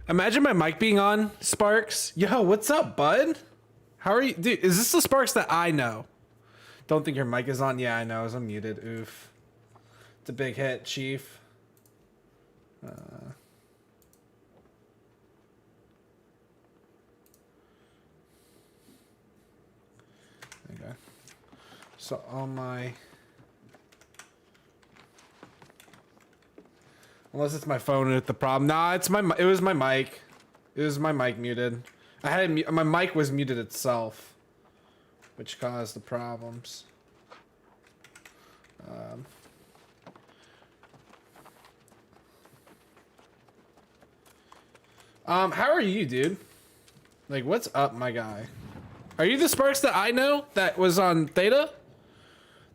Imagine my mic being on, Sparks. Yo, what's up, bud? How are you? Dude, is this the Sparks that I know? Don't think your mic is on? Yeah, I know. I was unmuted. Oof. It's a big hit, Chief. Okay. So on my... Unless it's my phone with the problem. Nah, it's my. It was my mic. It was my mic muted. I had it, my mic was muted itself, which caused the problems. How are you, dude? Like, what's up, my guy? Are you the Sparks that I know that was on Theta?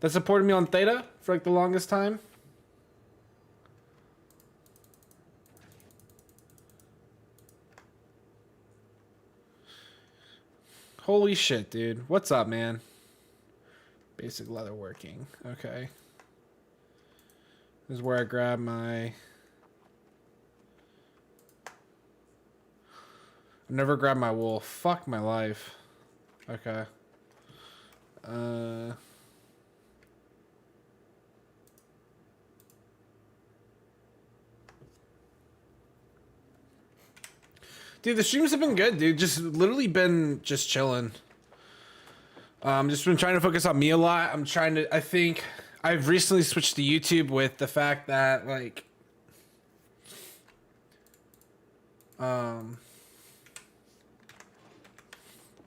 That supported me on Theta for like the longest time? Holy shit, dude. What's up, man? Basic leather working. Okay. This is where I grab my... I've never grabbed my wool. Fuck my life. Okay. Dude, the streams have been good, dude. Just literally been just chilling. Just been trying to focus on me a lot. I'm trying to, I think I've recently switched to YouTube with the fact that like,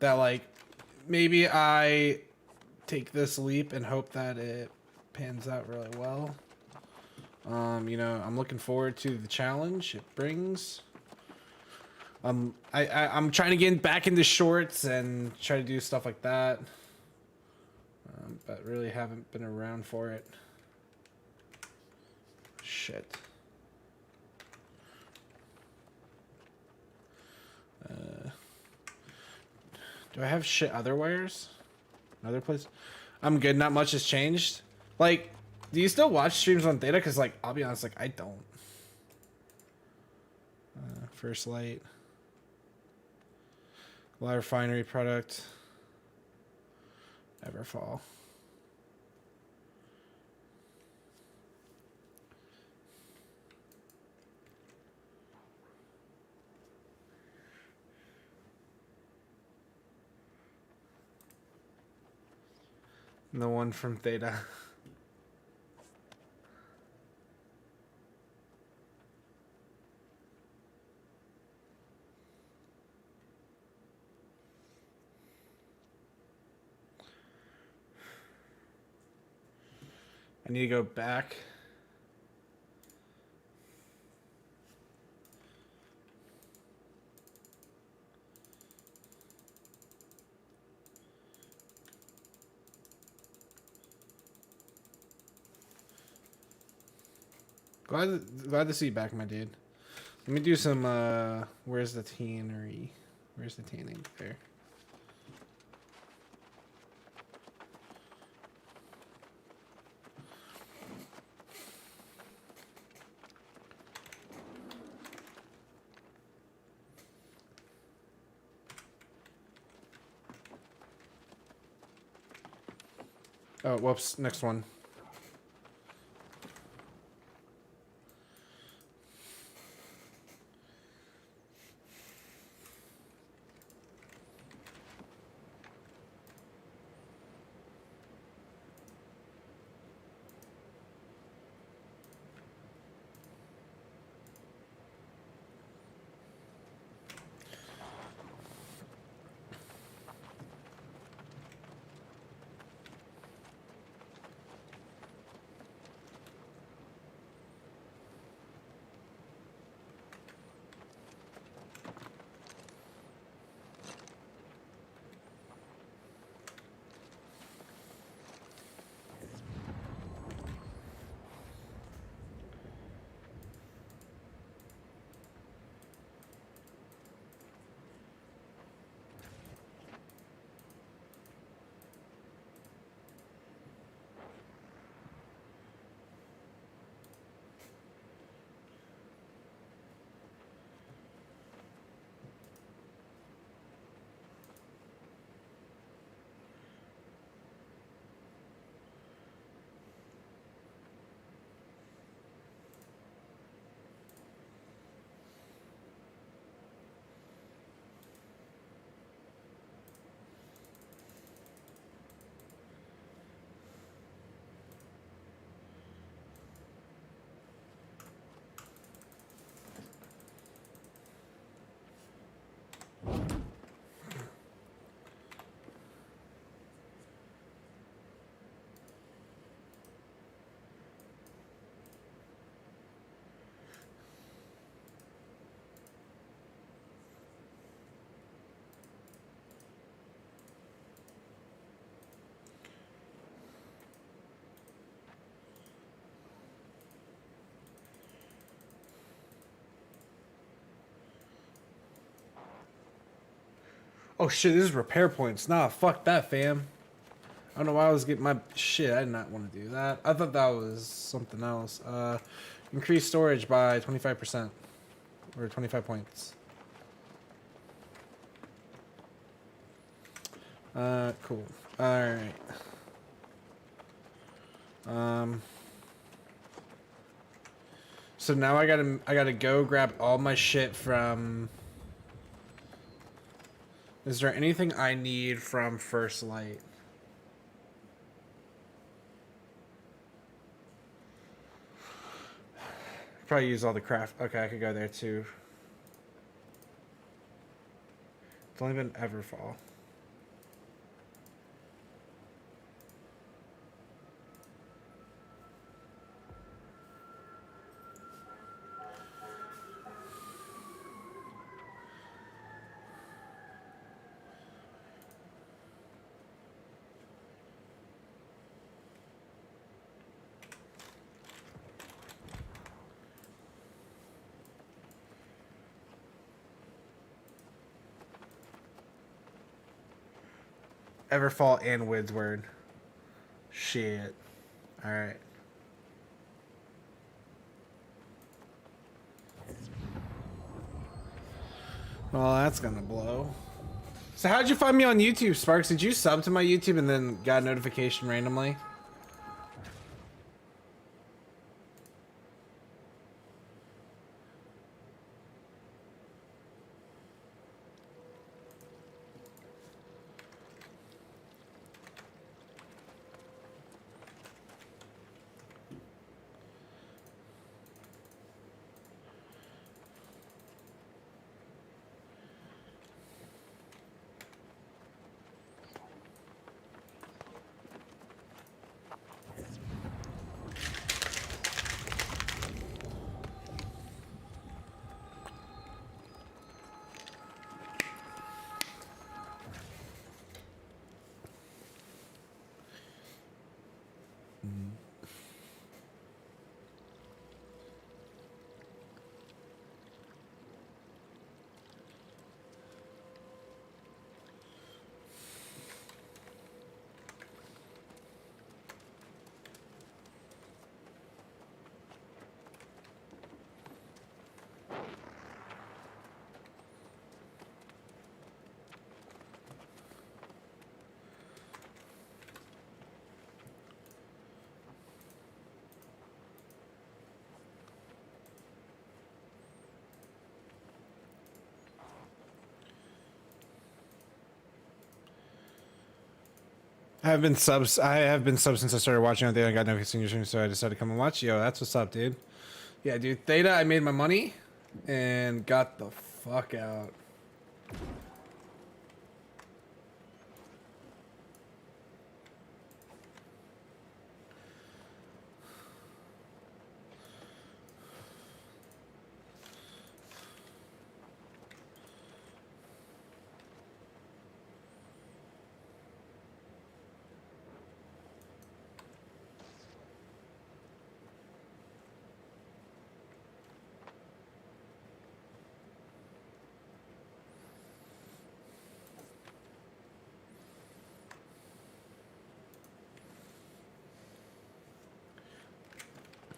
that like maybe I take this leap and hope that it pans out really well. You know, I'm looking forward to the challenge it brings. I'm trying to get back into shorts and try to do stuff like that, but really haven't been around for it. Shit. Do I have shit otherwise? Another place? I'm good. Not much has changed. Like, do you still watch streams on Theta? Because, like, I'll be honest, like, I don't. First Light. Live Refinery product. Everfall. And the one from Theta. I need to go back. Glad to see you back, my dude. Let me do some, where's the tannery? Where's the tanning? There. Oh, whoops. Next one. Oh shit, this is repair points. Nah, fuck that, fam. I don't know why I was getting my shit. I did not want to do that. I thought that was something else. Increase storage by 25% or 25 points. Cool. All right. So now I gotta go grab all my shit from. Is there anything I need from First Light? Probably use all the craft. Okay, I could go there too. It's only been Everfall. Everfall and Widsward. Shit. Alright. Well, that's gonna blow. So how'd you find me on YouTube, Sparks? Did you sub to my YouTube and then got a notification randomly? I have been subs since I started watching it. I got no senior stream, so I decided to come and watch. Yo, that's what's up, dude. Yeah, dude. Theta, I made my money and got the fuck out.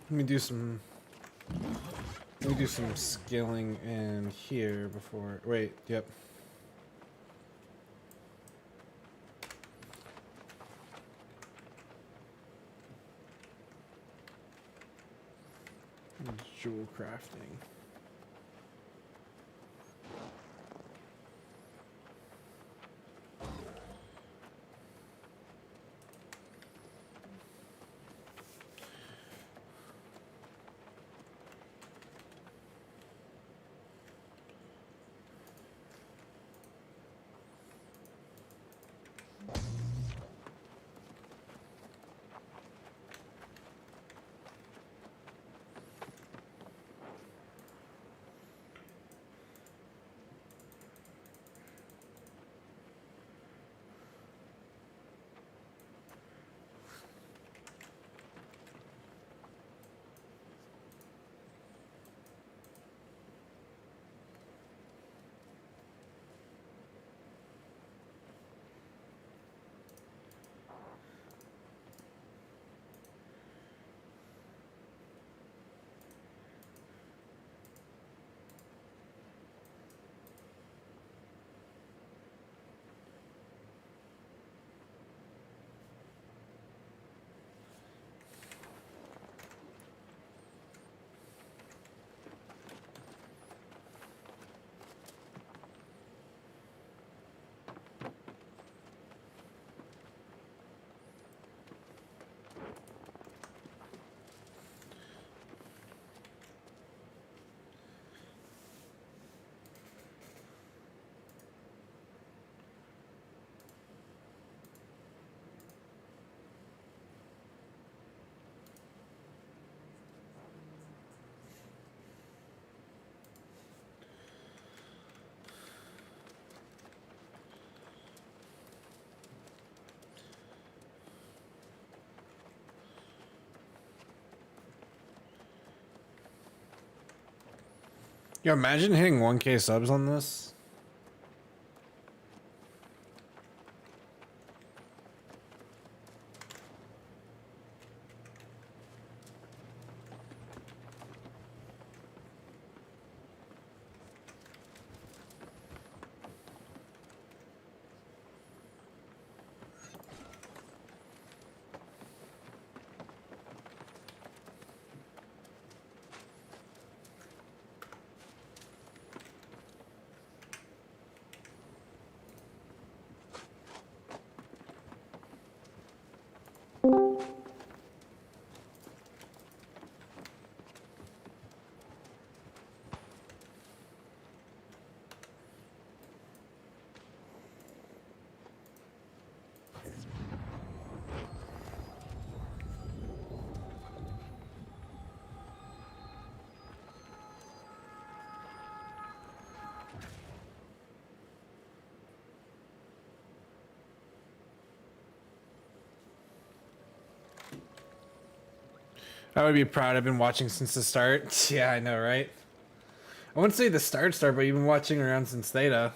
Let me do some skilling in here before. Wait, yep. Jewel crafting. Yo, imagine hitting 1K subs on this. I would be proud. I've been watching since the start. Yeah, I know, right? I wouldn't say the start, but you've been watching around since Theta.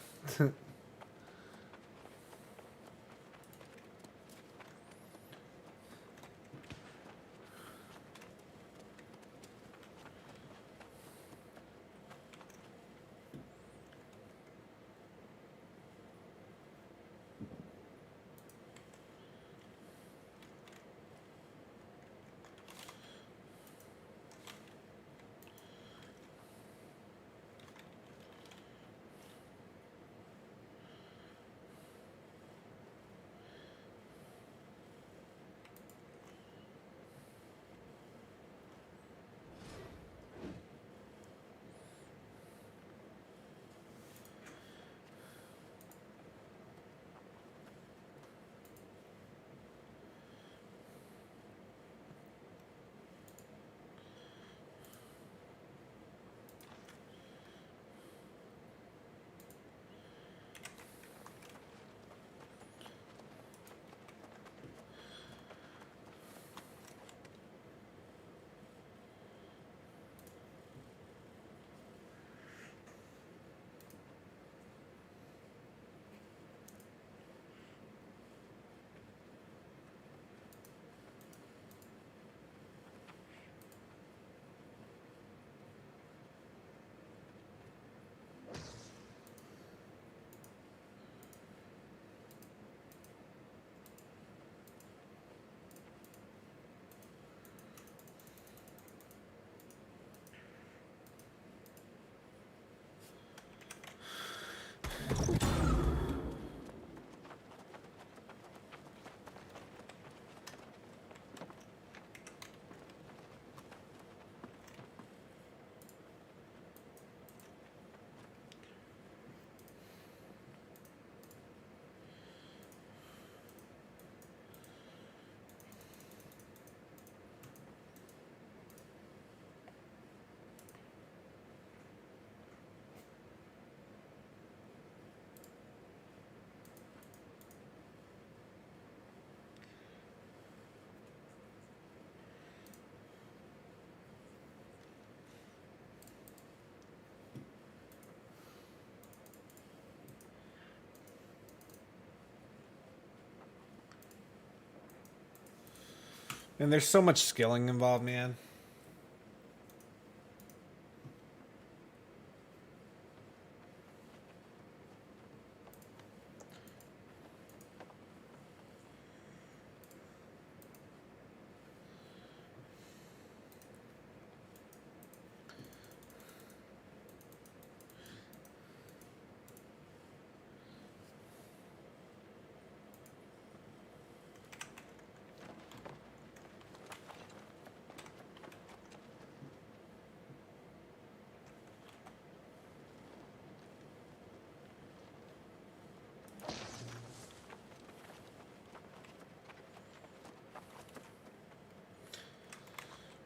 And there's so much skilling involved, man.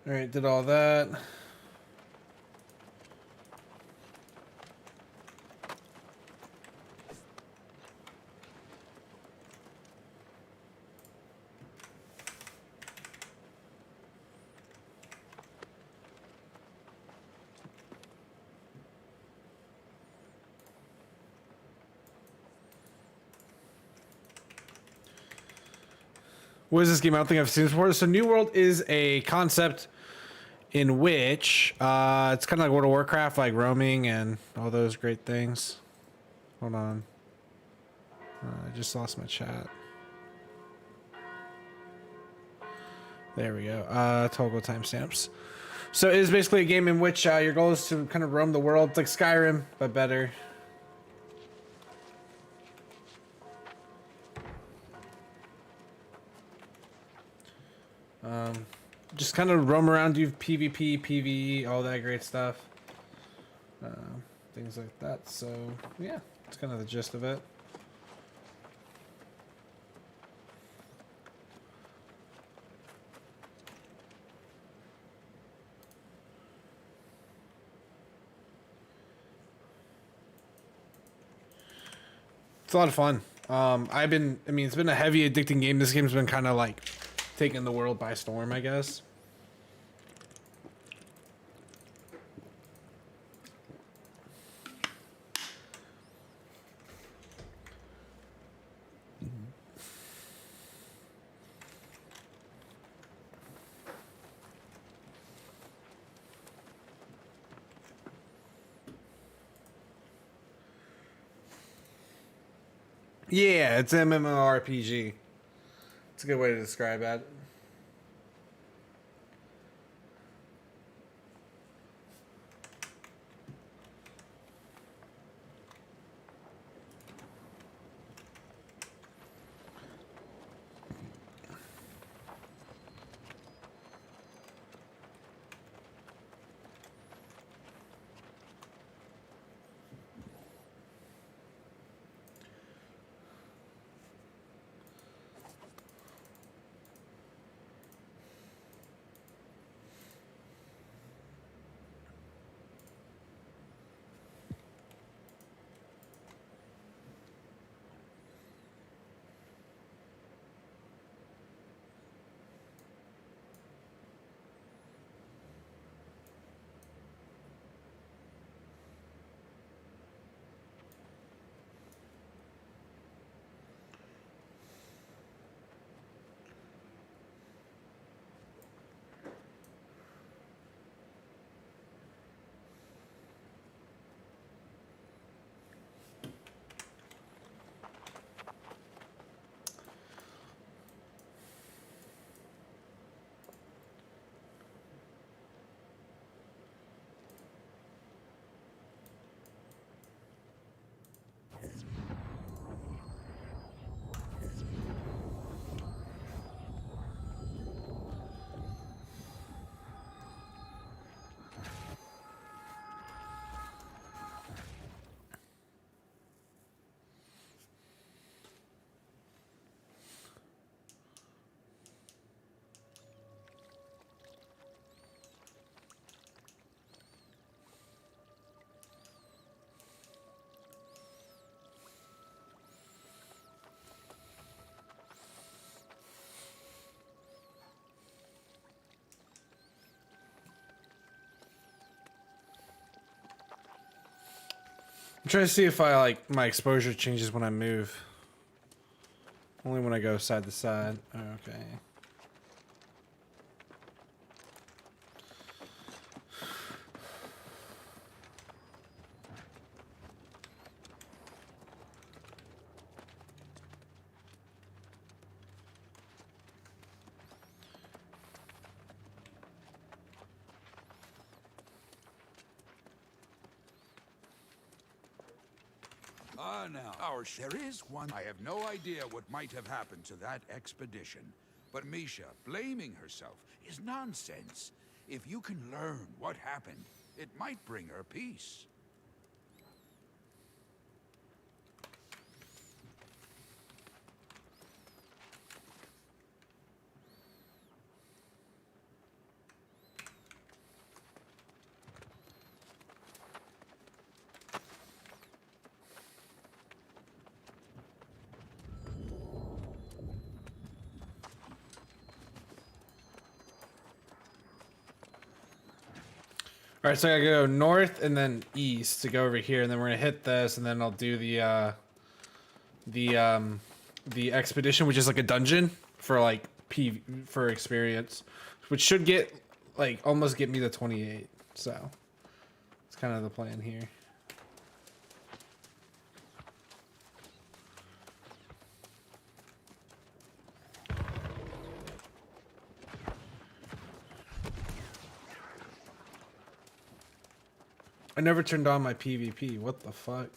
All right, did all that. What is this game? I don't think I've seen this before. So New World is a concept in which it's kind of like World of Warcraft, like roaming and all those great things. Hold on. I just lost my chat. There we go. Toggle timestamps. So it is basically a game in which your goal is to kind of roam the world. It's like Skyrim, but better. Just kind of roam around, do PvP, PvE, all that great stuff. Things like that. So, yeah, it's kind of the gist of it. It's a lot of fun. I mean, it's been a heavy, addicting game. This game's been kind of like taking the world by storm, I guess. Yeah, it's MMORPG. It's a good way to describe that. I'm trying to see if I like my exposure changes when I move. Only when I go side to side. Oh, okay. Now, there is one. I have no idea what might have happened to that expedition. But Misha blaming herself is nonsense. If you can learn what happened, it might bring her peace. All right, so I gotta go north and then east to go over here, and then we're gonna hit this, and then I'll do the expedition, which is like a dungeon for like for experience, which should get like almost get me to 28. So it's kind of the plan here. I never turned on my PvP. What the fuck?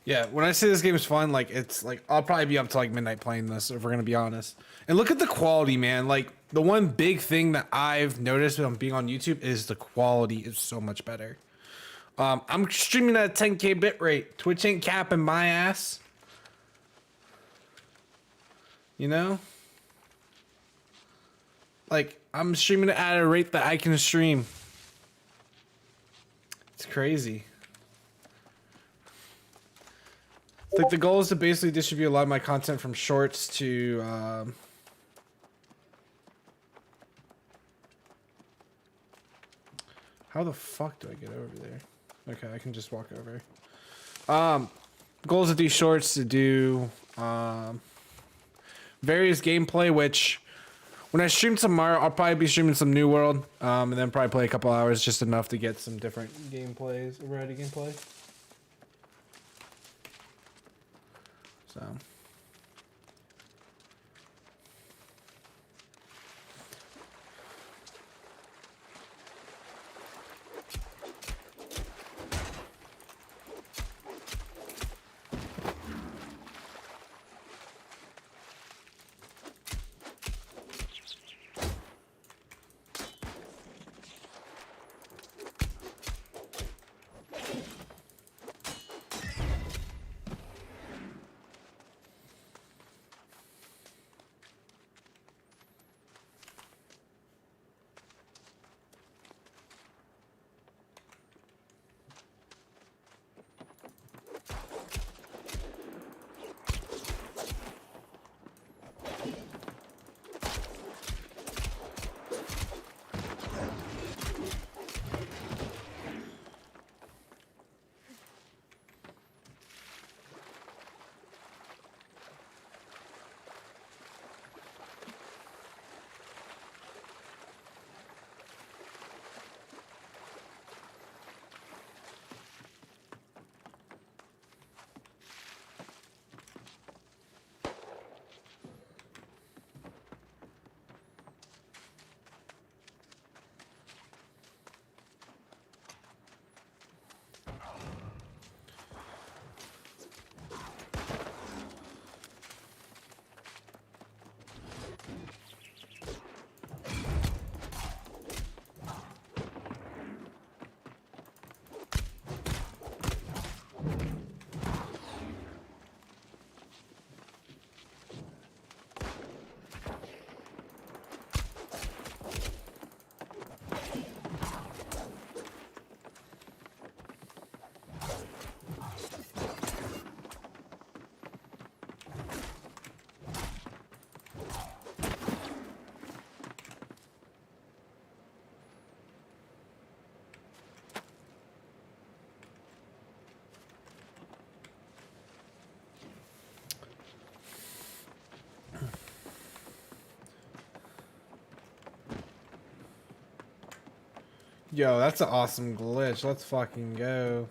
Yeah, when I say this game is fun, like it's like I'll probably be up to like midnight playing this if we're gonna be honest. And look at the quality, man. Like the one big thing that I've noticed when being on YouTube is the quality is so much better. I'm streaming at a 10K bitrate. Twitch ain't capping my ass. You know? Like I'm streaming it at a rate that I can stream. It's crazy. Like the goal is to basically distribute a lot of my content from shorts to how the fuck do I get over there? Okay, I can just walk over. Goals to do shorts, to do various gameplay, which when I stream tomorrow, I'll probably be streaming some New World, and then probably play a couple hours, just enough to get some different gameplays, variety gameplay. So. Yo, that's an awesome glitch. Let's fucking go.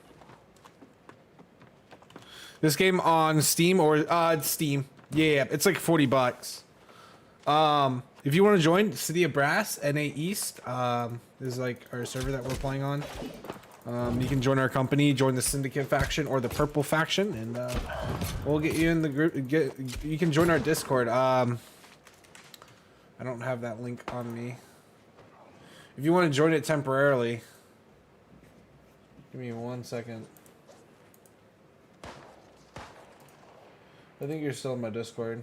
This game on Steam or it's Steam. Yeah, it's like $40. If you want to join City of Brass, NA East, is like our server that we're playing on. You can join our company, join the Syndicate faction or the Purple faction, and we'll get you in the group. You can join our Discord. I don't have that link on me. If you want to join it temporarily, give me 1 second. I think you're still in my Discord.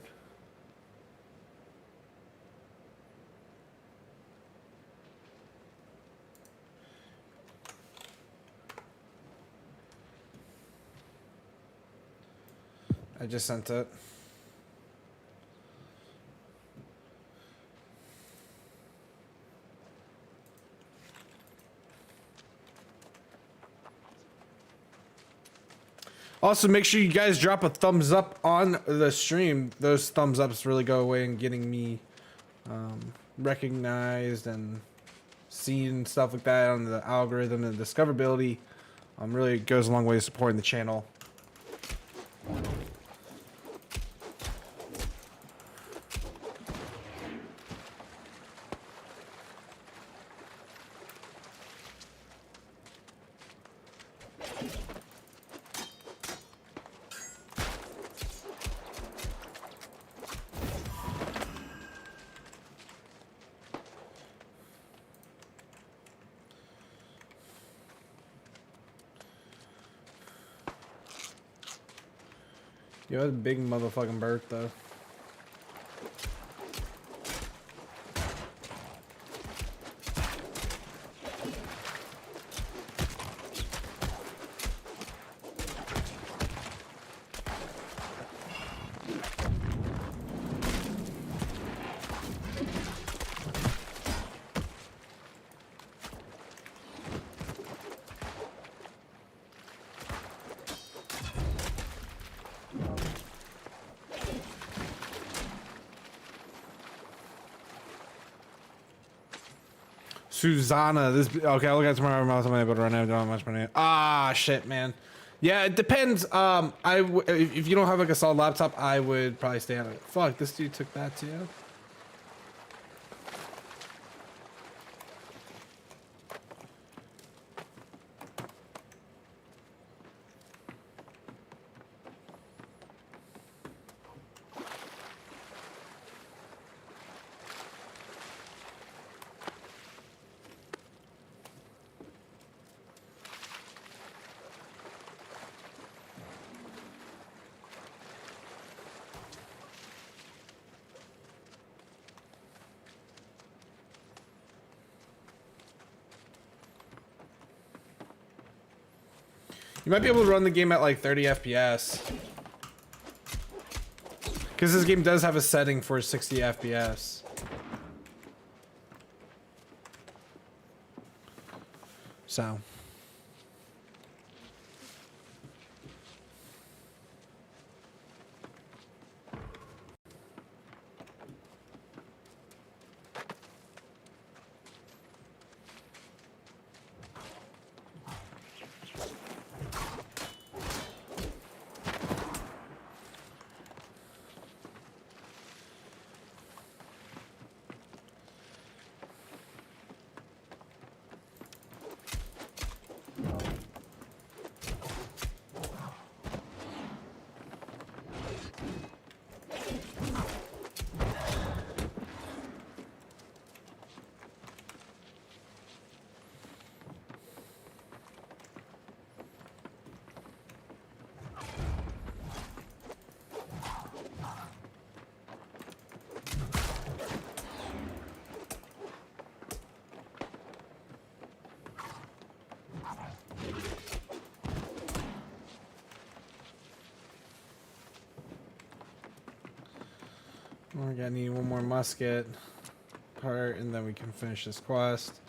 I just sent it. Also, make sure you guys drop a thumbs up on the stream. Those thumbs ups really go away in getting me recognized and seen, stuff like that on the algorithm and discoverability. Really goes a long way to supporting the channel. You have a big motherfucking bird though. Susanna, this okay. I'll look at tomorrow. I'm able to run out. Don't have much money. Ah, shit, man. Yeah, it depends. If you don't have like a solid laptop, I would probably stay on it. Fuck, this dude took that too. You might be able to run the game at like 30 FPS. Because this game does have a setting for 60 FPS. So. We're gonna need one more musket part and then we can finish this quest.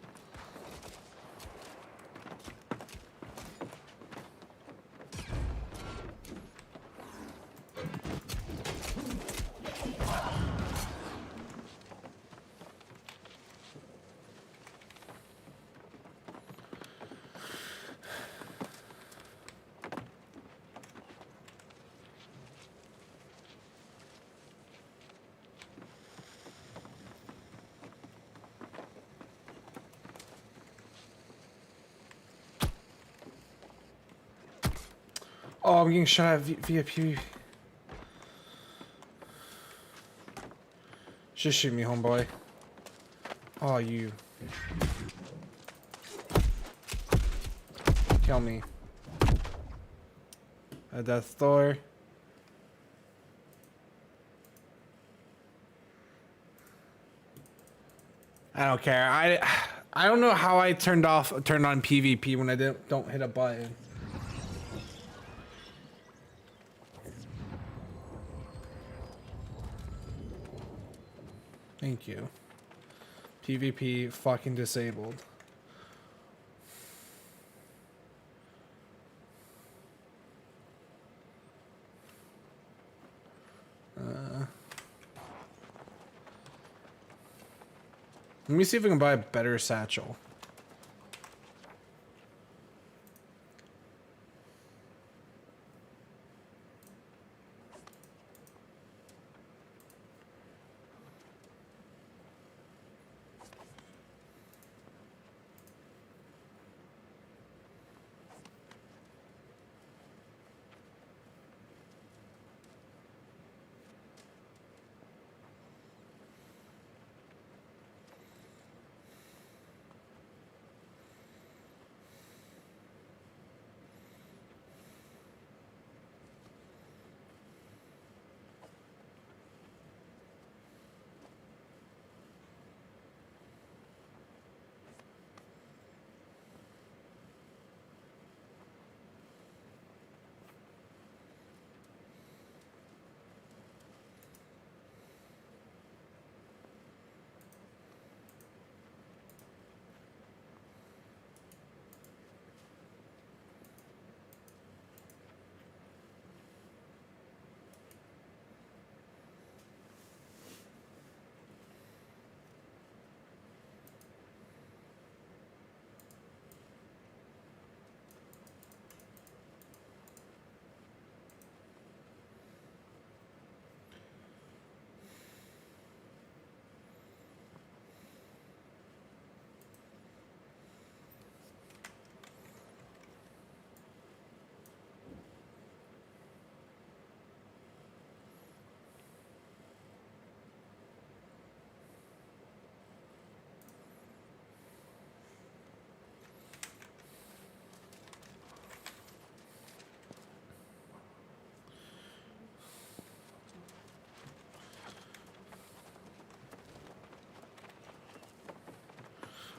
Oh, I'm getting shot at via PvP. Just shoot me, homeboy. Oh, you. Kill me. A death door. I don't care. I don't know how I turned on PvP when I don't hit a button. Thank you. PvP fucking disabled. Let me see if I can buy a better satchel.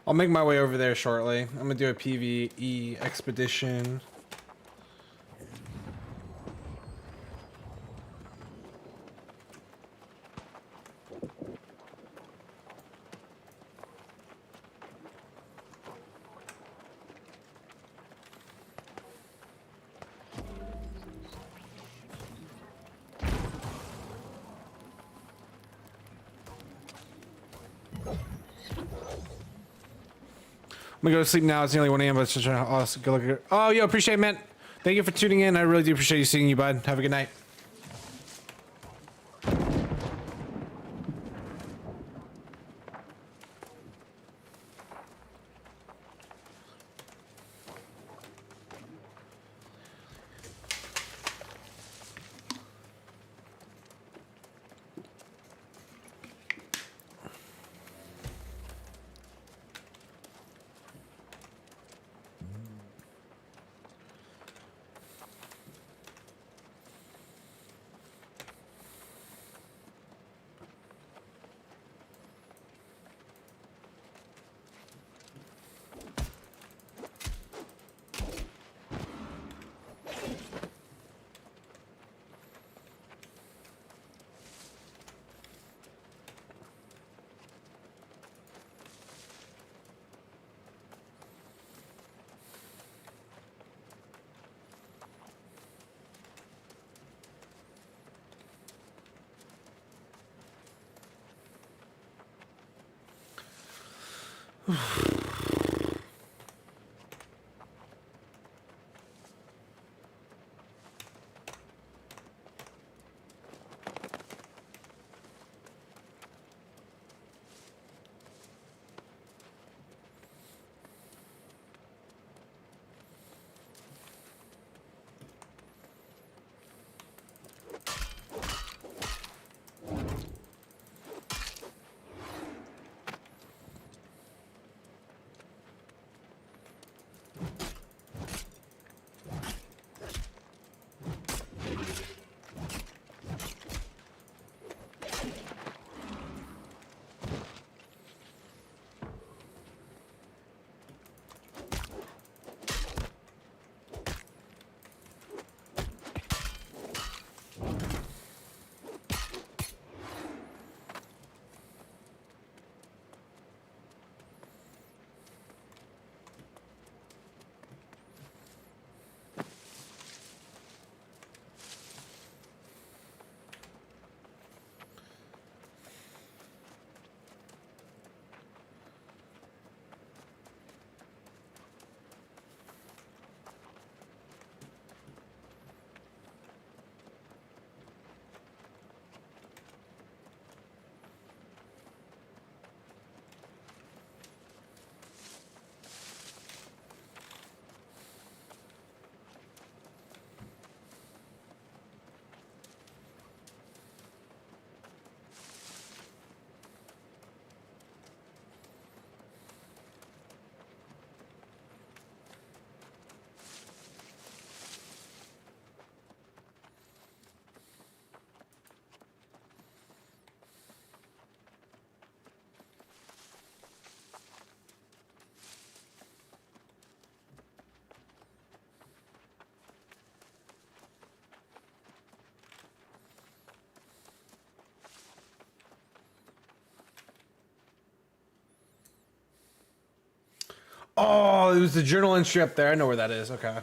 I'll make my way over there shortly. I'm gonna do a PvE expedition. I'm gonna go to sleep now. It's nearly 1 a.m. But it's just awesome. Good luck. Oh, yo, appreciate it, man. Thank you for tuning in. I really do appreciate you seeing you, bud. Have a good night. Oh, it was the journal entry up there. I know where that is. Okay.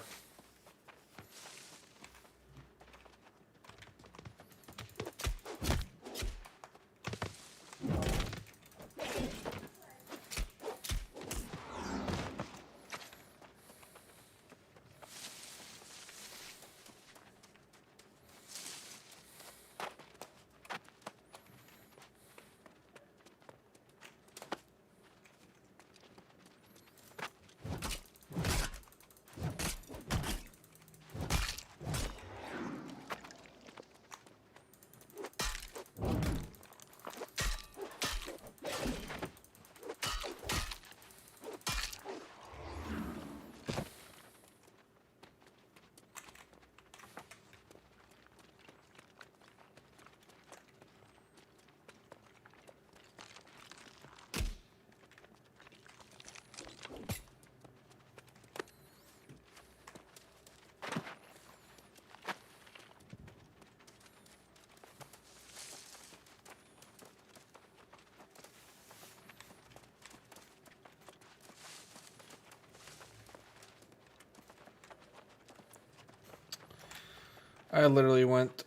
I literally went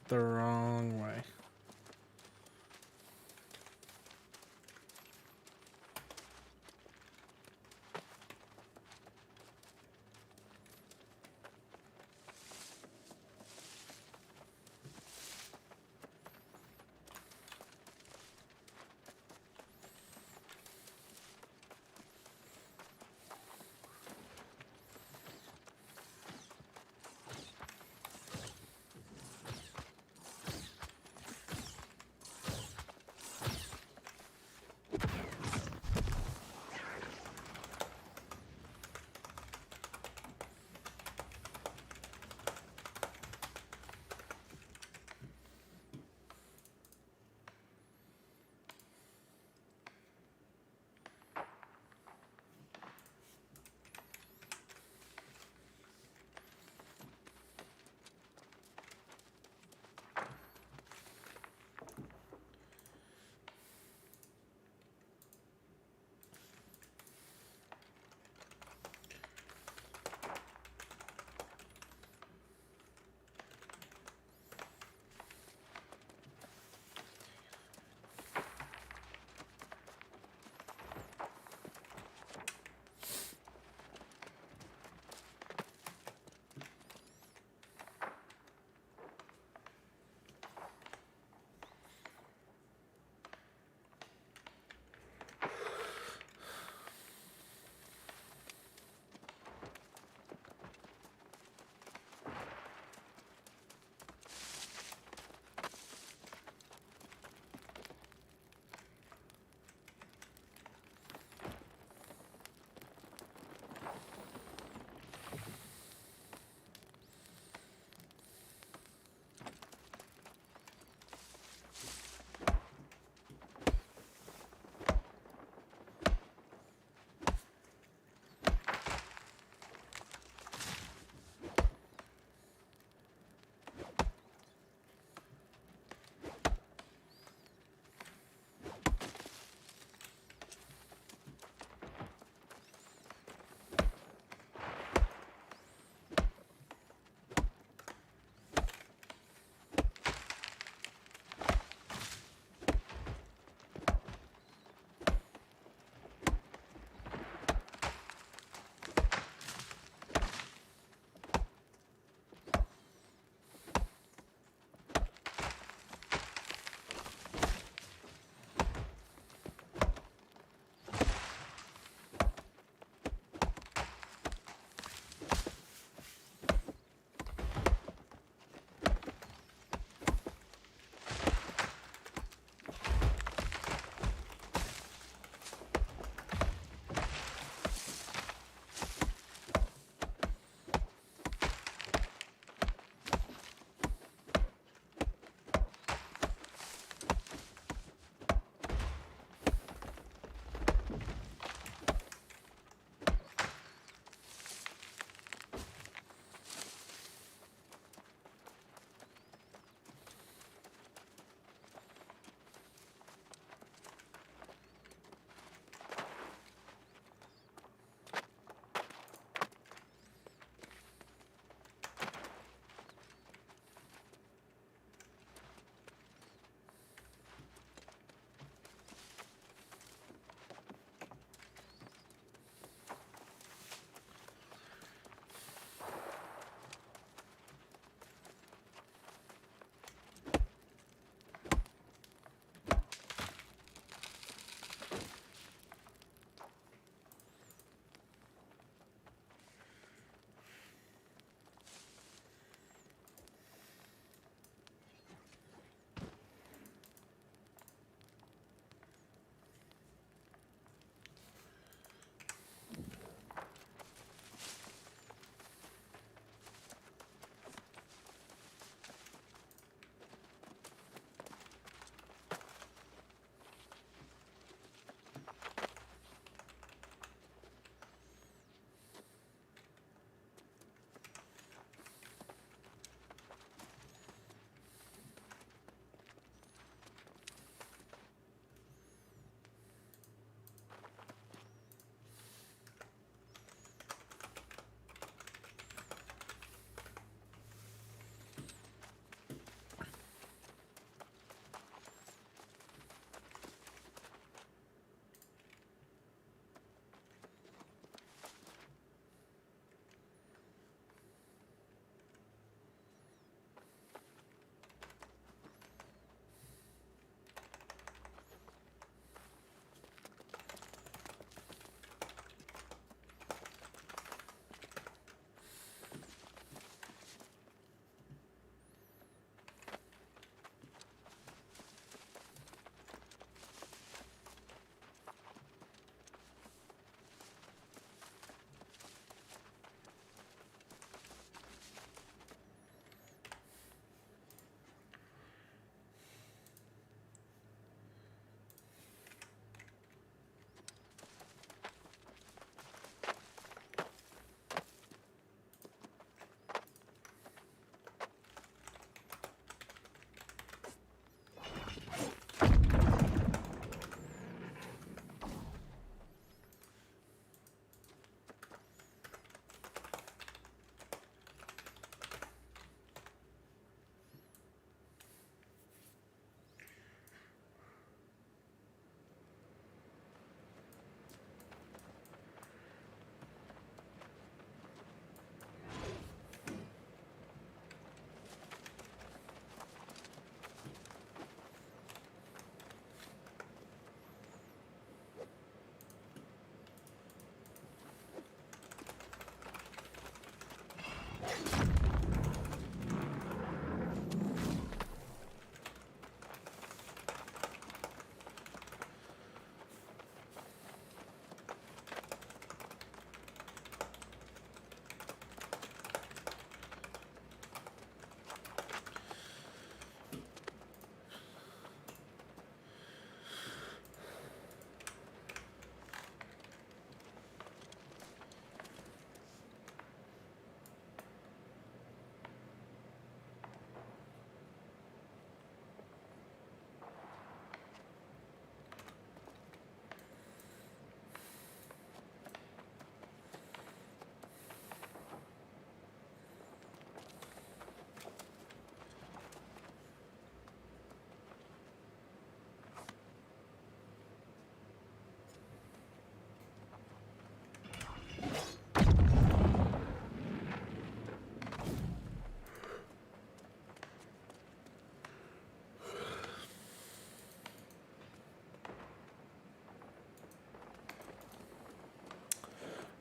the wrong way.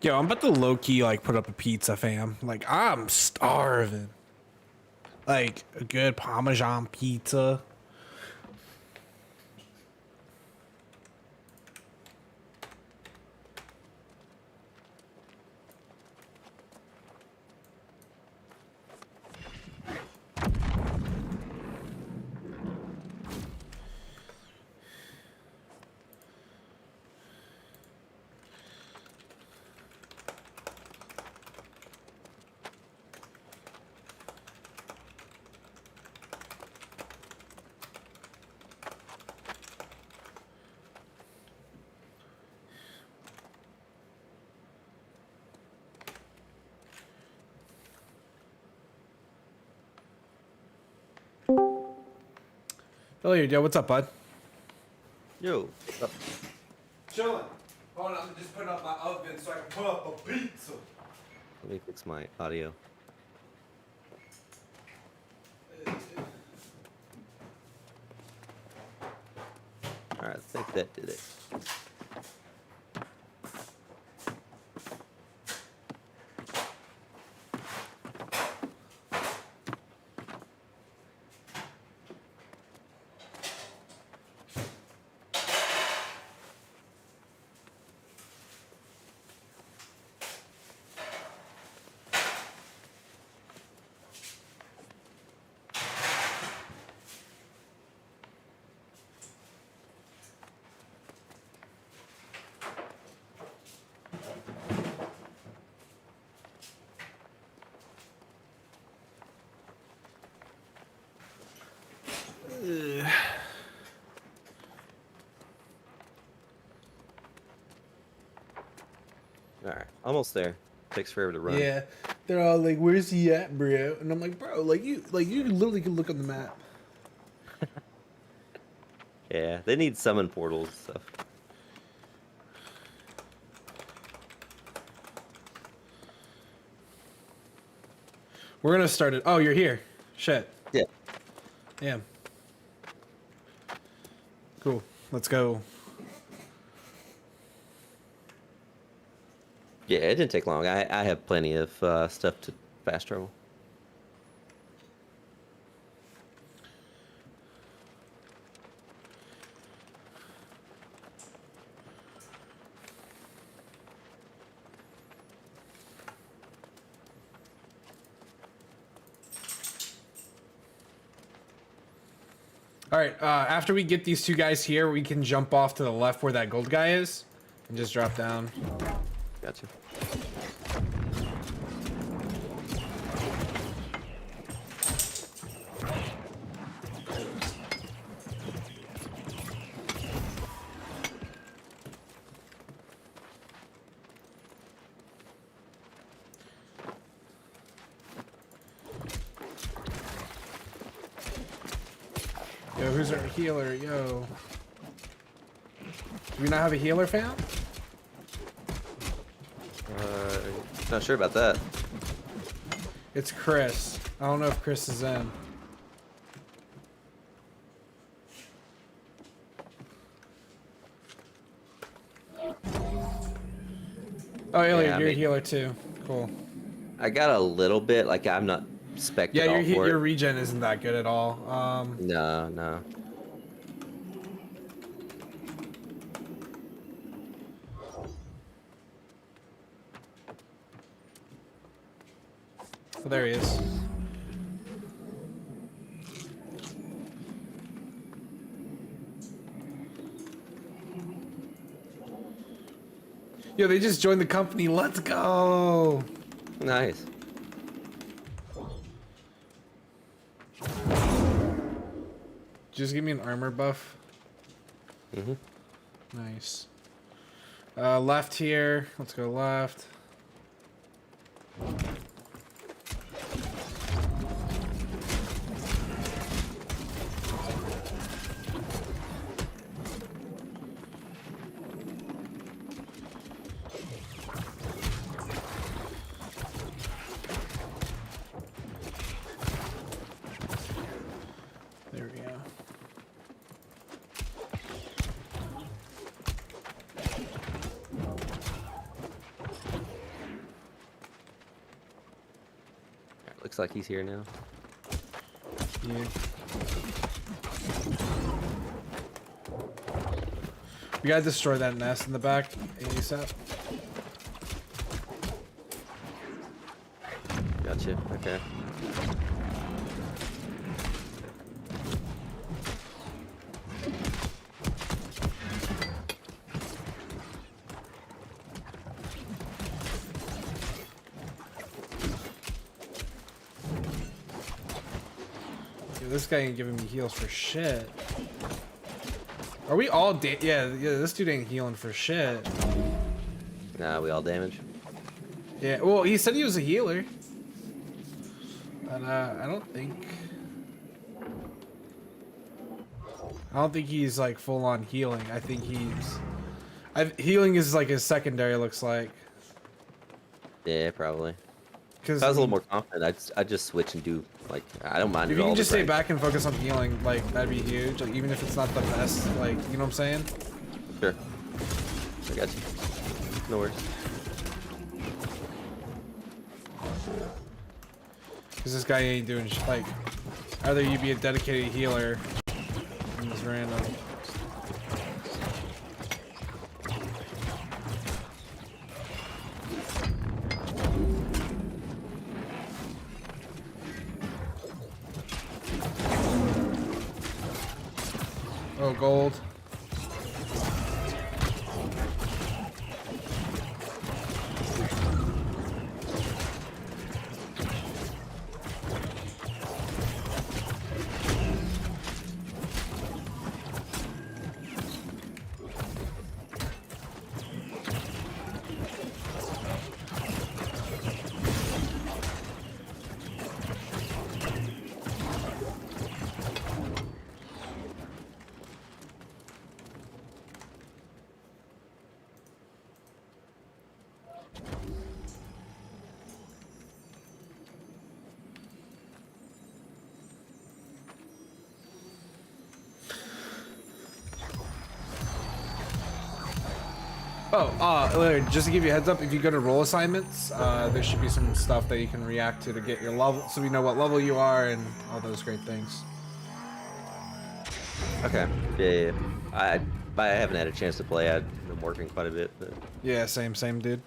Yo, I'm about to low key like put up a pizza, fam. Like I'm starving. Like a good Parmesan pizza. Oh, yo, what's up, bud? Yo, what's up? Chilling. Hold on, I'm just putting up my oven so I can put up a pizza. Let me fix my audio. Alright, I think that did it. Alright, almost there. Takes forever to run. Yeah, they're all like, "Where's he at, bro?" And I'm like, "Bro, like you literally can look on the map." Yeah, they need summon portals and stuff. We're gonna start it. Oh, you're here. Shit. Yeah. Damn. Cool. Let's go. Yeah, it didn't take long. I have plenty of stuff to fast travel. All right. After we get these two guys here, we can jump off to the left where that gold guy is, and just drop down. Gotcha. Yo, who's our healer? Yo. Do we not have a healer, fam? Not sure about that. It's Chris. I don't know if Chris is in. Oh, Elliot, Yeah, I you're a mean- healer too. Cool. I got a little bit, like I'm not spec'd Yeah, at all for your it. regen isn't that good at all. No, no. So there he is. Yo, they just joined the company. Let's go. Nice. Just give me an armor buff. Mm-hmm. Nice. Left here. Let's go left. There we go. Looks like he's here now. Yeah. We gotta destroy that nest in the back ASAP. Gotcha. Okay. Dude, this guy ain't giving me heals for shit. Are we all yeah, this dude ain't healing for shit. Nah, we all damage. Yeah, well, he said he was a healer. But, I don't think he's, like, full-on healing. I think healing is, like, his secondary, looks like. Yeah, probably. Cause If I was a little more confident, I'd just switch and do, like, I don't mind if it you all can the just stay rank. back and focus on healing, like, that'd be huge. Like, even if it's not the best, like, you know what I'm saying? Sure. I got you. No worries. Because this guy ain't doing like, either you be a dedicated healer, and just random. Oh, gold. Oh, Larry, just to give you a heads up, if you go to role assignments, there should be some stuff that you can react to get your level, so we know what level you are and all those great things. Okay. Yeah. I haven't had a chance to play. I've been working quite a bit, but Yeah, same, dude.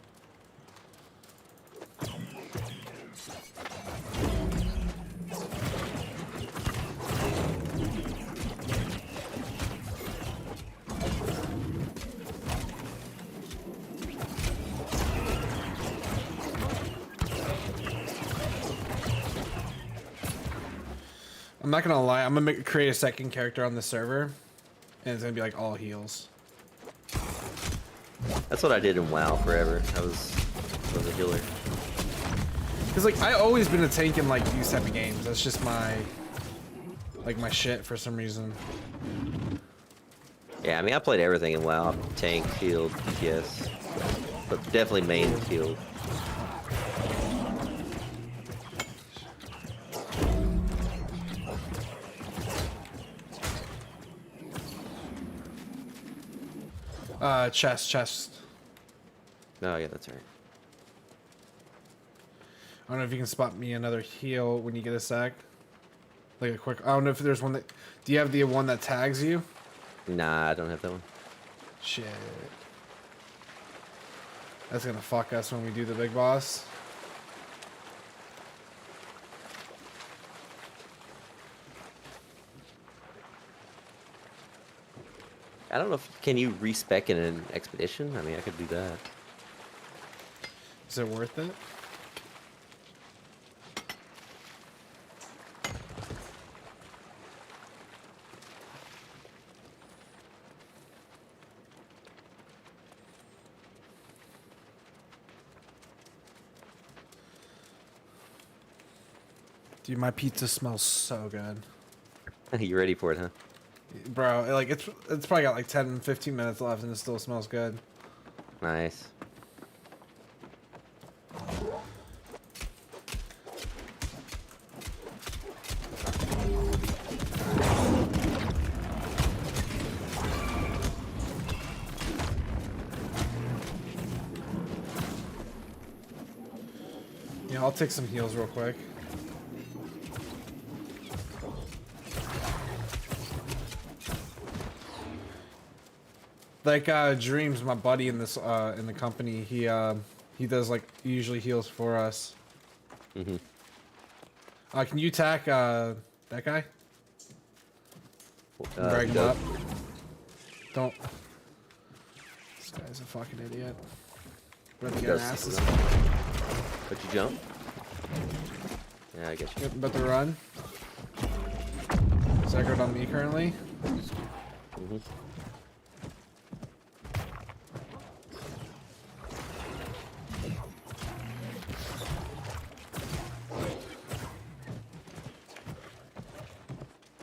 I'm not gonna lie, I'm gonna create a second character on the server, and it's gonna be like all heals. that's what I did in WoW forever. I was a healer. Cause like I always been a tank in like these type of games. That's just my my shit for some reason. Yeah, I mean, I played everything in WoW. Tank, healed, DPS, but definitely main healed. Chest. Oh yeah, that's right. I don't know if you can spot me another heal when you get a sec. Like a quick. I don't know if there's one that. Do you have the one that tags you? Nah, I don't have that one. Shit. That's gonna fuck us when we do the big boss. I don't know if can you respec in an expedition. I mean, I could do that. Is it worth it? Dude, my pizza smells so good. You ready for it, huh? Bro, like it's probably got like 10-15 minutes left and it still smells good. Nice. Yeah, I'll take some heals real quick. Like Dreams, my buddy in this in the company, he does like usually heals for us. Mm-hmm. Can you attack that guy? Drag him dope. up. Don't. This guy's a fucking idiot. About to get Does an ass. something. But you jump? Yeah, I guess you. Yep, about to run. Staggered on me currently. Mm-hmm.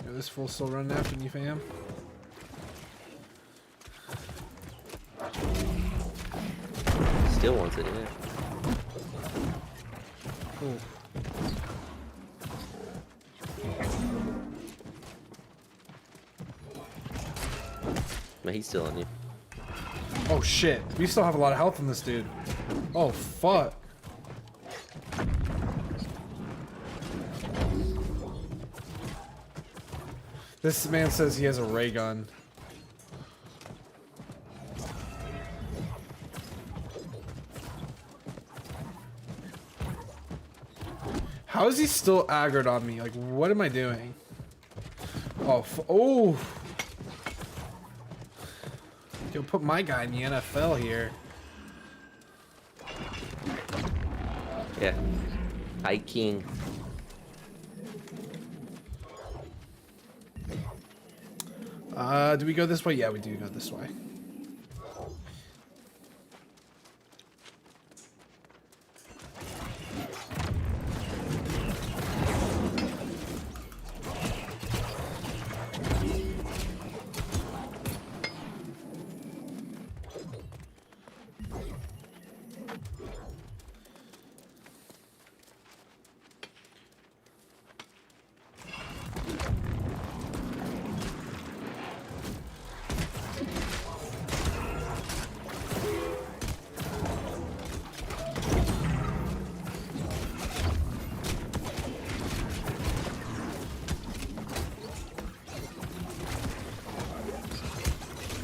Yo, this fool's still running after me, fam. Still wants it, yeah. Cool. No, he's still on you. Oh shit, we still have a lot of health in this dude. Oh fuck. This man says he has a ray gun. How is he still aggroed on me? Like, what am I doing? Oh, oh. Yo, put my guy in the NFL here. Yeah. High King. Do we go this way? Yeah, we do go this way.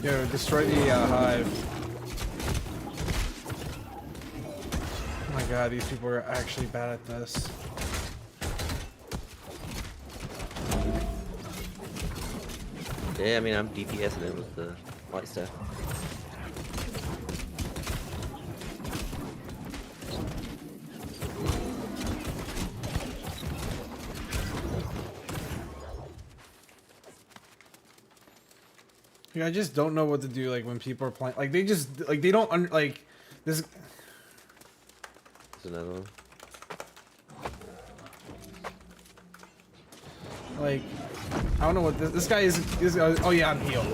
Yo, destroy the hive. Oh my god, these people are actually bad at this. Yeah, I mean, I'm DPSing it with the light stuff. Yeah, I just don't know what to do. Like when people are playing, like they just like they don't like this. There's another one. Like I don't know what this guy is. Oh yeah, I'm healed.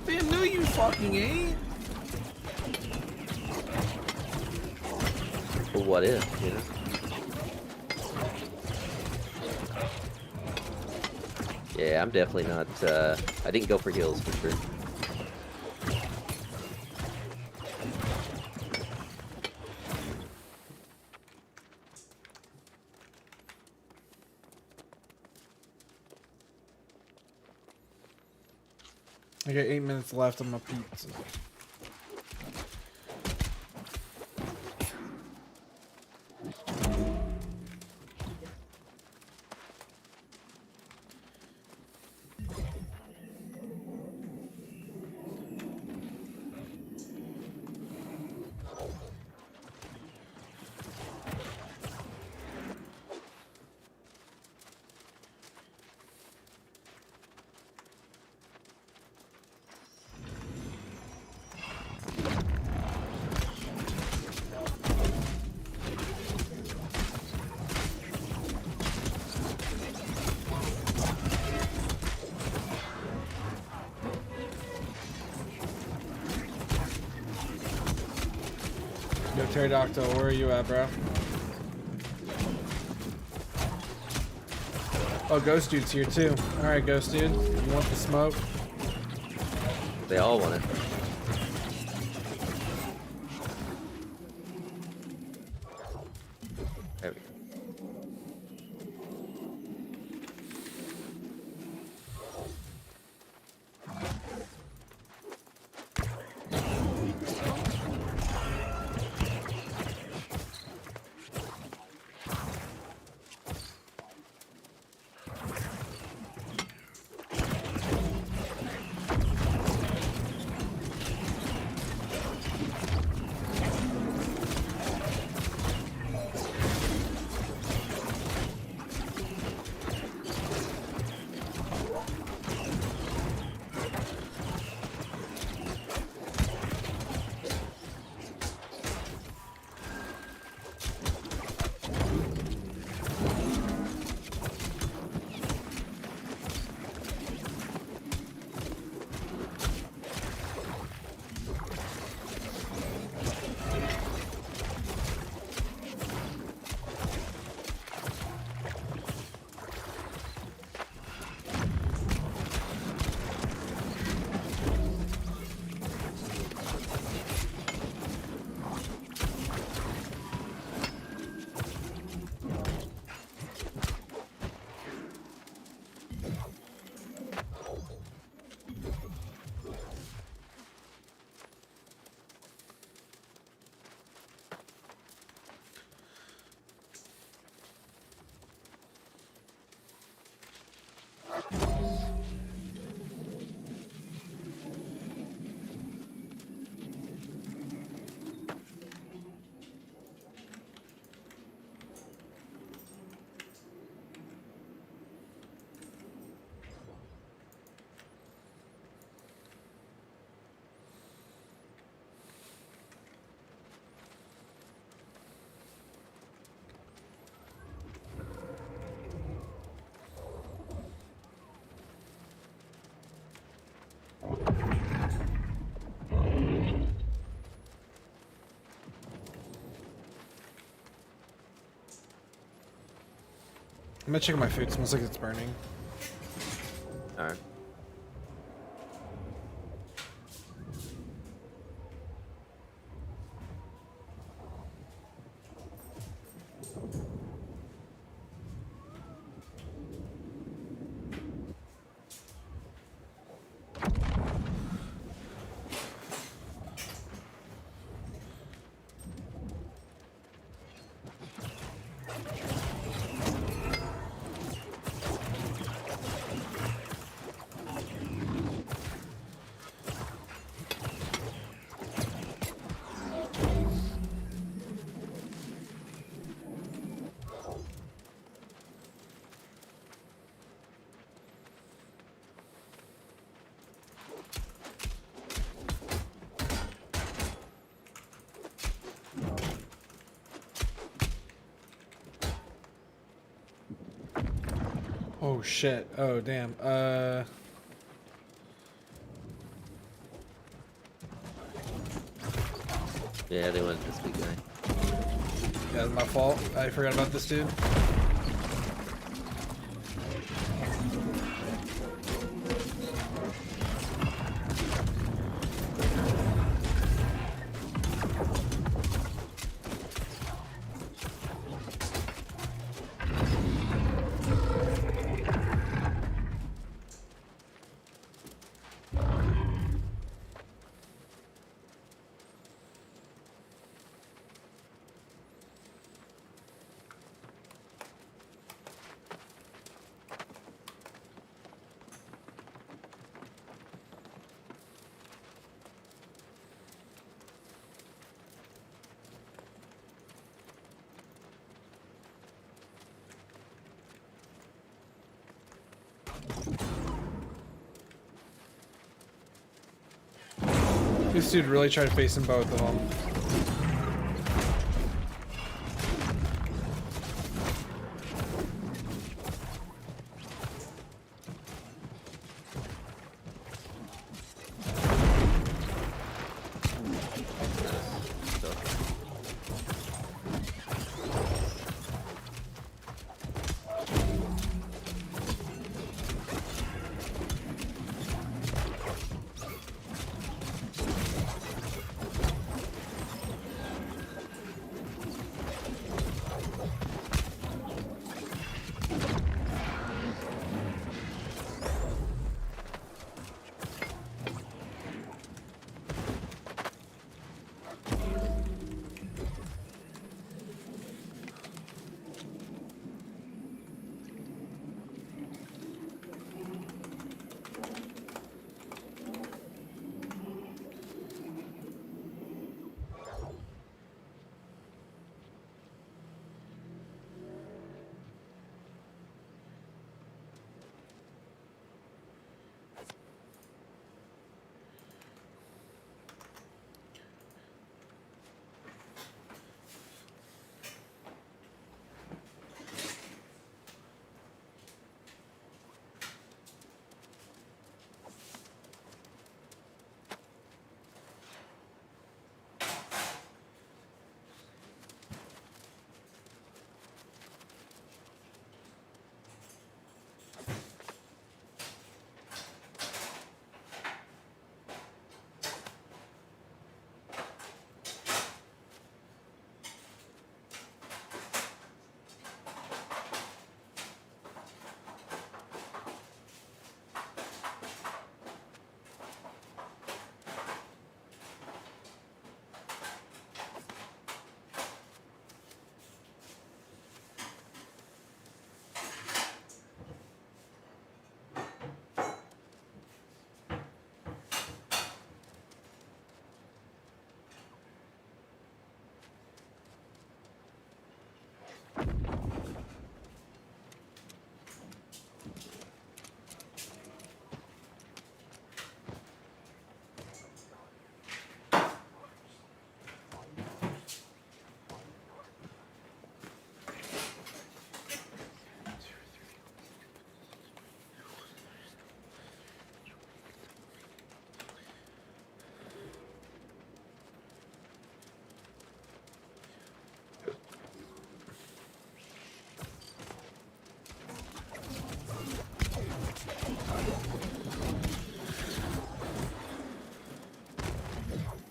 Man, no, you fucking ain't. Well, what if, you know? Yeah, I'm definitely not, I didn't go for heals for sure. I got 8 minutes left on my pizza. Yo, Pterodactyl, where are you at, bro? Oh, Ghost Dude's here too. Alright, Ghost Dude. You want the smoke? They all want it. There we go. gonna check my food. It smells like it's burning. All right. Oh shit. Oh damn. Yeah, they went this big guy. Yeah, it's my fault. I forgot about this dude. This dude really tried to face in both of them.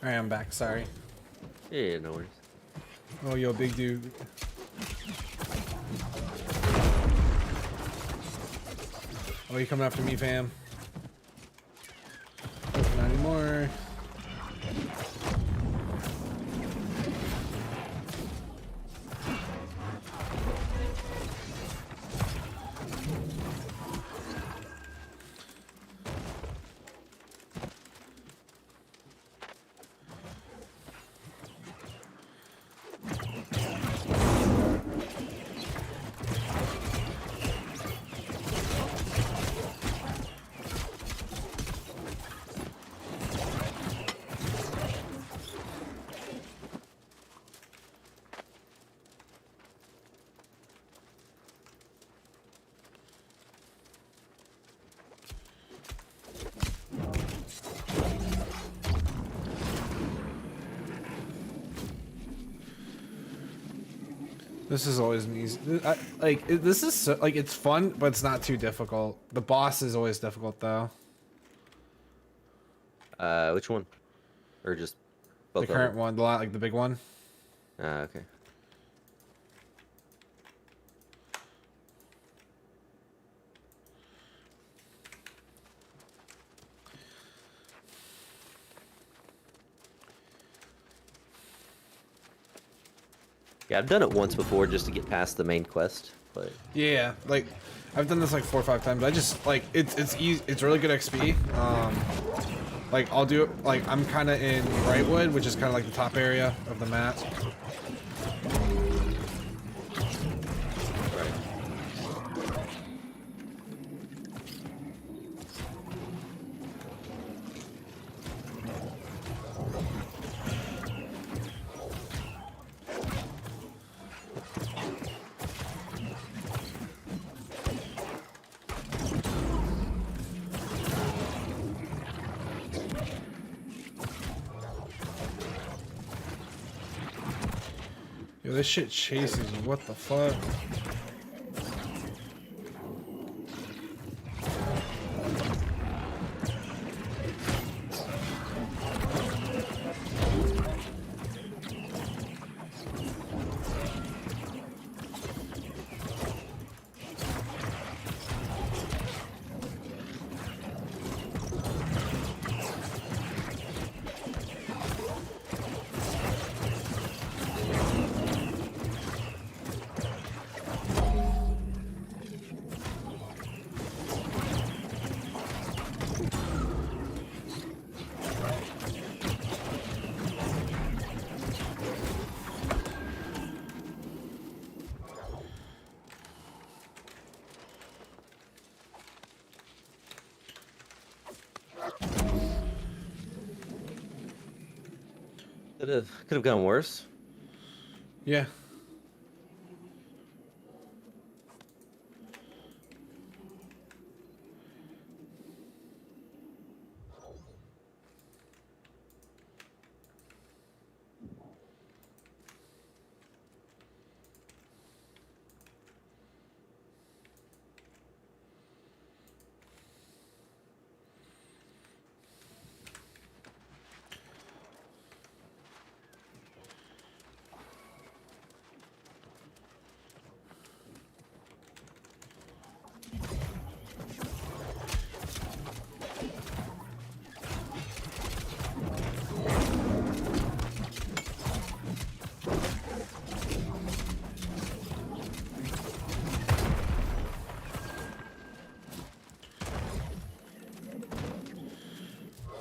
Alright, I'm back. Sorry. Yeah, no worries. Oh, yo, big dude. Oh, you coming after me, fam? Not anymore. This is always an easy. This is so, like, it's fun, but it's not too difficult. The boss is always difficult though. Which one? Or just both The of current them? one, like the big one. Okay. Yeah, I've done it once before just to get past the main quest, but Yeah, like I've done this like 4 or 5 times. I just like it's easy. It's really good XP. Like I'll do it. Like I'm kind of in Brightwood, which is kind of like the top area of the map. right. Yo, this shit chases you. What the fuck? Could have gone worse. Yeah.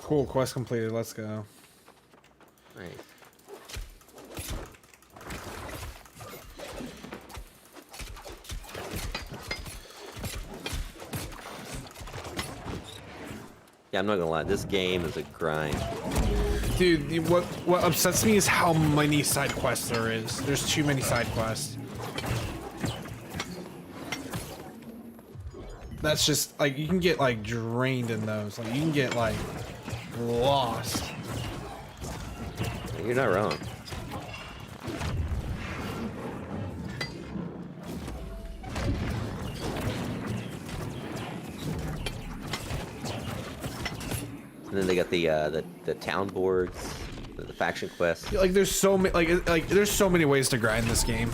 Cool. Quest completed. Let's go. Nice. Yeah, I'm not gonna lie. This game is a grind. Dude, what upsets me is how many side quests there is. There's too many side quests. That's just like you can get like drained in those. Like you can get like lost. You're not wrong. And then they got the town boards. the faction quest. Like there's so many like there's so many ways to grind this game.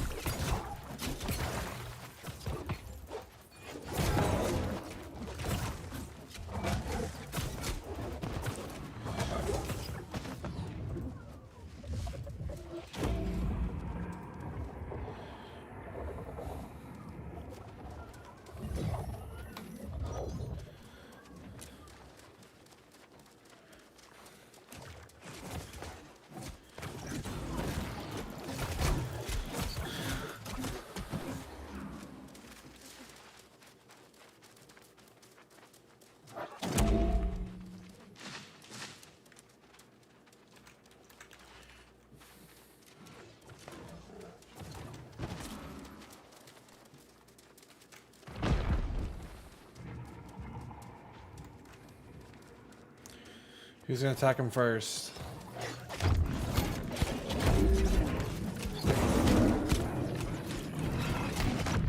Who's gonna attack him first?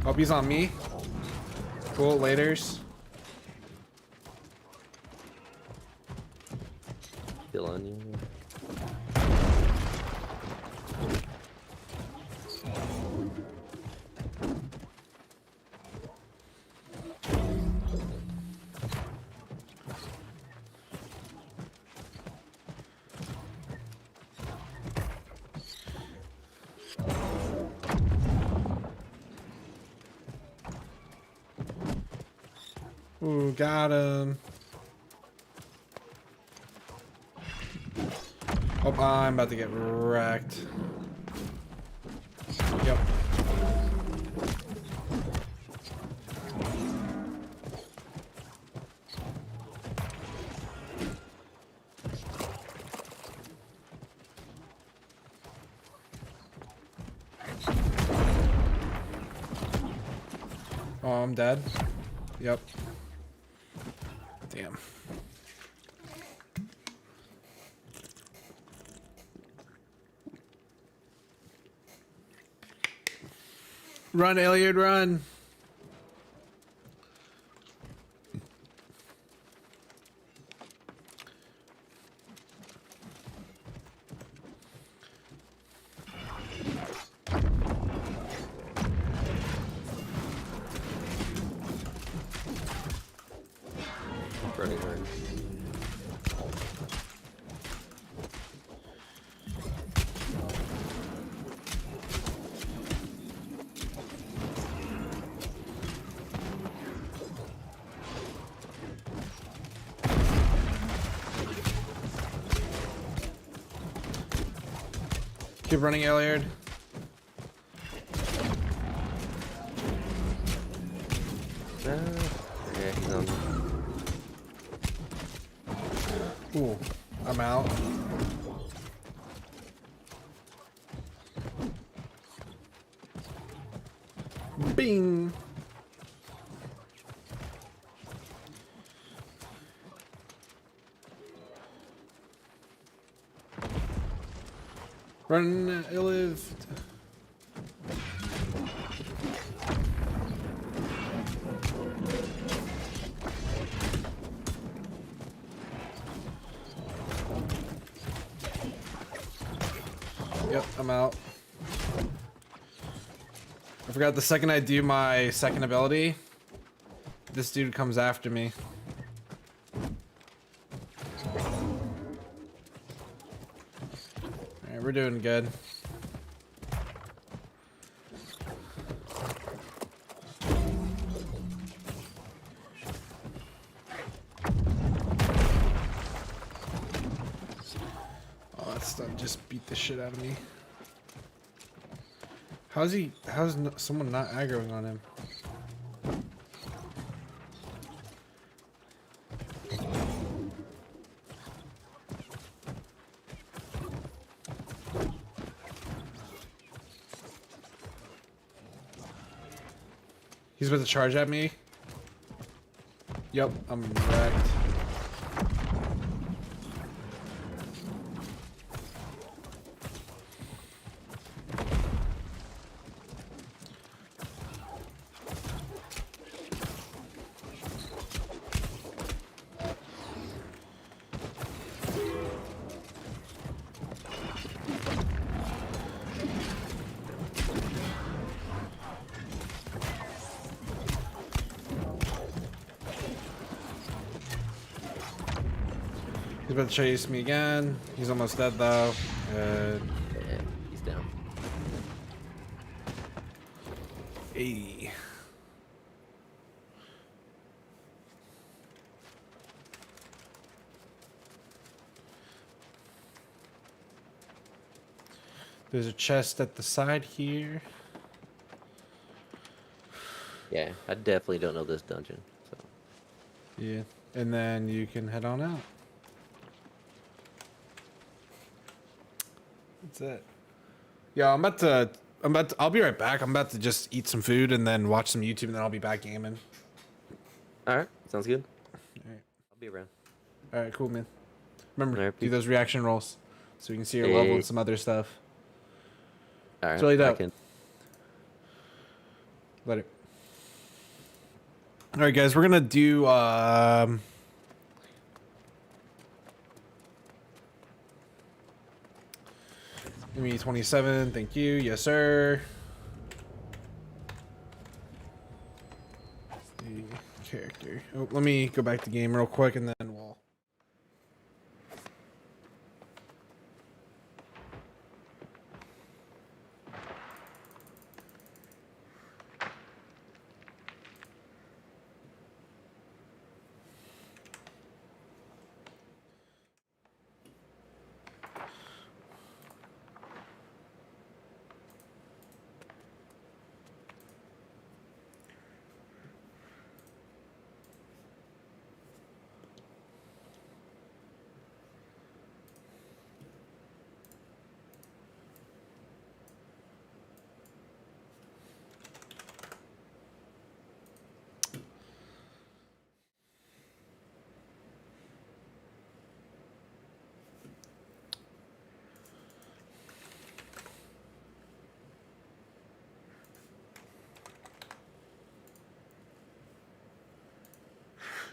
Oh, he's on me. Cool, laters. Still on you. Ooh, got him. Oh, I'm about to get wrecked. Yep. Oh, I'm dead. Yep. Damn. Run, Iliad, run. Running, running. Keep running, Iliad. Yeah, he's on. Ooh, I'm out. Bing. Run, Iliad. Yep, I'm out. I forgot the second I do my second ability, this dude comes after me. Alright, we're doing good. Oh, that stun just beat the shit out of me. How's someone not aggroing on him? He's about to charge at me. Yep, I'm wrecked. about to chase me again. He's almost dead though. Good. Yeah, he's down. Hey. There's a chest at the side here. Yeah, I definitely don't know this dungeon. So Yeah. And then you can head on out. That's it. Yeah, I'll be right back. I'm about to just eat some food and then watch some YouTube and then I'll be back gaming. all right, sounds good. Alright. I'll be around. Alright, cool, man. Remember, Alright, do peace. those reaction rolls so we can see your level Hey. and some other stuff. All right, really I dope. can. Let it. Alright, guys, we're gonna do give me 27, thank you, yes sir. The character. Oh, let me go back to game real quick and then we'll.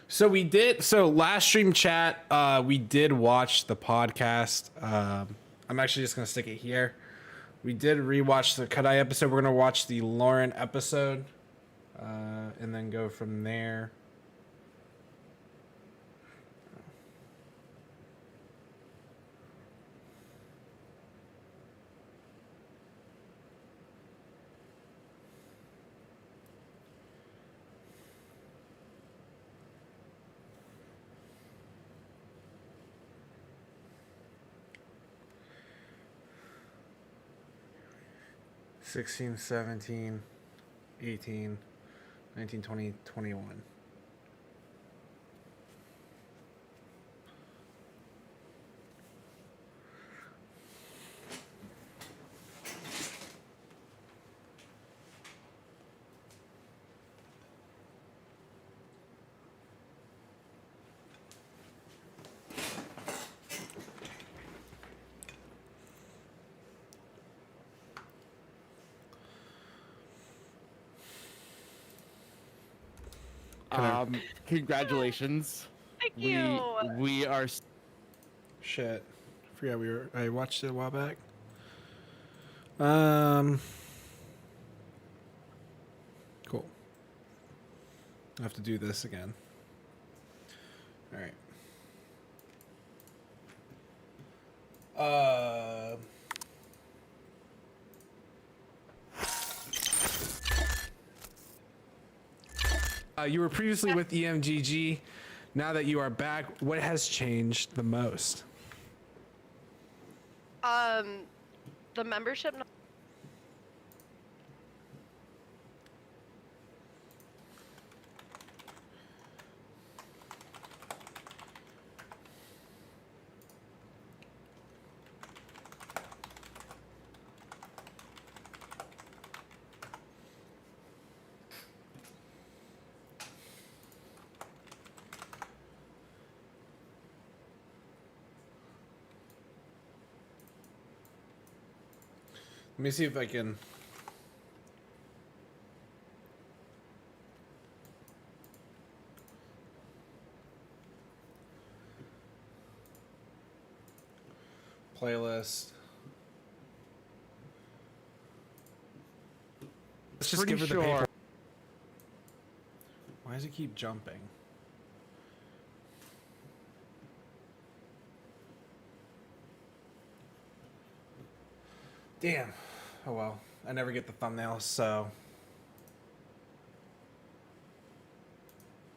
So we did. So last stream chat, we did watch the podcast. I'm actually just gonna stick it here. We did rewatch the Kadai episode. We're gonna watch the Lauren episode, and then go from there. (16, 17, 18, 19, 20, 21). Congratulations. Thank you. We are. Shit. Forgot I watched it a while back. Cool. I have to do this again. All right. You were previously with EMGG. Now that you are back, what has changed the most? The membership. Let me see if I can. Playlist. Let's just give her the paper. Why does it keep jumping? Damn. Oh well. I never get the thumbnail, so.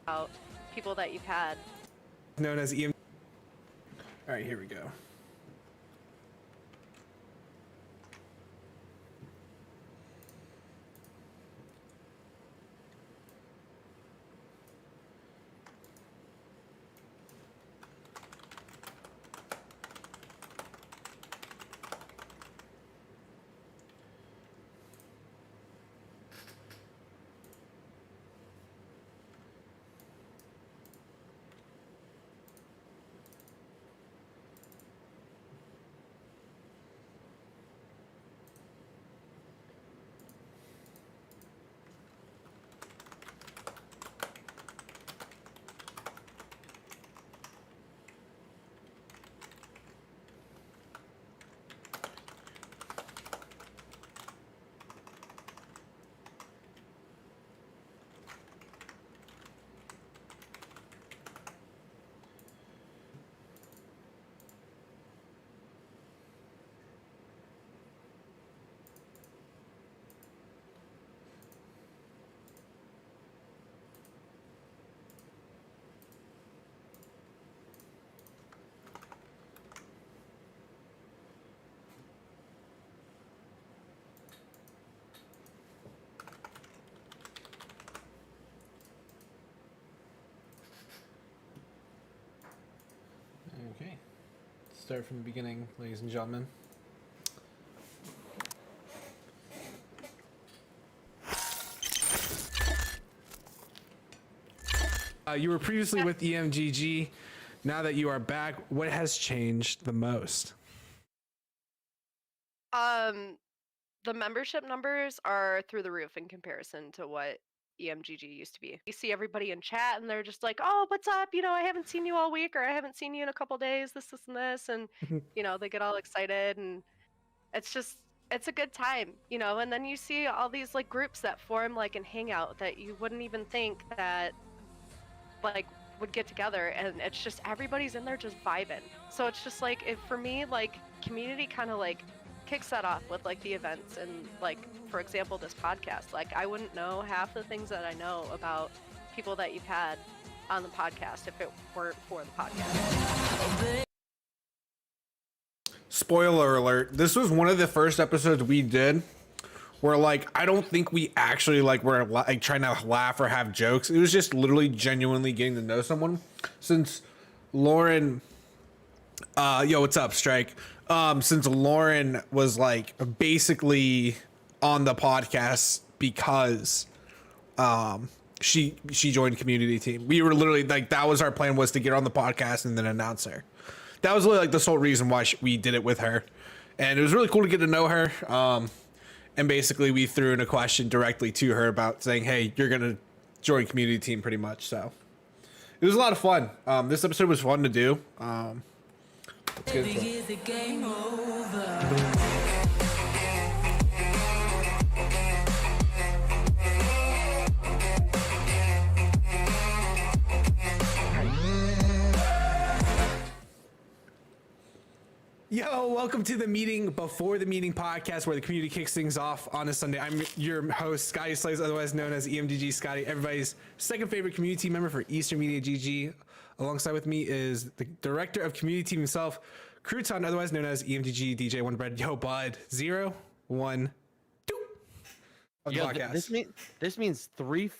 About people that you've had. Known as EM. All right, here we go. Okay. Start from the beginning, ladies and gentlemen. You were previously with EMGG. Now that you are back, what has changed the most? The membership numbers are through the roof in comparison to what EMGG used to be. You see everybody in chat and they're just like, "Oh, what's up? You know, I haven't seen you all week, or I haven't seen you in a couple days, this, and this." And, you know, they get all excited, and it's just, it's a good time, you know. And then you see all these like groups that form like in Hangout that you wouldn't even think that like would get together, and it's just everybody's in there just vibing. So it's just like, if for me, like community kind of like kicks that off with like the events, and like for example this podcast, like I wouldn't know half the things that I know about people that you've had on the podcast if it weren't for the podcast. Spoiler alert, this was one of the first episodes we did where like I don't think we actually like were like trying to laugh or have jokes. It was just literally genuinely getting to know someone. Since Lauren, yo, what's up, Strike? Since Lauren was like basically on the podcast because she joined community team. We were literally like, that was our plan, was to get her on the podcast and then announce her. That was really like the sole reason why we did it with her, and it was really cool to get to know her. And basically we threw in a question directly to her about saying, hey, you're gonna join community team pretty much. So it was a lot of fun. This episode was fun to do. Let's get into it. Yo, welcome to the meeting before the meeting podcast, where the community kicks things off on a Sunday. I'm your host, Scotty Slays, otherwise known as EMGG Scotty, everybody's second favorite community team member for Eastern Media GG. Alongside with me is the director of community team himself, Crouton, otherwise known as EMGG DJ Wonderbread. Yo, bud, 0, 1, 2 of the podcast. This means 3.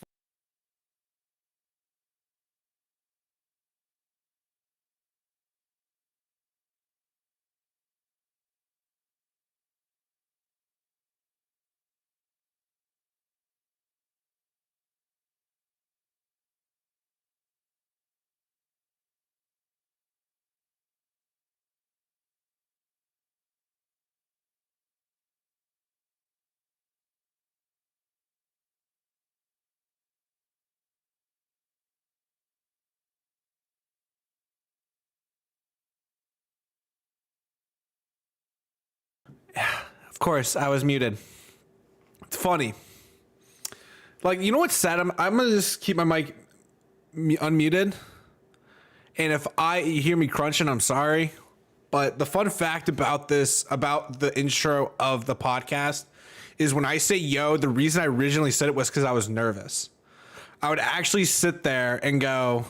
Of course, I was muted. It's funny. Like, you know what's sad? I'm gonna just keep my mic unmuted. And if you hear me crunching, I'm sorry. But the fun fact about this, about the intro of the podcast, is when I say yo, the reason I originally said it was because I was nervous. I would actually sit there and go,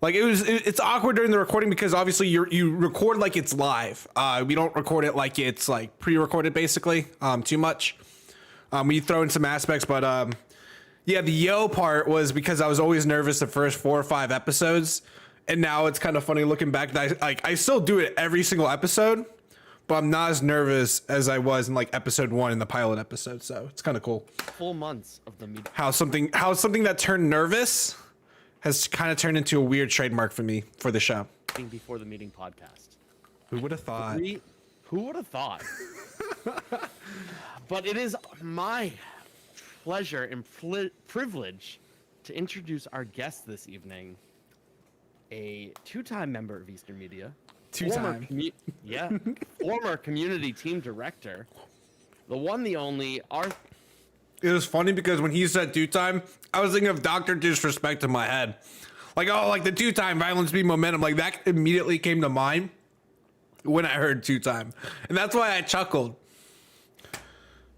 like it's awkward during the recording because obviously you record like it's live. We don't record it like it's like pre-recorded basically, too much. We throw in some aspects, but yeah, the yo part was because I was always nervous the first 4 or 5 episodes, and now it's kind of funny looking back that I still do it every single episode, but I'm not as nervous as I was in like episode 1 in the pilot episode. So it's kind of cool. Full months of the meeting. How something that turned nervous has kind of turned into a weird trademark for me for the show. Before the meeting podcast. Who would have thought? Who would have thought? But it is my pleasure and privilege to introduce our guest this evening, a 2-time member of Eastern Media. Two-time. Former community team director, the one, the only, It was funny because when he said 2-time, I was thinking of Dr. Disrespect in my head. Like, oh, like the 2-time violence speed momentum. Like that immediately came to mind when I heard 2-time. And that's why I chuckled.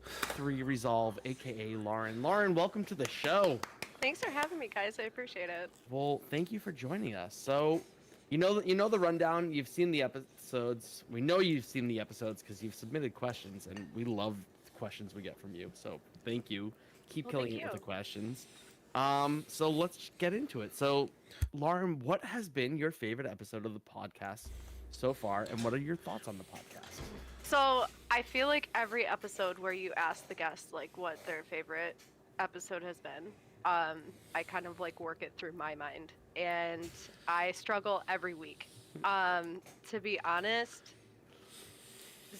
3 Resolve, aka Lauren. Lauren, welcome to the show. Thanks for having me, guys. I appreciate it. Well, thank you for joining us. So, you know the rundown. You've seen the episodes. We know you've seen the episodes because you've submitted questions, and we love the questions we get from you. So, thank you. Keep killing it with the questions. So let's get into it. So, Lauren, what has been your favorite episode of the podcast so far, and what are your thoughts on the podcast? So I feel like every episode where you ask the guest like what their favorite episode has been, I kind of like work it through my mind, and I struggle every week. To be honest,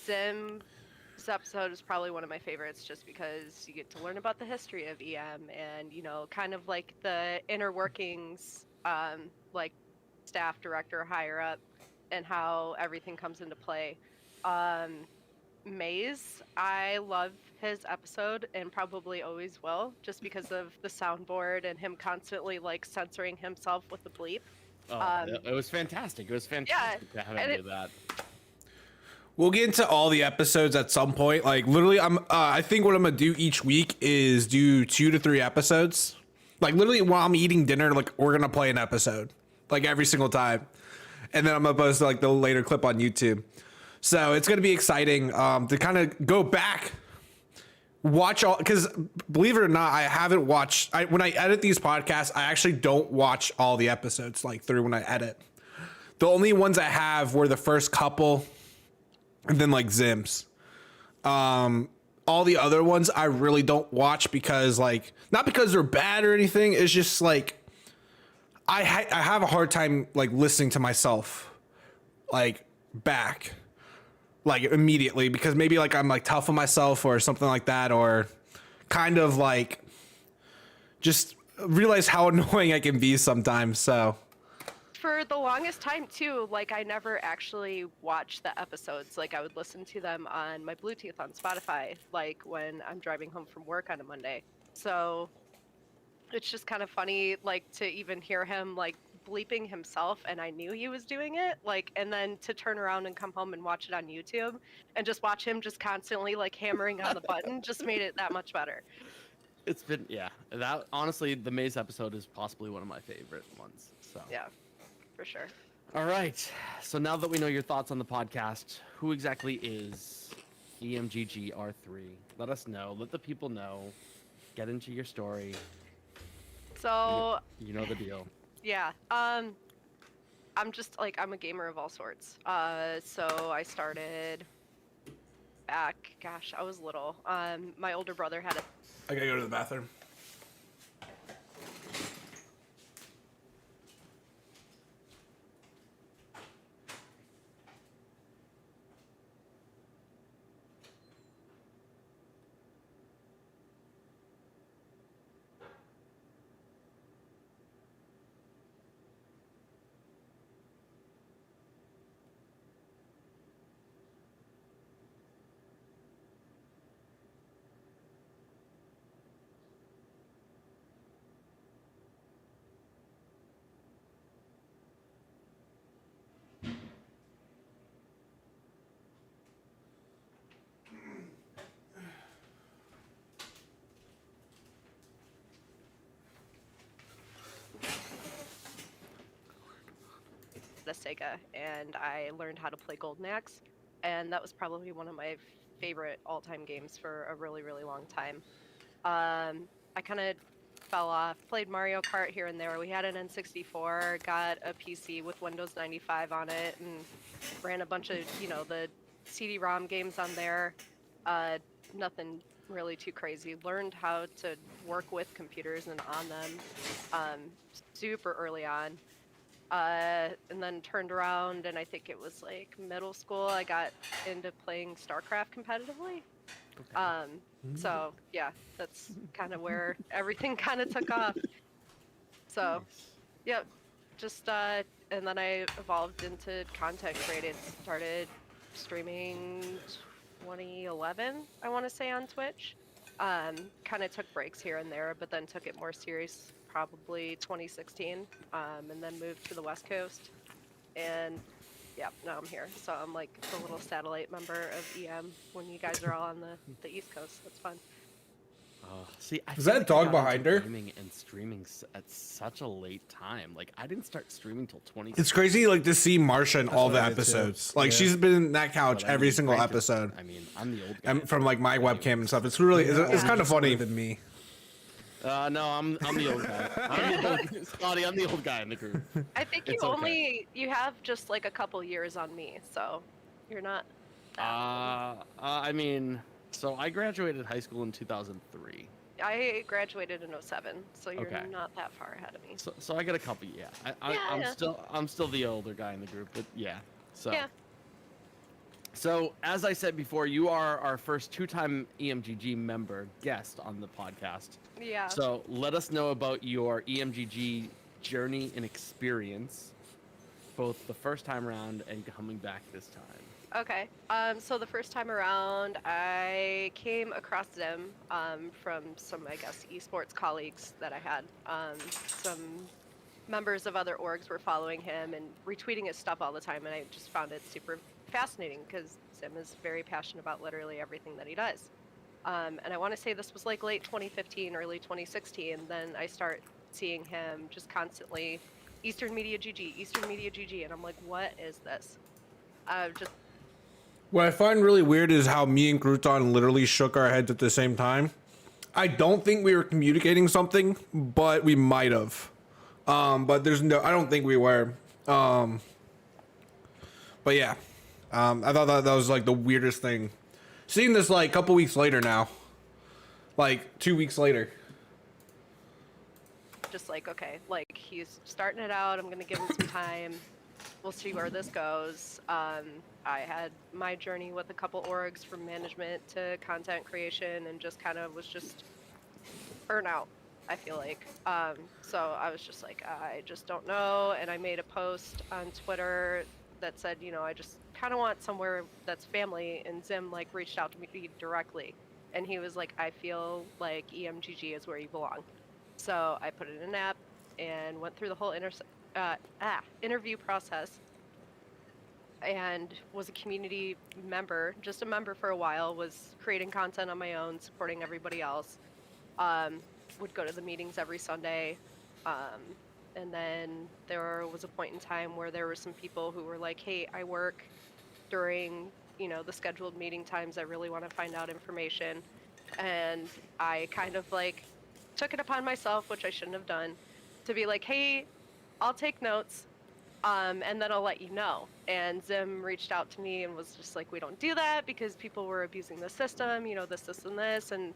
Zim's episode is probably one of my favorites just because you get to learn about the history of EM and, you know, kind of like the inner workings, like staff director higher up and how everything comes into play. Maze, I love his episode and probably always will just because of the soundboard and him constantly like censoring himself with the bleep. It was fantastic. It was fantastic to have him do that. We'll get into all the episodes at some point. Like literally, I think what I'm gonna do each week is do 2 to 3 episodes. Like literally, while I'm eating dinner, like we're gonna play an episode, like every single time, and then I'm gonna post like the later clip on YouTube. So it's gonna be exciting to kind of go back, watch all, because believe it or not, I haven't watched. When I edit these podcasts, I actually don't watch all the episodes like through when I edit. The only ones I have were the first couple. And then like Zim's. All the other ones I really don't watch because like, not because they're bad or anything. It's just like, I have a hard time like listening to myself like back like immediately because maybe like I'm like tough on myself or something like that, or kind of like just realize how annoying I can be sometimes. So for the longest time too, like I never actually watched the episodes. Like I would listen to them on my Bluetooth on Spotify, like when I'm driving home from work on a Monday. So it's just kind of funny, like to even hear him like bleeping himself, and I knew he was doing it, like, and then to turn around and come home and watch it on YouTube and just watch him just constantly like hammering on the button just made it that much better. It's been, yeah, that honestly, the Maze episode is possibly one of my favorite ones. So Yeah, for sure. All right. So now that we know your thoughts on the podcast, who exactly is EMGGR3? Let us know. Let the people know. Get into your story. So You know the deal. yeah, I'm just like, I'm a gamer of all sorts. So I started back, gosh, I was little. My older brother had a I gotta go to the bathroom. Sega, and I learned how to play Golden Axe, and that was probably one of my favorite all-time games for a really, really long time. I kind of fell off, played Mario Kart here and there. We had an N64, got a PC with Windows 95 on it, and ran a bunch of, the CD-ROM games on there. Nothing really too crazy. Learned how to work with computers and on them super early on. And then turned around, and I think it was like middle school, I got into playing StarCraft competitively. So yeah, that's kind of where everything kind of took off. So, yeah, just and then I evolved into content creating. Started streaming 2011, I want to say, on Twitch. Kind of took breaks here and there, but then took it more serious probably 2016, and then moved to the West Coast. And yeah, now I'm here. So I'm like the little satellite member of EM when you guys are all on the East Coast. That's fun. See, Is that a dog behind her? Gaming and streaming at such a late time. Like, I didn't start streaming till 20. It's crazy, like, to see Marsha in all what the I did too. episodes. Like, Yeah. she's been in that couch But I every mean, single granted, episode. I mean, I'm the old guy. And from like my webcam and stuff. It's really, it's kind of funny. Than me. No, I'm the old guy. Scotty, I'm the old guy in the group. I think It's okay. you have just like a couple years on me, so you're not that old. I mean, so I graduated high school in 2003. I graduated in 07, so you're Okay. not that far ahead of me. So I got a couple. Yeah, I'm Yeah. I'm still the older guy in the group, but yeah. So Yeah. So as I said before, you are our first two-time EMGG member guest on the podcast. Yeah. So let us know about your EMGG journey and experience, both the first time around and coming back this time. Okay. So the first time around, I came across Zim from some, I guess, esports colleagues that I had. Some members of other orgs were following him and retweeting his stuff all the time, and I just found it super fascinating because Zim is very passionate about literally everything that he does. And I want to say this was like late 2015, early 2016. Then I start seeing him just constantly, Eastern Media GG, Eastern Media GG, and I'm like, what is this? Just What I find really weird is how me and Crouton literally shook our heads at the same time. I don't think we were communicating something, but we might have. But there's no, I don't think we were. But yeah, I thought that was like the weirdest thing. Seeing this like a couple weeks later now, like 2 weeks later. just like, okay, like he's starting it out. I'm gonna give him some time. We'll see where this goes. I had my journey with a couple orgs from management to content creation, and just kind of was just burnout, I feel like. So I was just like, I just don't know. And I made a post on Twitter that said, you know, I just kind of want somewhere that's family. And Zim like reached out to me directly, and he was like, I feel like EMGG is where you belong. So I put it in an app and went through the whole interview process, and was a community member, just a member for a while, was creating content on my own, supporting everybody else. Would go to the meetings every Sunday. And then there was a point in time where there were some people who were like, hey, I work during, you know, the scheduled meeting times. I really want to find out information. And I kind of like took it upon myself, which I shouldn't have done, to be like, hey, I'll take notes, and then I'll let you know. And Zim reached out to me and was just like, we don't do that because people were abusing the system, you know, this, and this. And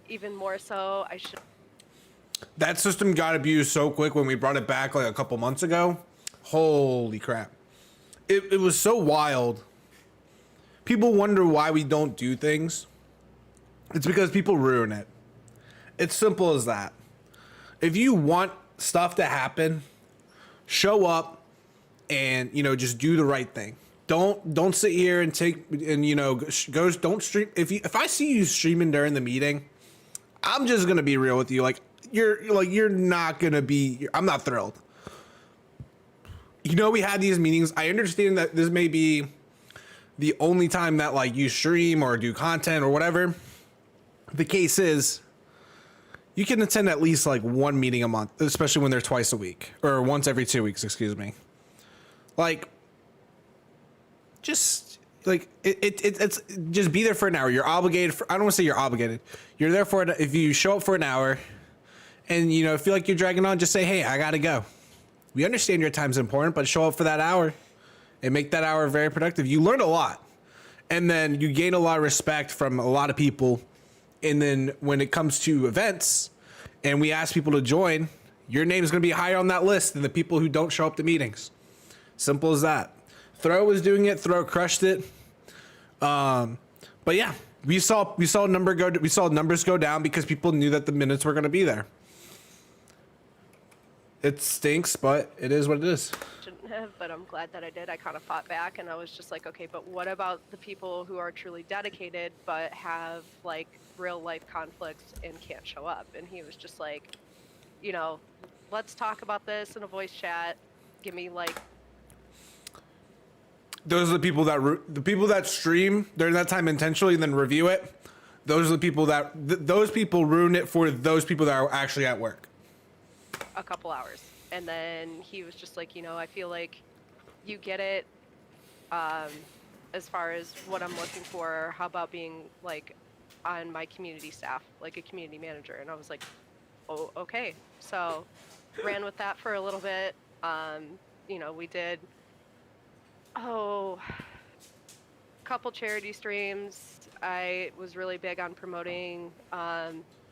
even more so, I should. That system got abused so quick when we brought it back like a couple months ago. Holy crap. It was so wild. People wonder why we don't do things. It's because people ruin it. It's simple as that. If you want stuff to happen, show up and, you know, just do the right thing. Don't sit here and you know, don't stream. If I see you streaming during the meeting, I'm just going to be real with you. You're not going to be, I'm not thrilled. You know, we had these meetings. I understand that this may be the only time that like you stream or do content or whatever. The case is, you can attend at least like one meeting a month, especially when they're twice a week or once every 2 weeks, excuse me. like, just like it's just be there for an hour. You're obligated for, I don't want to say you're obligated. You're there for it. If you show up for an hour and, you know, feel like you're dragging on, just say, hey, I gotta go. We understand your time's important, but show up for that hour and make that hour very productive. You learn a lot, and then you gain a lot of respect from a lot of people. And then when it comes to events and we ask people to join, your name is going to be higher on that list than the people who don't show up to meetings. Simple as that. Throw was doing it. Throw crushed it. But yeah, we saw numbers go down because people knew that the minutes were going to be there. It stinks, but it is what it is. Shouldn't have, but I'm glad that I did. I kind of fought back, and I was just like, okay, but what about the people who are truly dedicated but have like real life conflicts and can't show up? And he was just like, you know, let's talk about this in a voice chat. Give me like. Those are the people that stream during that time intentionally and then review it. Those are the people that those people ruin it for those people that are actually at work. A couple hours, and then he was just like, you know, I feel like you get it as far as what I'm looking for. How about being like on my community staff, like a community manager? And I was like, oh, okay. So ran with that for a little bit. You know, we did couple charity streams. I was really big on promoting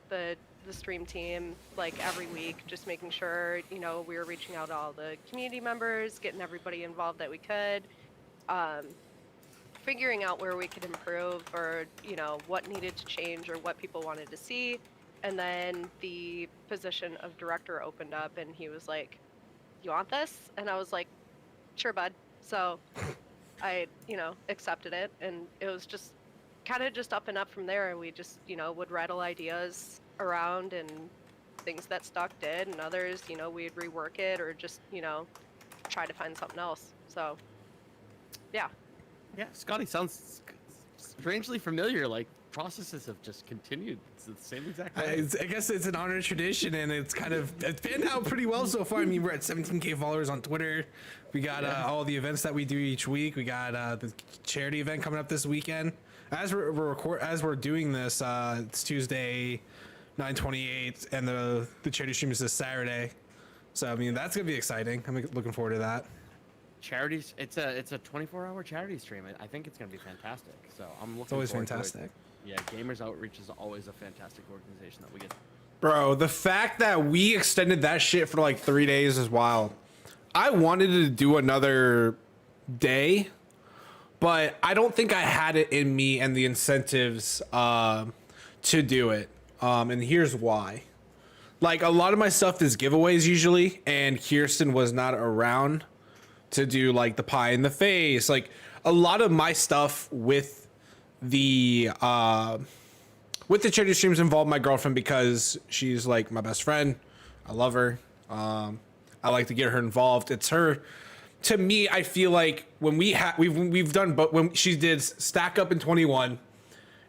the stream team like every week, just making sure, you know, we were reaching out to all the community members, getting everybody involved that we could, figuring out where we could improve, or, you know, what needed to change or what people wanted to see. And then the position of director opened up, and he was like, you want this? And I was like, sure, bud. So I, you know, accepted it, and it was just kind of just up and up from there. And we just, you know, would rattle ideas around, and things that stuck did, and others, you know, we'd rework it or just, you know, try to find something else. So yeah. Scotty sounds strangely familiar. Like, processes have just continued. It's the same exact way. I guess it's an honored tradition, and it's panned out pretty well so far. I mean, we're at 17K followers on Twitter. We got all the events that we do each week. We got the charity event coming up this weekend. As we're doing this, it's Tuesday, 9/28, and the charity stream is this Saturday. So I mean, that's gonna be exciting. I'm looking forward to that. Charities, it's a 24-hour charity stream. I think it's gonna be fantastic. So I'm looking. It's always forward to it. fantastic. Yeah, Gamers Outreach is always a fantastic organization that we get. Bro, the fact that we extended that shit for like 3 days is wild. I wanted to do another day, but I don't think I had it in me and the incentives to do it. And here's why. Like, a lot of my stuff is giveaways usually, and Kirsten was not around to do like the pie in the face. Like, a lot of my stuff with the charity streams involve my girlfriend, because she's like my best friend. I love her. I like to get her involved. It's her. To me, I feel like when we've done, but when she did Stack Up in 21,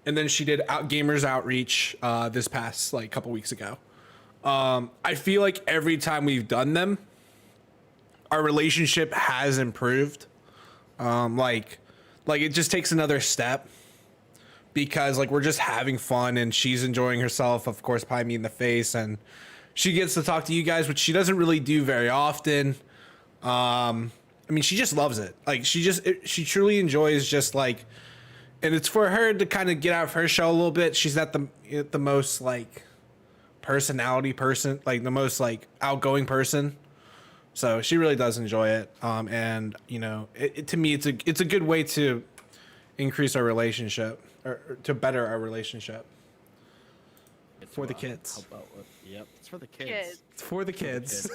and then she did Gamers Outreach this past like couple weeks ago. I feel like every time we've done them, our relationship has improved. Like it just takes another step, because like we're just having fun, and she's enjoying herself, of course, pie me in the face, and she gets to talk to you guys, which she doesn't really do very often. I mean, she just loves it. Like, she truly enjoys just like, and it's for her to kind of get out of her shell a little bit. She's not the most like personality person, like the most like outgoing person. So she really does enjoy it. And you know, to me, it's a good way to increase our relationship, or to better our relationship. For the kids. Yep, it's for the kids. It's for the kids.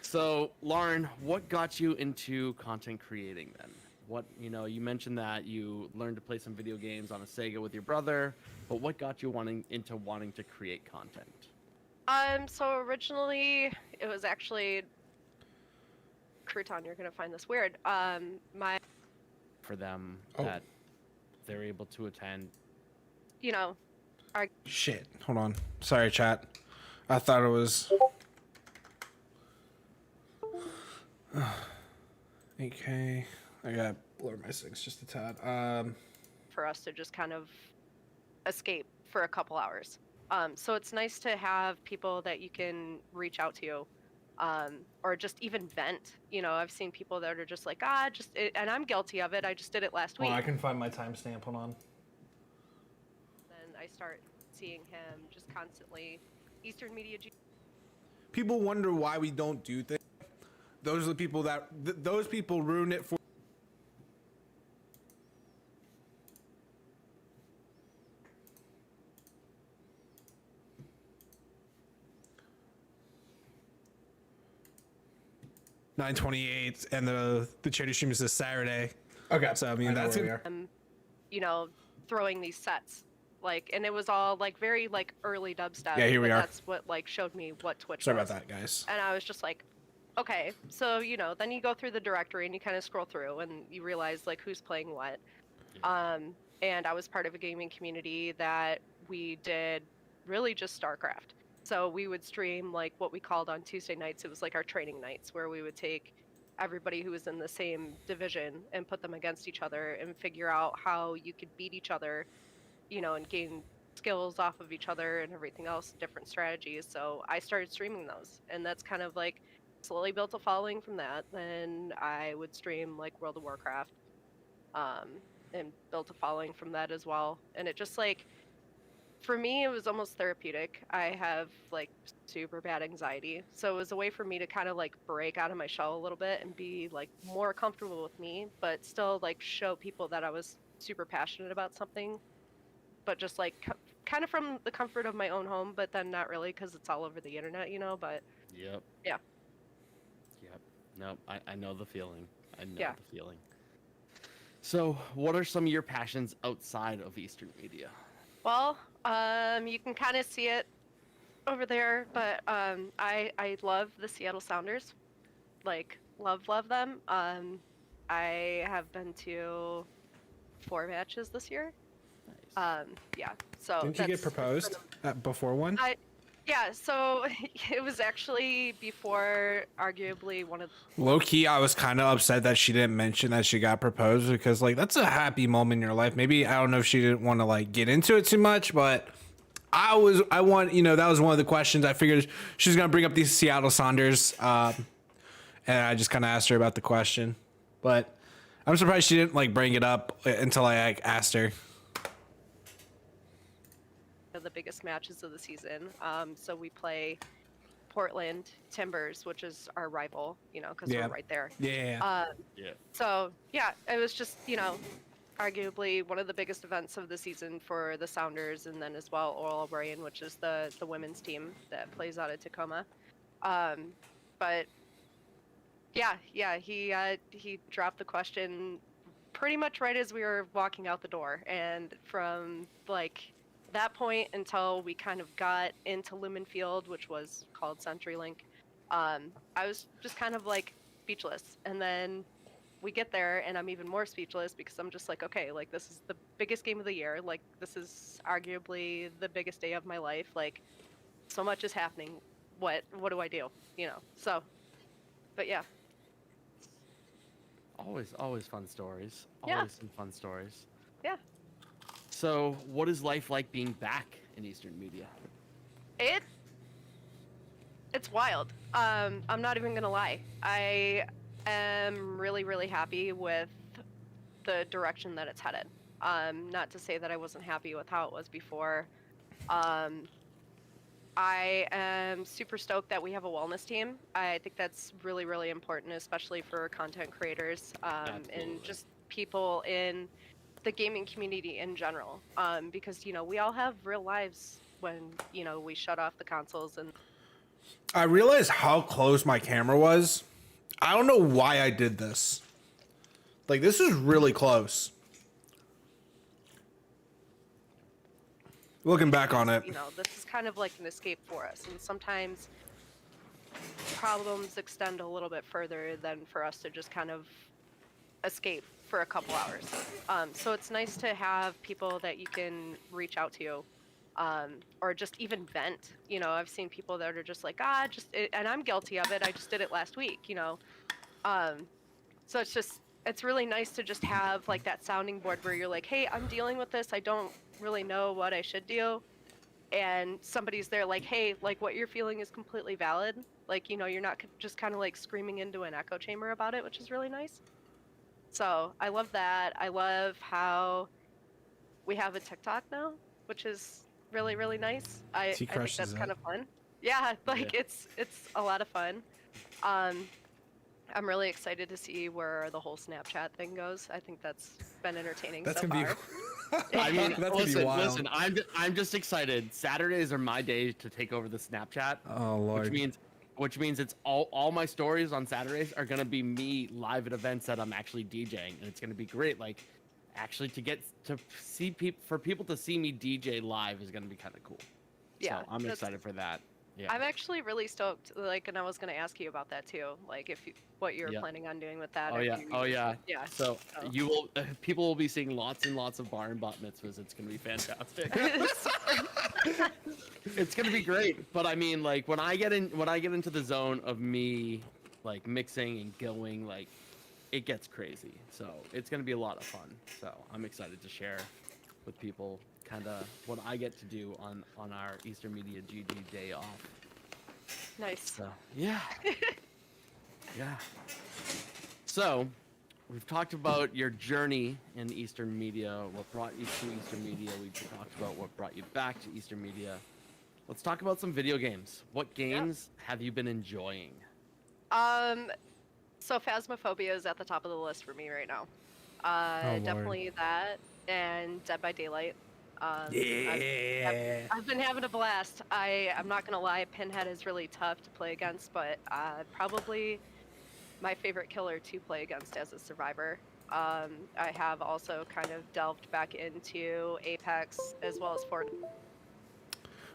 So, Lauren, what got you into content creating then? What, you know, you mentioned that you learned to play some video games on a Sega with your brother, but what got you wanting to create content? So originally it was actually, Crouton, you're gonna find this weird. For them Oh. that they're able to attend. You know, Shit. Hold on. Sorry, chat. I thought it was. 8K. I got blur my settings just a tad. For us to just kind of escape for a couple hours. So it's nice to have people that you can reach out to, or just even vent. You know, I've seen people that are just like, and I'm guilty of it. I just did it last week. I can find my timestamp. Hold on. Then I start seeing him just constantly. Eastern Media. People wonder why we don't do things. Those are the people that those people ruin it for. $9.28, and the charity stream is this Saturday. Okay, so I mean that's it. You know, throwing these sets. Like, and it was all like very like early dubstep. Yeah, here we but are. That's what like showed me what Twitch Sorry was. about that, guys. And I was just like, okay, so you know, then you go through the directory and you kind of scroll through and you realize like who's playing what. And I was part of a gaming community that we did really just StarCraft. So we would stream like what we called on Tuesday nights. It was like our training nights where we would take everybody who was in the same division and put them against each other and figure out how you could beat each other, you know, and gain skills off of each other and everything else, different strategies. So I started streaming those, and that's kind of like slowly built a following from that. Then I would stream like World of Warcraft, and built a following from that as well. And it just like, for me, it was almost therapeutic. I have like super bad anxiety, so it was a way for me to kind of like break out of my shell a little bit and be like more comfortable with me, but still like show people that I was super passionate about something, but just like kind of from the comfort of my own home, but then not really because it's all over the internet, you know. But Yep. yeah. Yep. No, I know the feeling. I know Yeah. the feeling. So, what are some of your passions outside of Eastern Media? Well, you can kind of see it over there, but I love the Seattle Sounders, like love them. I have been to 4 matches this year. Nice. Yeah. So Didn't you get that's proposed before one? yeah. So it was actually before, arguably one of. Low key, I was kind of upset that she didn't mention that she got proposed, because like that's a happy moment in your life. Maybe I don't know if she didn't want to like get into it too much, but that was one of the questions. I figured she's gonna bring up these Seattle Saunders, and I just kind of asked her about the question, but I'm surprised she didn't like bring it up until I like asked her. The biggest matches of the season. So we play Portland Timbers, which is our rival, you know, because Yeah. we're right there. Yeah. Yeah. So yeah, it was just, you know, arguably one of the biggest events of the season for the Sounders, and then as well Oral Brain, which is the women's team that plays out of Tacoma. But yeah, he dropped the question pretty much right as we were walking out the door, and from like that point until we kind of got into Lumen Field, which was called CenturyLink, I was just kind of like speechless. And then we get there and I'm even more speechless because I'm just like, okay, like this is the biggest game of the year. Like this is arguably the biggest day of my life. Like so much is happening. What do I do? You know? So, but yeah. Always fun stories. Yeah. Always some fun stories. Yeah. So, what is life like being back in Eastern Media? It's wild. I'm not even gonna lie. I am really, really happy with the direction that it's headed. Not to say that I wasn't happy with how it was before. I am super stoked that we have a wellness team. I think that's really, really important, especially for content creators, and just people in the gaming community in general. Because, you know, we all have real lives when, you know, we shut off the consoles. And I realized how close my camera was. I don't know why I did this. Like, this is really close. Looking back on it. you know, this is kind of like an escape for us. And sometimes problems extend a little bit further than for us to just kind of escape for a couple hours. So it's nice to have people that you can reach out to, or just even vent. You know, I've seen people that are just like, and I'm guilty of it. I just did it last week, you know. So it's really nice to just have like that sounding board where you're like, hey, I'm dealing with this. I don't really know what I should do. And somebody's there like, hey, like what you're feeling is completely valid. Like, you know, you're not just kind of like screaming into an echo chamber about it, which is really nice. So I love that. I love how we have a TikTok now, which is really, really nice. I think crushes that's it. kind of fun. Yeah, like it's a lot of fun. I'm really excited to see where the whole Snapchat thing goes. I think that's been entertaining That's so gonna far. be. I mean, That's gonna be listen, wild. listen. I'm just excited. Saturdays are my days to take over the Snapchat, Oh lord. which means it's all my stories on Saturdays are gonna be me live at events that I'm actually DJing, and it's gonna be great. Like, actually, to get to see people to see me DJ live is gonna be kind of cool. Yeah, so I'm that's- excited for that. Yeah. I'm actually really stoked. Like, and I was gonna ask you about that too. Like, what you were Yeah. planning on doing with that. Oh if yeah, you oh used- yeah. Yeah. So you will, people will be seeing lots and lots of bar and bat mitzvahs. It's gonna be fantastic. It's gonna be great. But I mean, like when I get into the zone of me, like mixing and going, like it gets crazy. So it's gonna be a lot of fun. So I'm excited to share with people kind of what I get to do on our Eastern Media GG day off. Nice. So yeah, yeah. So we've talked about your journey in Eastern Media, what brought you to Eastern Media. We've talked about what brought you back to Eastern Media. Let's talk about some video games. What games have you been enjoying? So Phasmophobia is at the top of the list for me right now. Lord. Definitely that, and Dead by Daylight. Yeah. I've been having a blast. I'm not gonna lie, Pinhead is really tough to play against, but probably my favorite killer to play against as a survivor. I have also kind of delved back into Apex as well as Fortnite.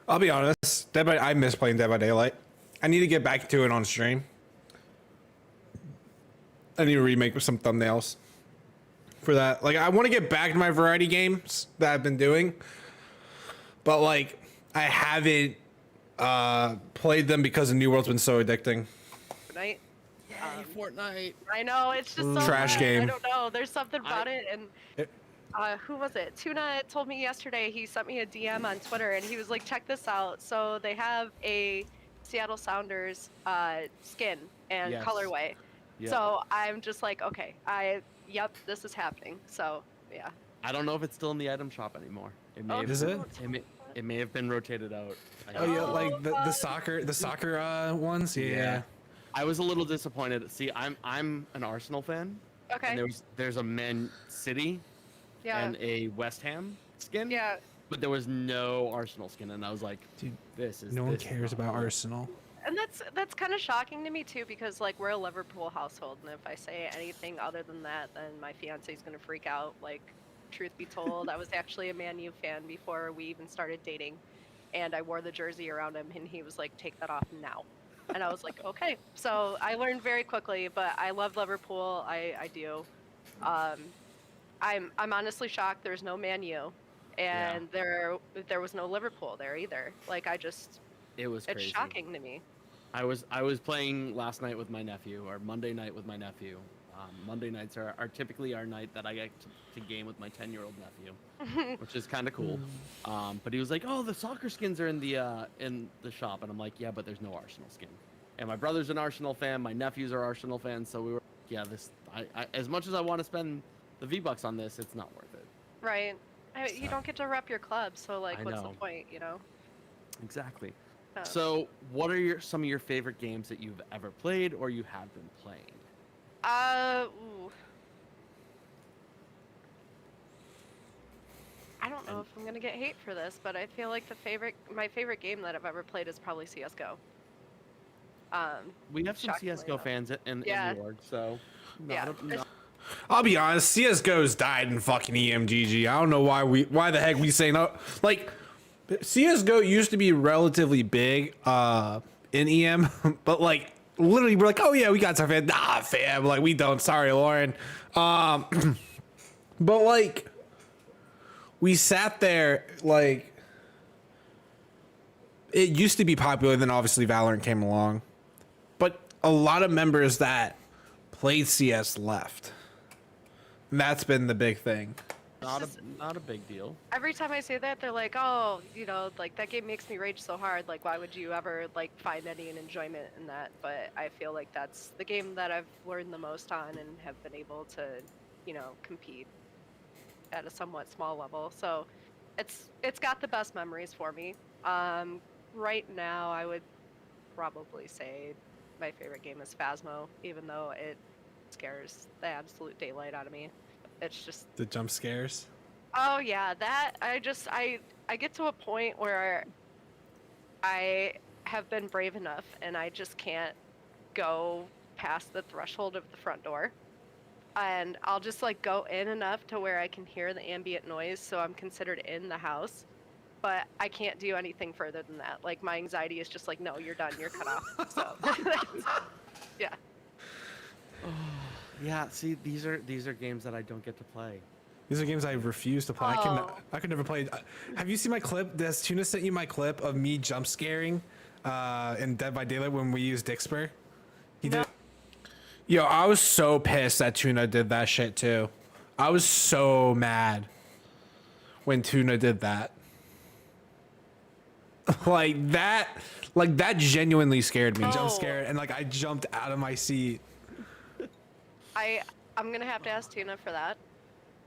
I'll be honest. I miss playing Dead by Daylight. I need to get back to it on stream. I need to remake some thumbnails for that. Like, I want to get back to my variety games that I've been doing, but like I haven't played them because the New World's been so addicting. Fortnite. Fortnite. I know, it's just so Trash fun. game. I don't know. There's something about it, and It- who was it? Tuna told me yesterday. He sent me a DM on Twitter, and he was like, "Check this out." So they have a Seattle Sounders skin and Yes. colorway. Yeah. So I'm just like, okay, yep, this is happening. So yeah. I don't know if it's still in the item shop anymore. It may Oh, have, Is it? It may have been rotated out. Oh yeah, like the soccer ones. Yeah. I was a little disappointed. See, I'm an Arsenal fan, Okay. and there's a Man City Yeah. and a West Ham skin. Yeah. But there was no Arsenal skin, and I was like, Dude, this is No one this is cares not about cool. Arsenal. And that's kind of shocking to me too, because like we're a Liverpool household, and if I say anything other than that, then my fiance's gonna freak out. Like, truth be told, I was actually a Man U fan before we even started dating, and I wore the jersey around him, and he was like, "Take that off now," and I was like, "Okay." So I learned very quickly, but I love Liverpool. I do. I'm honestly shocked there's no Man U, and there was no Liverpool there either. Like It was it's crazy. shocking to me. I was playing last night with my nephew, or Monday night with my nephew. Monday nights are typically our night that I get to game with my 10-year-old nephew, which is kind of cool. But he was like, "Oh, the soccer skins are in the shop," and I'm like, "Yeah, but there's no Arsenal skin." And my brother's an Arsenal fan, my nephews are Arsenal fans, so we were, yeah, this. I as much as I want to spend the V-Bucks on this, it's not worth it. Right. You don't get to rep your club, so like, I what's know. the point, you know? Exactly. Uh, So, what are some of your favorite games that you've ever played or you have been playing? Ooh. I don't know if I'm gonna get hate for this, but I feel like my favorite game that I've ever played is probably CS:GO. We have some Shockingly CS:GO enough. fans in Yeah. the org, so Yeah. not I'll be honest, CS:GO's died in fucking EMGG. I don't know why the heck we say no. Like, CS:GO used to be relatively big in EM, but like literally we're like, oh yeah, we got some fans. Nah, fam, like we don't. Sorry, Lauren. But like we sat there like it used to be popular. Then obviously Valorant came along, but a lot of members that played CS left. And that's been the big thing. Not a big deal. Every time I say that, they're like, "Oh, you know, like that game makes me rage so hard. Like, why would you ever like find any enjoyment in that?" But I feel like that's the game that I've learned the most on and have been able to, you know, compete at a somewhat small level. So, it's got the best memories for me. Right now, I would probably say my favorite game is Phasmo, even though it scares the absolute daylight out of me. It's just The jump scares. oh yeah, that I get to a point where I have been brave enough and I just can't go past the threshold of the front door. And I'll just like go in enough to where I can hear the ambient noise so I'm considered in the house. But I can't do anything further than that. Like my anxiety is just like, no, you're done, you're cut off. So yeah. Yeah, see, these are games that I don't get to play. These are games I refuse to play. Oh. I could never play. Have you seen my clip? Has Tuna sent you my clip of me jump scaring in Dead by Daylight when we used Dixper? He did. Yo, I was so pissed that Tuna did that shit too. I was so mad when Tuna did that. like that genuinely scared me. Jump Oh. scare, and like I jumped out of my seat. I'm gonna have to ask Tuna for that.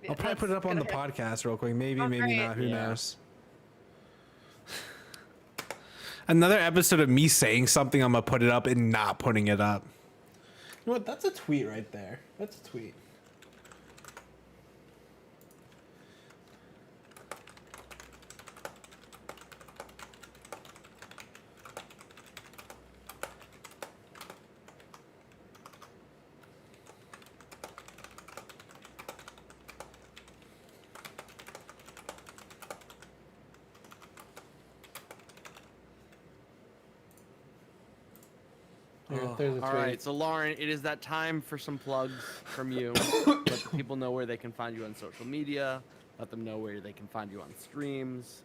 I'll probably put it up on the podcast real quick. Maybe, Oh, maybe great. not. Who Yeah. knows? Another episode of me saying something, I'm gonna put it up and not putting it up. You know what? That's a tweet right there. That's a tweet. There's a All tweet. right, so Lauren, it is that time for some plugs from you. Let the people know where they can find you on social media. Let them know where they can find you on streams.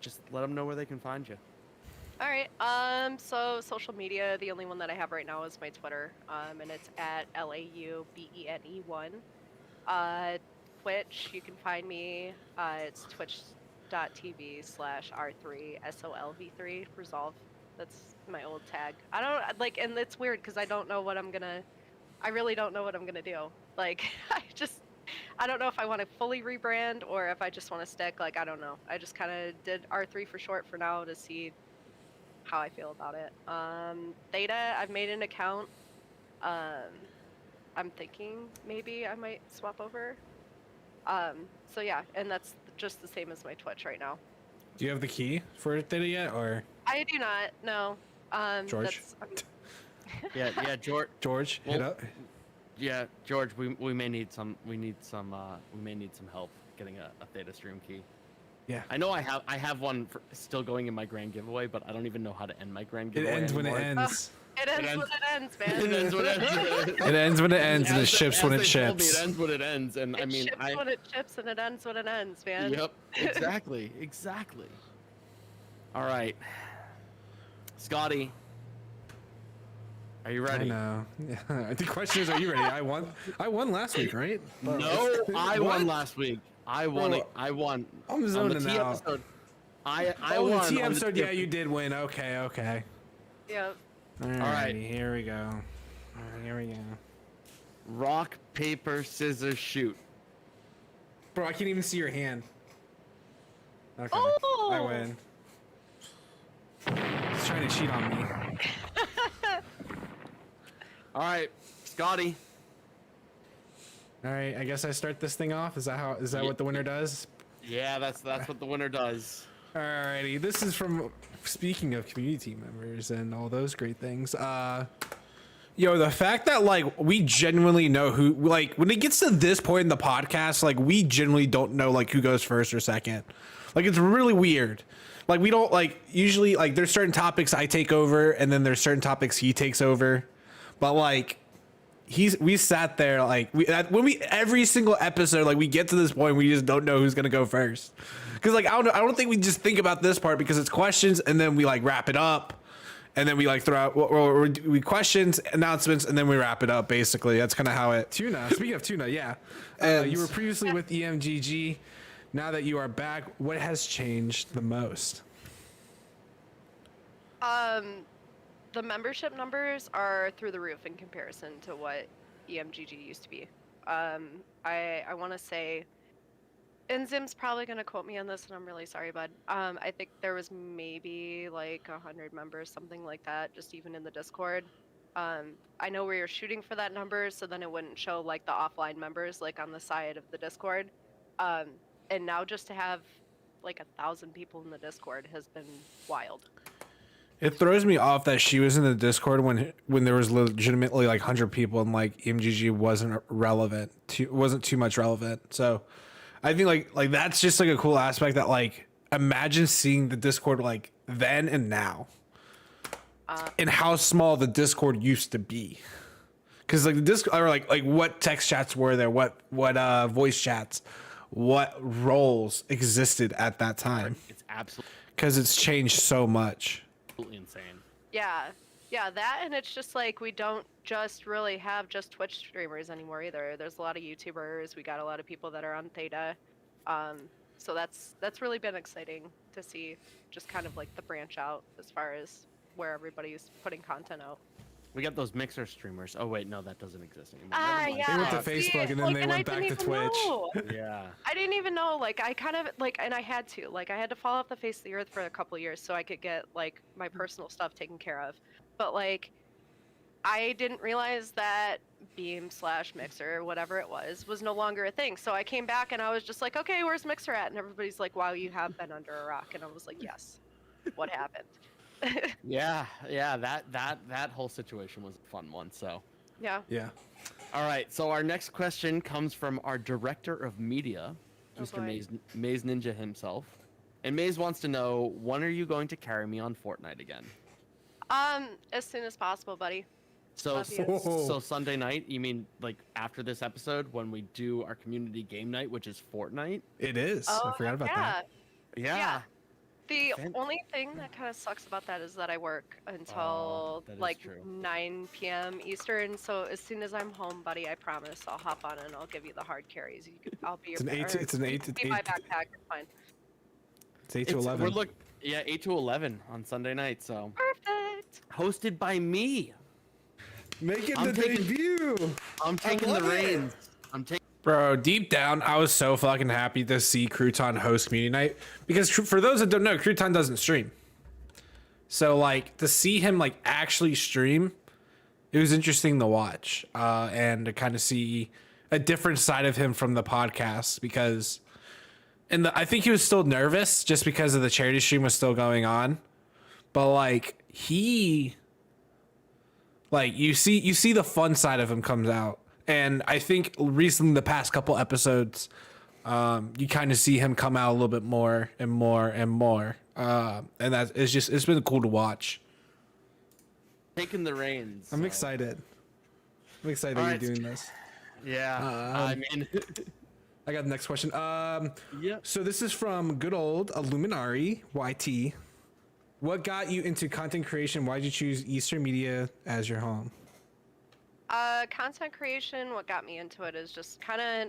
Just let them know where they can find you. All right. So social media, the only one that I have right now is my Twitter. And it's at LAUBENE1. Twitch, you can find me. It's twitch.tv/R3SOLV3 Resolve. That's my old tag. I don't like, and it's weird because I don't know what I'm gonna. I really don't know what I'm gonna do. Like, I don't know if I want to fully rebrand or if I just want to stick. Like, I don't know. I just kind of did R3 for short for now to see how I feel about it. Theta, I've made an account. I'm thinking maybe I might swap over. So yeah, and that's just the same as my Twitch right now. Do you have the key for Theta yet, or I do not. No. George? Yeah, George. George? Hit Well, up. Yeah, George. We may need some. We may need some help getting a Theta stream key. Yeah. I know I have one still going in my grand giveaway, but I don't even know how to end my grand It giveaway. ends when it anymore. ends. It ends when it ends, man. It ends when it ends. It ends when it ends, and it As- ships as when it they told me, ships. It ends when it ends, and I It mean, ships when it ships and it ends when it ends, man. Yep, exactly, exactly. All right, Scotty, are you I ready? know. Yeah. The question is, are you ready? I won last week, right? No, I What? won last week. I won. Bro, I won. I'm on the zoning T out. episode. I Oh, won. the T on episode. T Yeah, you did win. Okay, okay. Yep. All right. right, here we go. All right, here we go. Rock, paper, scissors, shoot. Bro, I can't even see your hand. Okay, I Oh! win. He's trying to cheat on me. All right, Scotty. All right, I guess I start this thing off. Is that how? Is that Yeah. what the winner does? Yeah, that's what the winner does. Alrighty, this is from, speaking of community members and all those great things, yo, the fact that like we genuinely know who, like when it gets to this point in the podcast, like we genuinely don't know like who goes first or second. Like it's really weird. Like we don't like usually like there's certain topics I take over and then there's certain topics he takes over, but like we sat there like when we every single episode like we get to this point we just don't know who's gonna go first because like I don't think we just think about this part because it's questions and then we like wrap it up and then we like throw out we questions, announcements, and then we wrap it up. Basically, that's kind of how it. Tuna. Speaking of tuna, yeah. And- You were previously with EMGG. Now that you are back, what has changed the most? The membership numbers are through the roof in comparison to what EMGG used to be. I want to say, and Zim's probably gonna quote me on this, and I'm really sorry, bud. I think there was maybe like 100 members, something like that, just even in the Discord. I know we were shooting for that number, so then it wouldn't show like the offline members like on the side of the Discord. And now just to have like 1,000 people in the Discord has been wild. It throws me off that she was in the Discord when there was legitimately like 100 people and like MGG wasn't relevant, wasn't too much relevant. So I think like that's just like a cool aspect that like imagine seeing the Discord like then and now, and how small the Discord used to be. Because like the Discord, or like what text chats were there, what voice chats, what roles existed at that time. It's absolutely Because it's changed so much. insane. Yeah, that, and it's just like we don't just really have just Twitch streamers anymore either. There's a lot of YouTubers. We got a lot of people that are on Theta. So that's really been exciting to see, just kind of like the branch out as far as where everybody's putting content out. We got those Mixer streamers. Oh wait, no, that doesn't exist anymore. Ah, Never mind. yeah. They went to see, Facebook and then like, they and I went back didn't to even Twitch. know. Yeah. I didn't even know. Like, I kind of like, and I had to. Like, I had to fall off the face of the earth for a couple years so I could get like my personal stuff taken care of. But like, I didn't realize that Beam/Mixer, whatever it was no longer a thing. So I came back and I was just like, okay, where's Mixer at? And everybody's like, wow, you have been under a rock. And I was like, yes. What happened? Yeah, that whole situation was a fun one. So, Yeah. Yeah. all right. So our next question comes from our director of media, Oh, Mr. boy. Maze Ninja himself, and Maze wants to know, when are you going to carry me on Fortnite again? As soon as possible, buddy. So, Love you. so Sunday night? You mean like after this episode when we do our community game night, which is Fortnite? It is. I forgot about that. Yeah. The Fan- only thing that kind of sucks about that is that I work until Oh, that is like true. 9 p.m. Eastern. So as soon as I'm home, buddy, I promise I'll hop on and I'll give you the hard carries. I'll be It's an 8 be my backpack. It's fine. It's 8 to It's- 11. We're 8 to 11 on Sunday night. So Perfect. hosted by me. Making I'm the taking- debut. I'm taking the love it. reins. I'm taking. Bro, deep down, I was so fucking happy to see Crouton host community night because for those that don't know, Crouton doesn't stream. So like to see him like actually stream, it was interesting to watch and to kind of see a different side of him from the podcast because, I think he was still nervous just because of the charity stream was still going on, but like you see the fun side of him comes out. And I think recently, the past couple episodes, you kind of see him come out a little bit more and more and more. And it's been cool to watch. Taking the reins. I'm so- excited. I'm excited that Alright. you're doing this. Yeah. I mean. I got the next question. Yeah. So this is from good old Illuminari YT. What got you into content creation? Why did you choose Eastern Media as your home? Content creation, what got me into it is just kind of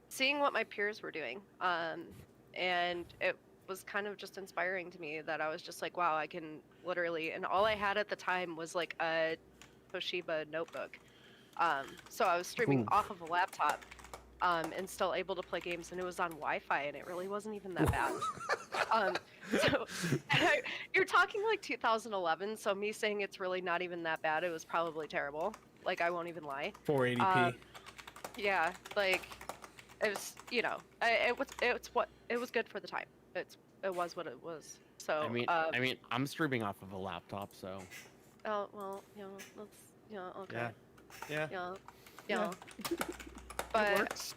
seeing what my peers were doing. And it was kind of just inspiring to me that I was just like, wow, I can literally, and all I had at the time was like a Toshiba notebook. So I was streaming off of a laptop and still able to play games, and it was on Wi-Fi, and it really wasn't even that bad. So you're talking like 2011, so me saying it's really not even that bad, it was probably terrible. Like, I won't even lie. 480p. Yeah, like it was, it was good for the time. It was what it was. So I mean, I'm streaming off of a laptop, so. oh well, let's okay. Yeah. Yeah. But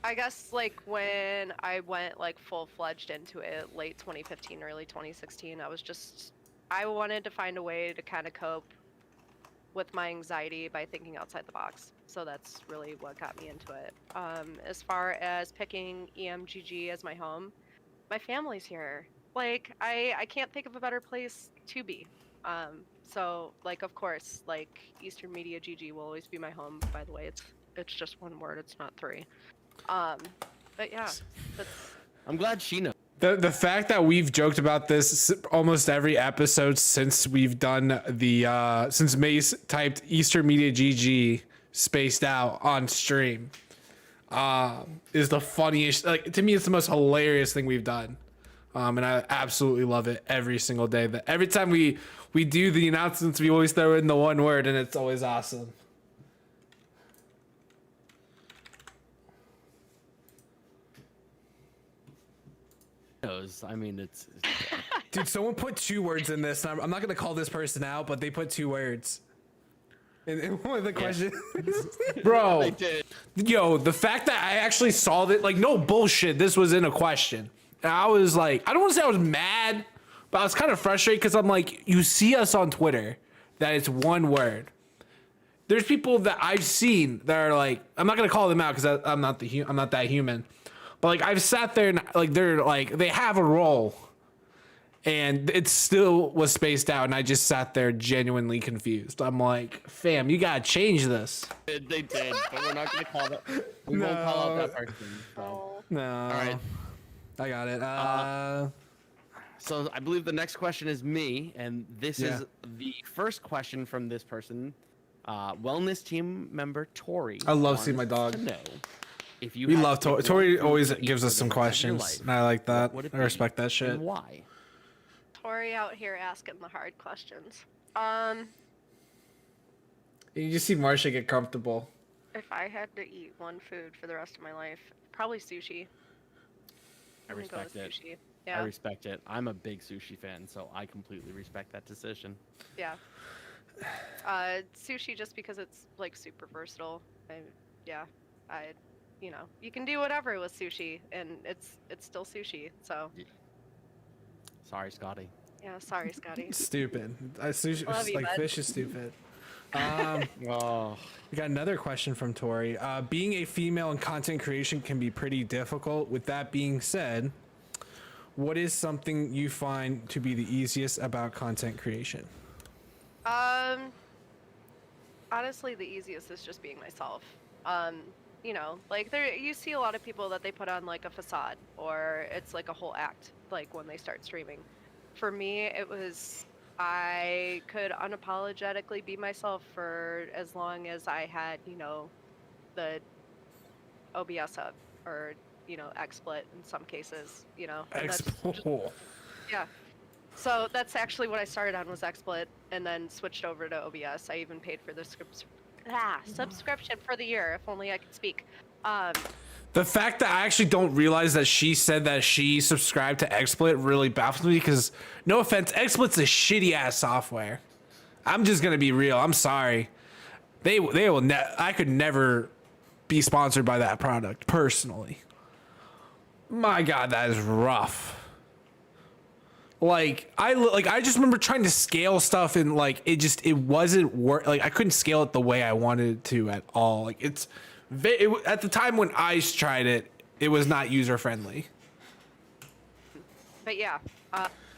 I guess like when I went like full-fledged into it, late 2015, early 2016, I wanted to find a way to kind of cope with my anxiety by thinking outside the box. So that's really what got me into it. As far as picking EMGG as my home, my family's here. Like I can't think of a better place to be. So, like, of course, like Eastern Media GG will always be my home. By the way, it's just one word. It's not three. But yeah, that's I'm glad she knows. The fact that we've joked about this almost every episode since we've done the since Mace typed Eastern Media GG spaced out on stream is the funniest. Like, to me, it's the most hilarious thing we've done. And I absolutely love it every single day. That every time we do the announcements, we always throw in the one word, and it's always awesome. I mean, it's Dude, someone put 2 words in this. And I'm not gonna call this person out, but they put 2 words in one of the questions. Bro, yo, the fact that I actually saw that, like, no bullshit, this was in a question. And I was like, I don't want to say I was mad, but I was kind of frustrated because I'm like, you see us on Twitter that it's one word. There's people that I've seen that are like, I'm not gonna call them out because I'm not that human, but like I've sat there and like they're like they have a role, and it still was spaced out, and I just sat there genuinely confused. I'm like, fam, you gotta change this. they did, but we're not gonna call that. We won't call out that person. So. oh, No. All right. I got it. So I believe the next question is me, and this Yeah. is the first question from this person. Wellness team member Tori. I love seeing wants my dog. to know if you We had love to pick Tori. Tori one food always to eat gives for us the some rest of your questions, life, and I like that. what would it I be respect that shit. and why? Tori out here asking the hard questions. You just see Marsha get comfortable. If I had to eat one food for the rest of my life, probably sushi. I I'm gonna go respect with it. Sushi. I Yeah, respect it. I'm a big sushi fan, so I completely respect that decision. yeah. Sushi just because it's like super versatile. You know, you can do whatever with sushi, and it's still sushi. So Sorry, Scotty. yeah, sorry, Scotty. Stupid. Sushi, Love you, like bud. fish is stupid. Oh, We got another question from Tori. Being a female in content creation can be pretty difficult. With that being said, what is something you find to be the easiest about content creation? Honestly, the easiest is just being myself. You know, like you see a lot of people that they put on like a facade or it's like a whole act, like when they start streaming. For me, it was I could unapologetically be myself for as long as I had, you know, the OBS up or, you know, XSplit in some cases, you know. and that's just- yeah. So that's actually what I started on was XSplit and then switched over to OBS. I even paid for the subscription for the year, if only I could speak. The fact that I actually don't realize that she said that she subscribed to XSplit really baffles me because, no offense, XSplit's a shitty ass software. I'm just gonna be real. I'm sorry. They will. I could never be sponsored by that product personally. My God, that is rough. Like I just remember trying to scale stuff and like it wasn't work. Like I couldn't scale it the way I wanted it to at all. Like at the time when I tried it, it was not user friendly. But yeah,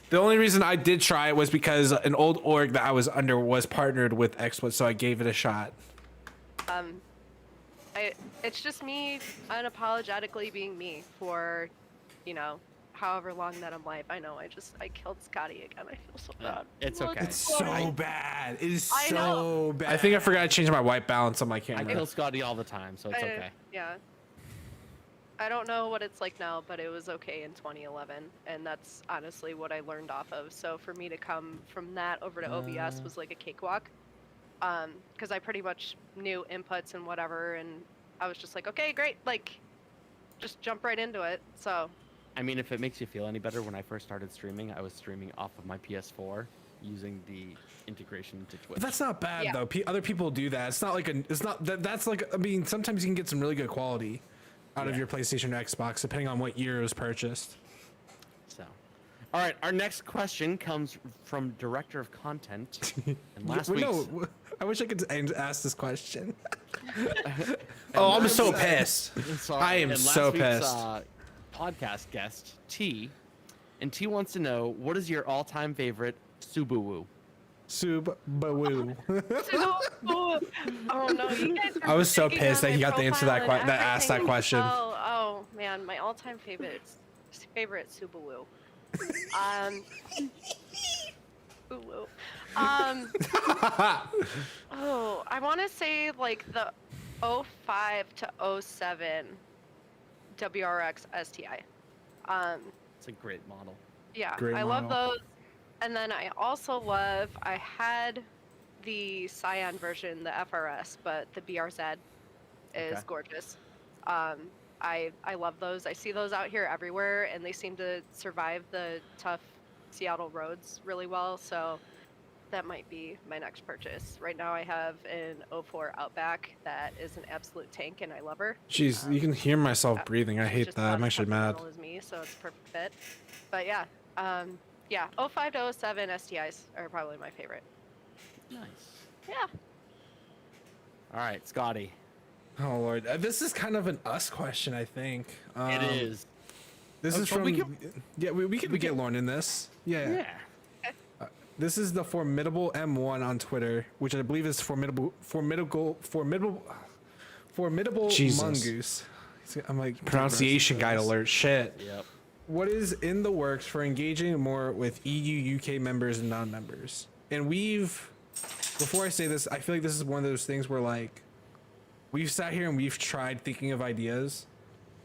The only reason I did try it was because an old org that I was under was partnered with XSplit, so I gave it a shot. it's just me unapologetically being me for, you know, however long that I'm live. I know I killed Scotty again. I feel so bad. it's Look, okay. It's so bad. It is I so know. bad. I think I forgot to change my white balance on my I camera. kill Scotty all the time, so it's okay. Yeah. I don't know what it's like now, but it was okay in 2011, and that's honestly what I learned off of. So for me to come from that over to OBS was like a cakewalk, because I pretty much knew inputs and whatever, and I was just like, okay, great, like, just jump right into it. So I mean, if it makes you feel any better, when I first started streaming, I was streaming off of my PS4 using the integration into Twitch. But that's not bad Yeah. though. Other people do that. It's not like that's like, I mean, sometimes you can get some really good quality out of your PlayStation or Xbox, depending on what year it was purchased. So, all right, our next question comes from Director of Content. And last week's No, I wish I could ask this question. Oh, I'm so pissed. Sorry, I am and last so week's, pissed. Podcast guest T, and T wants to know what is your all-time favorite Subaru? Subaru. Oh no, you guys are I was so digging pissed on that he my got the answer to that profile and asked that everything. question. Oh man, my all-time favorite Subaru. Subaru. Oh, I want to say like the 05 to 07 WRX STI. It's a great model. Yeah, Great I love model. those. And then I had the Scion version, the FRS, but the BRZ is Okay. gorgeous. I love those. I see those out here everywhere, and they seem to survive the tough Seattle roads really well. So that might be my next purchase. Right now, I have an 04 Outback that is an absolute tank, and I love her. Jeez, you can hear myself breathing. I She's hate just that. not I'm as actually mad. temperamental as me, so it's a perfect fit. But yeah, 05 to 07 STIs are probably my favorite. Nice. Yeah. All right, Scotty. Oh lord, this is kind of an us question, I think. It is. This is but from. we can- Yeah, we could get Lauren in this. Yeah. Yeah. This is the Formidable M1 on Twitter, which I believe is formidable Jesus. mongoose. I'm like pronunciation guide alert. Shit. Yep. What is in the works for engaging more with EU, UK members and non-members? And before I say this, I feel like this is one of those things where like, we've sat here and we've tried thinking of ideas,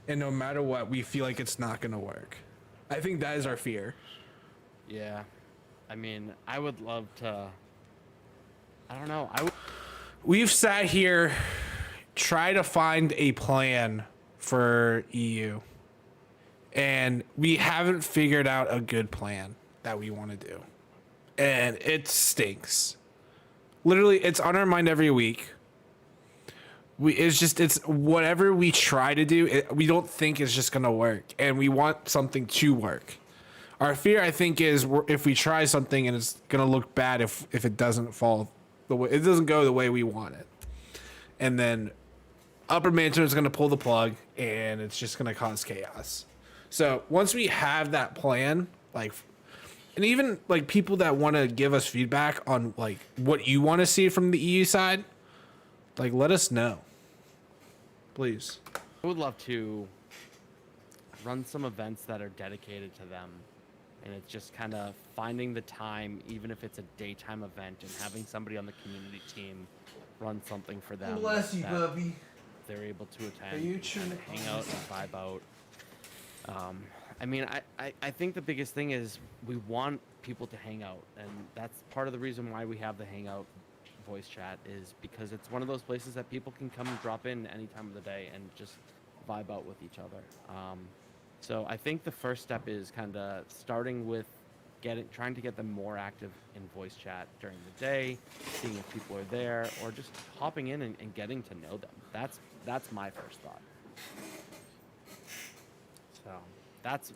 and no matter what, we feel like it's not gonna work. I think that is our fear. Yeah. I mean, I would love to. I don't know. We've sat here, try to find a plan for EU, and we haven't figured out a good plan that we want to do, and it stinks. Literally, it's on our mind every week. It's whatever we try to do, we don't think it's just gonna work, and we want something to work. Our fear, I think, is if we try something and it's gonna look bad if it doesn't fall the way, it doesn't go the way we want it, and then upper management is gonna pull the plug, and it's just gonna cause chaos. So once we have that plan, like, and even like people that want to give us feedback on like what you want to see from the EU side, like let us know, please. I would love to run some events that are dedicated to them. And it's just kind of finding the time, even if it's a daytime event, and having somebody on the community team run something for them. Bless you, that Bubby. They're able to attend, you and chewing kinda hang out and vibe out. I mean, I think the biggest thing is we want people to hang out, and that's part of the reason why we have the Hangout voice chat, is because it's one of those places that people can come and drop in any time of the day and just vibe out with each other. So I think the first step is kind of starting with trying to get them more active in voice chat during the day, seeing if people are there, or just hopping in and getting to know them. That's my first thought. So that's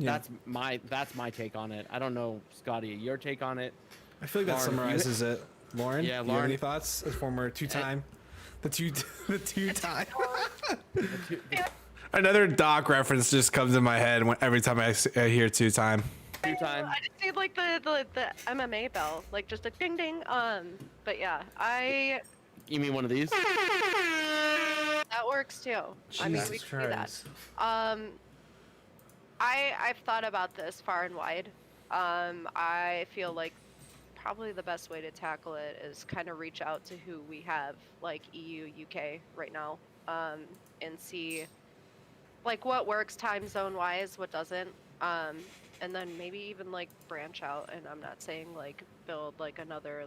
my take on it. I don't know, Scotty, your take on it. I feel like that Lauren, summarizes it. Lauren, Yeah, you have Lauren. any thoughts as former two-time, the two-time? Another Doc reference just comes in my head every time I hear two-time. Two-time. I just need like the MMA bell, like just a ding ding. But yeah, You mean one of these? that works too. I mean, we Jesus can do that. Christ. I've thought about this far and wide. I feel like probably the best way to tackle it is kind of reach out to who we have, like EU, UK right now, and see like what works time zone wise, what doesn't, and then maybe even like branch out. And I'm not saying like build like another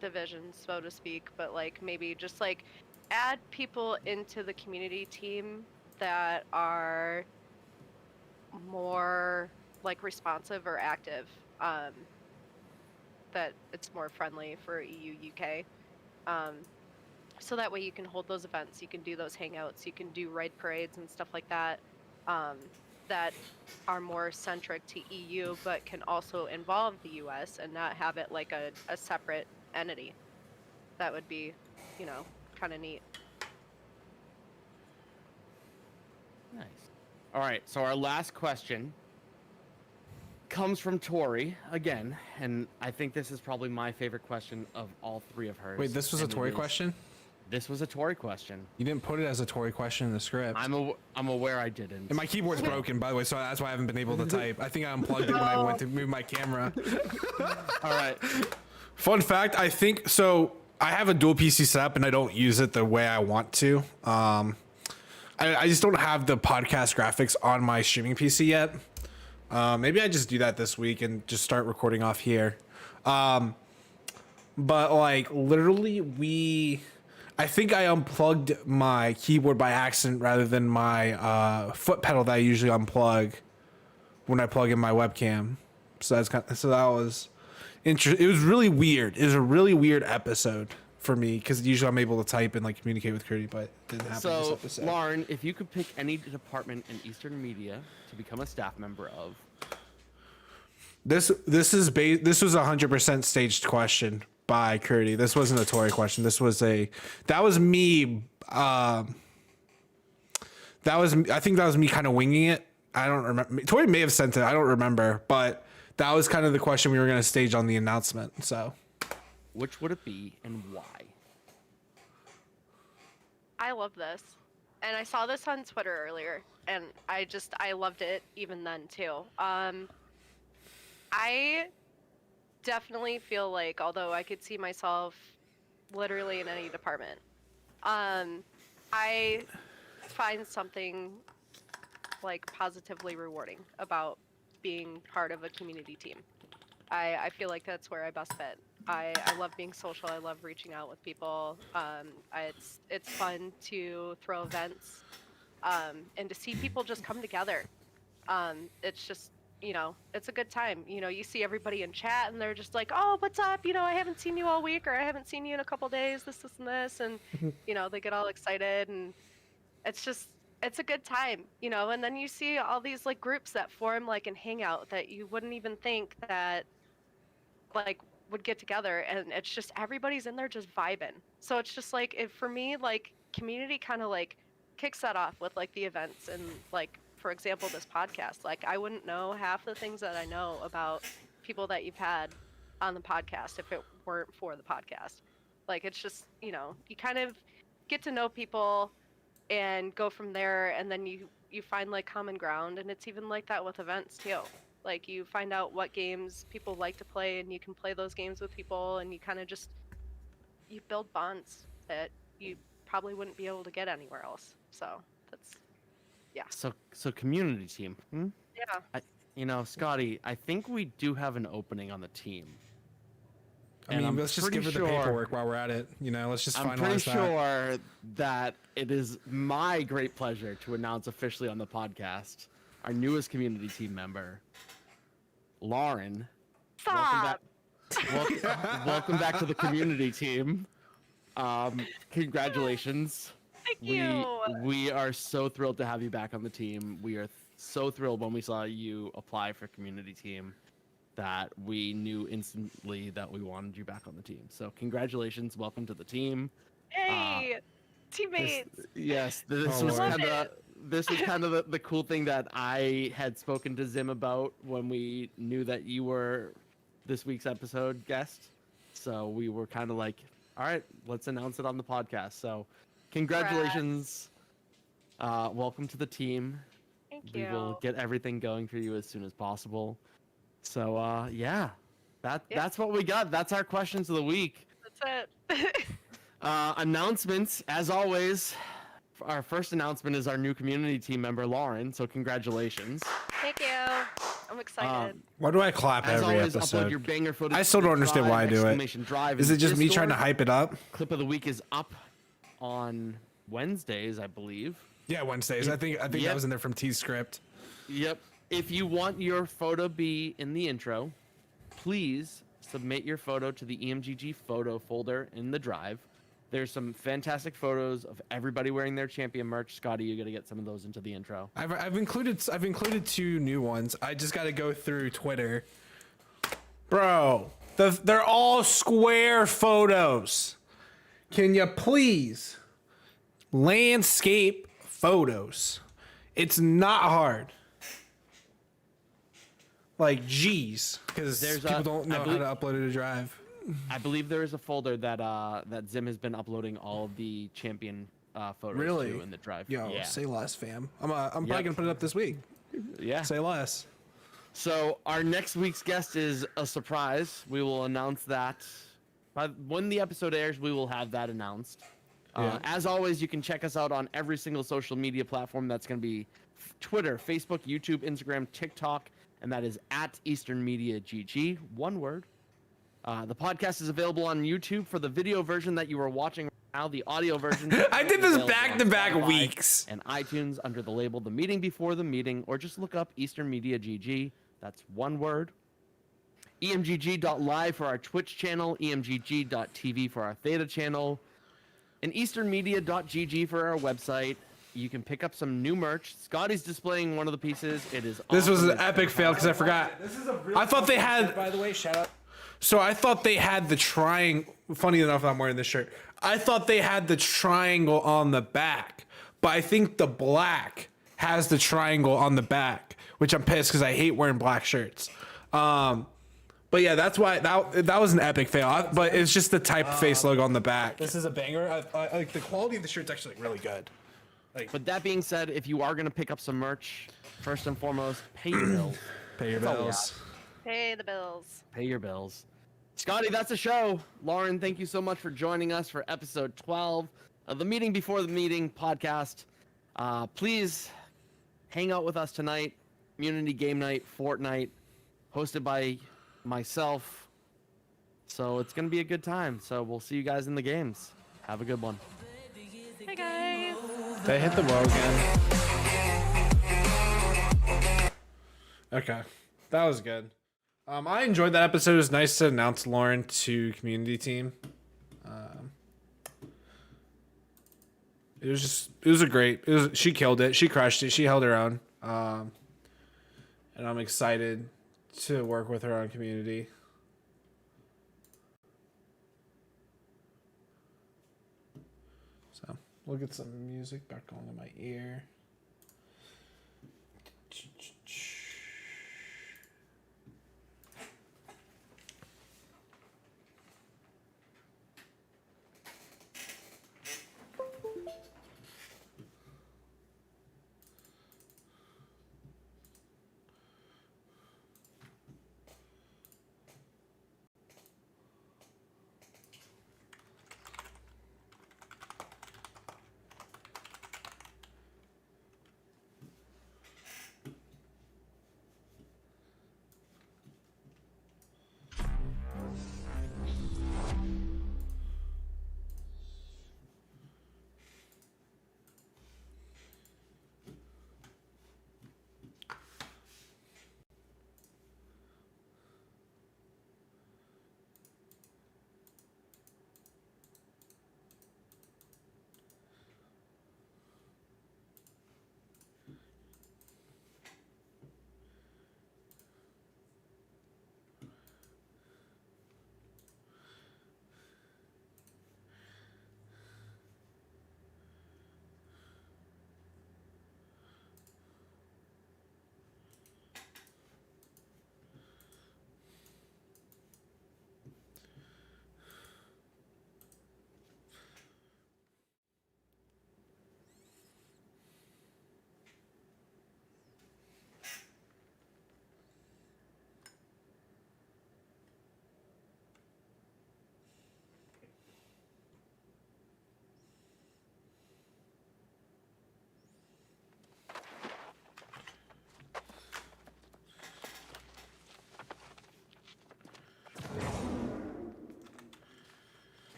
division, so to speak, but like maybe just like add people into the community team that are more like responsive or active, that it's more friendly for EU UK, so that way you can hold those events, you can do those hangouts, you can do ride parades and stuff like that, that are more centric to EU but can also involve the US and not have it like a separate entity. That would be, kind of neat. Nice. All right. So our last question comes from Tori again, and I think this is probably my favorite question of all three of hers. Wait, this was a and it Tori is- question? This was a Tori question. You didn't put it as a Tori question in the script. I'm aware I didn't. And my keyboard's broken, by the way, so that's why I haven't been able to type. I think I unplugged it when I went to move my camera. All right. Fun fact, I think so. I have a dual PC setup and I don't use it the way I want to. I just don't have the podcast graphics on my streaming PC yet. Maybe I just do that this week and just start recording off here. But like literally I think I unplugged my keyboard by accident rather than my foot pedal that I usually unplug when I plug in my webcam. So that was interesting. It was really weird. It was a really weird episode for me because usually I'm able to type and like communicate with Curdy, but it didn't happen this So, episode. Lauren, if you could pick any department in Eastern Media to become a staff member of, This was a 100% staged question by Curdy. This wasn't a Tori question. That was me. I think that was me kind of winging it. I don't remember. Tori may have sent it. I don't remember, but that was kind of the question we were going to stage on the announcement. So, which would it be and why? I love this. And I saw this on Twitter earlier, and I loved it even then too. I definitely feel like, although I could see myself literally in any department, I find something like positively rewarding about being part of a community team. I feel like that's where I best fit. I love being social. I love reaching out with people. It's fun to throw events and to see people just come together. It's just, it's a good time. You see everybody in chat and they're just like, oh, what's up? I haven't seen you all week, or I haven't seen you in a couple days, this, and this. And, they get all excited, and it's a good time, and then you see all these like groups that form like in Hangout that you wouldn't even think that like would get together, and it's just everybody's in there just vibing. So it's just like, for me, like community kind of like kicks that off with like the events, and like, for example, this podcast. Like I wouldn't know half the things that I know about people that you've had on the podcast if it weren't for the podcast. Like it's just, you kind of get to know people and go from there, and then you find like common ground. And it's even like that with events too. Like you find out what games people like to play, and you can play those games with people, and you kind of just you build bonds that you probably wouldn't be able to get anywhere else. So that's So community team. yeah. Scotty, I think we do have an opening on the team. I And mean, I'm let's just pretty give her the paperwork while we're at it. Let's just I'm finalize pretty that. sure that it is my great pleasure to announce officially on the podcast our newest community team member, Lauren. Stop. Welcome back to the community team. Congratulations. Thank you. We are so thrilled to have you back on the team. We are so thrilled when we saw you apply for community team that we knew instantly that we wanted you back on the team. So congratulations, welcome to the team. Hey, teammates. This Oh, was Lord. kind of the cool thing that I had spoken to Zim about when we knew that you were this week's episode guest. So we were kind of like, all right, let's announce it on the podcast. So congratulations. Welcome to the team. Thank We you. will get everything going for you as soon as possible. So that's what we got. That's our questions of the week. That's it. Announcements, as always. Our first announcement is our new community team member, Lauren. So congratulations. Thank you. I'm excited. Why do I clap As every always, upload episode? your banger footage. I still to don't the understand why I do it. Drive Is in it just me trying to Discord. hype it up? Clip of the week is up on Wednesdays, I believe. Yeah, Wednesdays. I think that Yep. was in there from T script. Yep. If you want your photo be in the intro, please submit your photo to the EMGG photo folder in the drive. There's some fantastic photos of everybody wearing their champion merch. Scotty, you got to get some of those into the intro. I've included 2 new ones. I just got to go through Twitter. Bro, they're all square photos. Can you please landscape photos? It's not hard. Like, geez. Because There's people a- don't I know how believe- to upload it to Drive. I believe there is a folder that that Zim has been uploading all of the champion photos Really? to in the drive. Yo, yeah. say less, fam. I'm probably Yep. gonna put it up this week. Yeah. Say less. So our next week's guest is a surprise. We will announce that when the episode airs. We will have that announced. Yeah. As always, you can check us out on every single social media platform. That's going to be Twitter, Facebook, YouTube, Instagram, TikTok, and that is at Eastern Media GG. One word. The podcast is available on YouTube for the video version that you are watching right now. The audio version. I did is this available on back-to-back Spotify weeks. and iTunes under the label "The Meeting Before the Meeting," or just look up Eastern Media GG. That's one word. EMGG.live for our Twitch channel, EMGG.tv for our Theta channel, and EasternMedia.gg for our website. You can pick up some new merch. Scotty's displaying one of the pieces. It is. This was awesome. an epic fail because I forgot. I thought they had. By the way, shout out. So I thought they had the triangle. Funny enough, I'm wearing this shirt. I thought they had the triangle on the back, but I think the black has the triangle on the back, which I'm pissed because I hate wearing black shirts. But yeah, that's why that was an epic fail. But it's just the typeface logo on the back. This is a banger. I like the quality of the shirt's actually really good. But that being said, if you are going to pick up some merch, first and foremost, pay your bills. Pay your That's all we bills. Pay the bills. Pay your bills. Scotty, that's a show. Lauren, thank you so much for joining us for episode 12 of the Meeting Before the Meeting podcast. Please hang out with us tonight. Community Game Night, Fortnite, hosted by myself. So it's going to be a good time. So we'll see you guys in the games. Have a good one. Hey guys. They hit the wall again. Okay, that was good. I enjoyed that episode. It was nice to announce Lauren to community team. It was she killed it. She crushed it. She held her own. And I'm excited to work with her on community. So we'll get some music back on in my ear.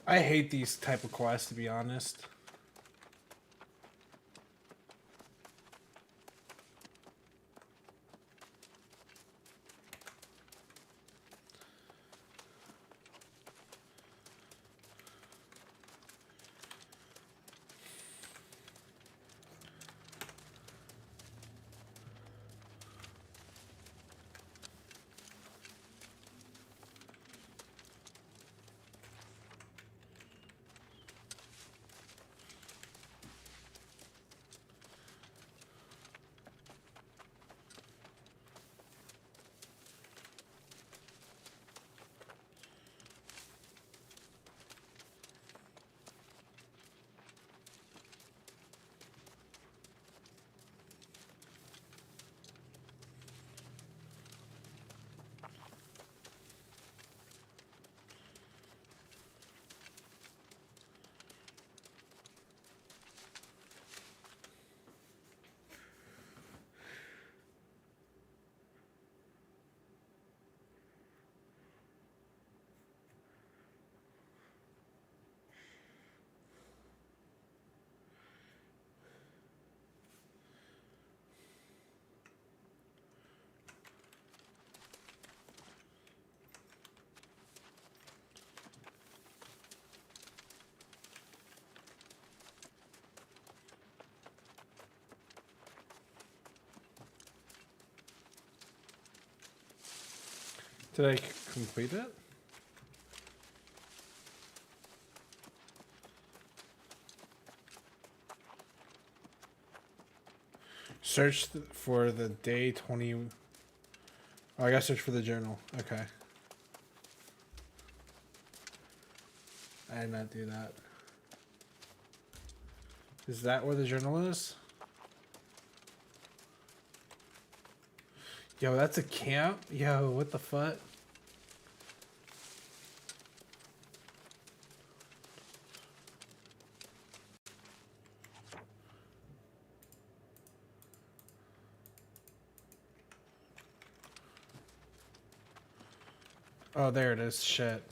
I hate these type of quests, to be honest. Did I complete it? Search for the day 20. Oh, I gotta search for the journal. Okay. I did not do that. Is that where the journal is? Yo, that's a camp? Yo, what the fuck? Oh, there it is. Shit.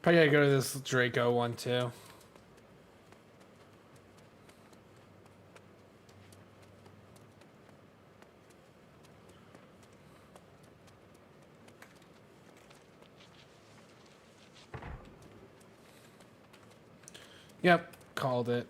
Probably gotta go to this Draco one too. Yep, called it.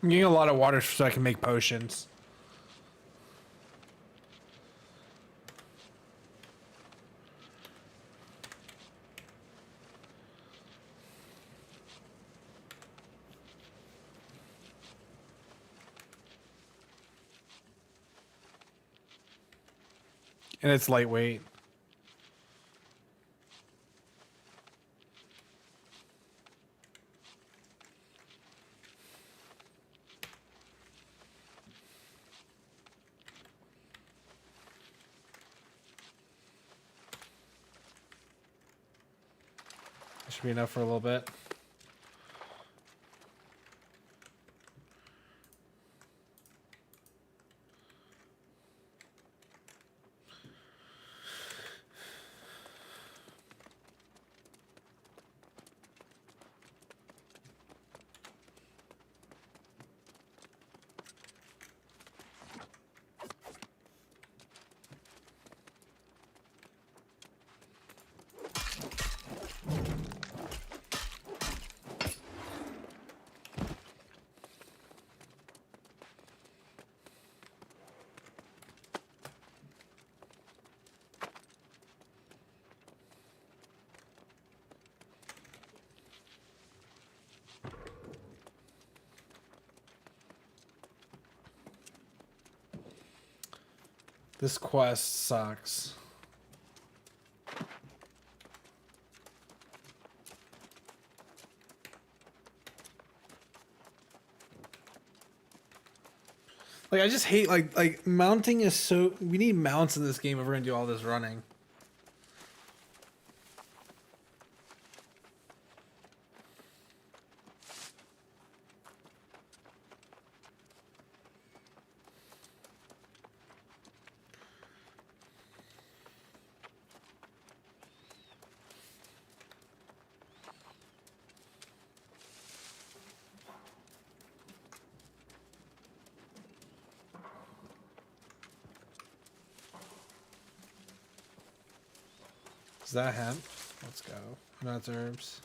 I'm getting a lot of water so I can make potions. And it's lightweight. Should be enough for a little bit. This quest sucks. Like I just hate like mounting is so. We need mounts in this game if we're gonna do all this running. Is that hemp? Let's go. No, it's herbs.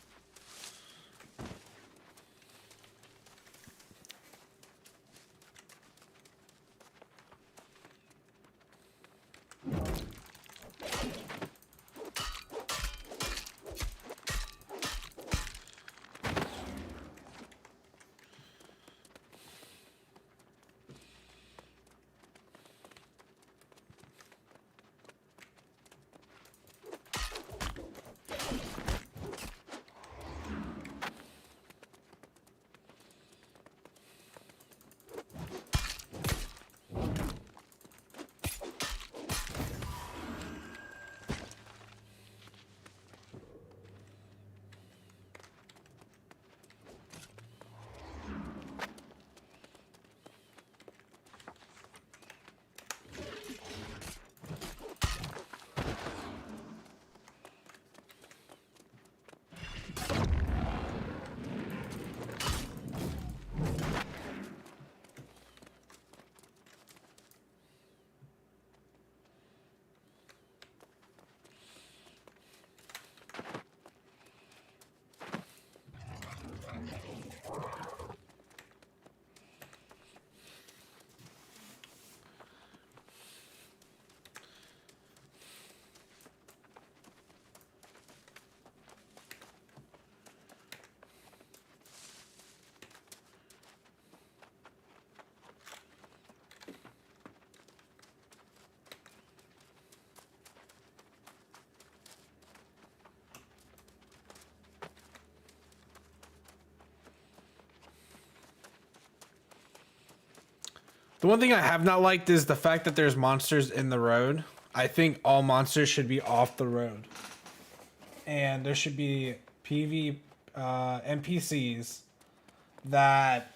The one thing I have not liked is the fact that there's monsters in the road. I think all monsters should be off the road. And there should be PV NPCs that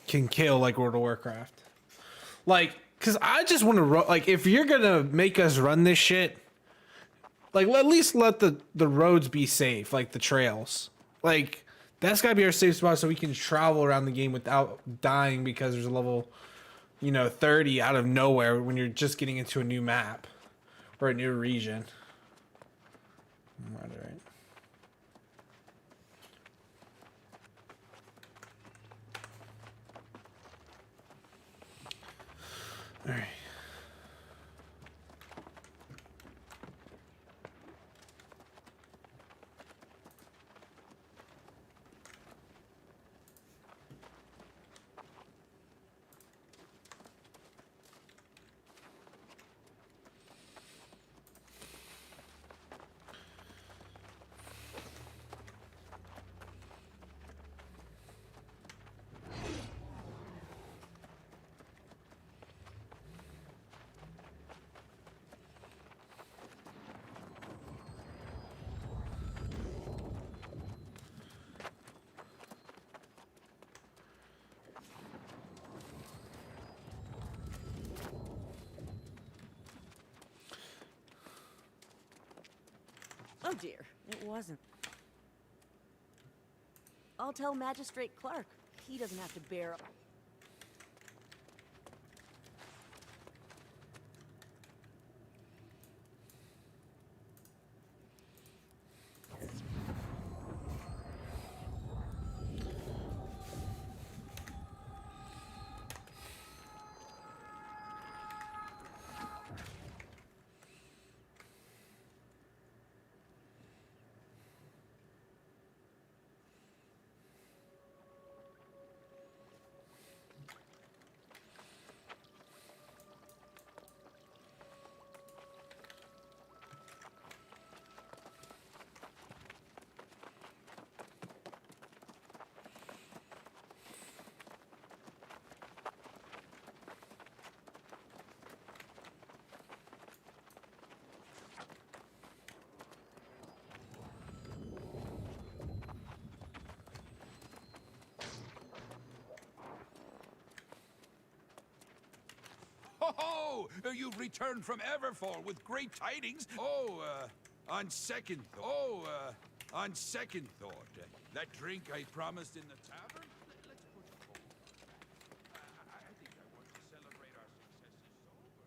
can kill like World of Warcraft. Like, cause I just want to like if you're gonna make us run this shit, like at least let the roads be safe, like the trails. Like that's gotta be our safe spot so we can travel around the game without dying because there's a level 30 out of nowhere when you're just getting into a new map or a new region. All right. All right. Oh dear, it wasn't. I'll tell Magistrate Clark. He doesn't have to bear... ho! You've returned from Everfall with great tidings. On second thought, that drink I promised in the tavern. Let's put it forward. I think I want to celebrate our successes sober.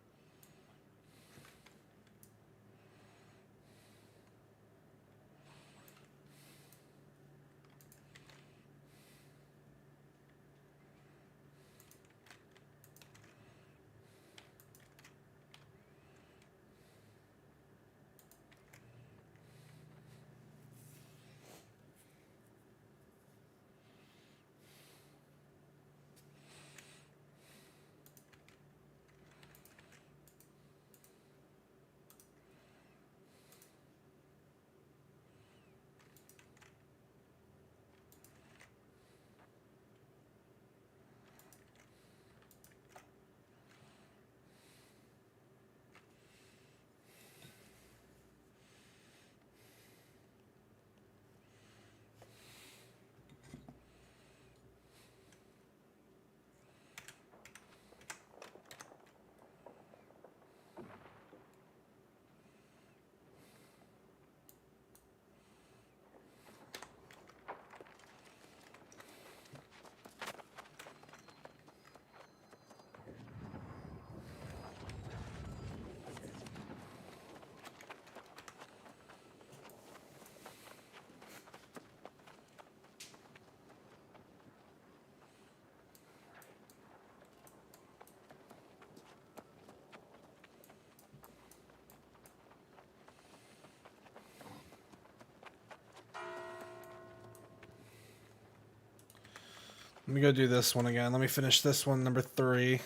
Let me go do this one again. Let me finish this one, number 3.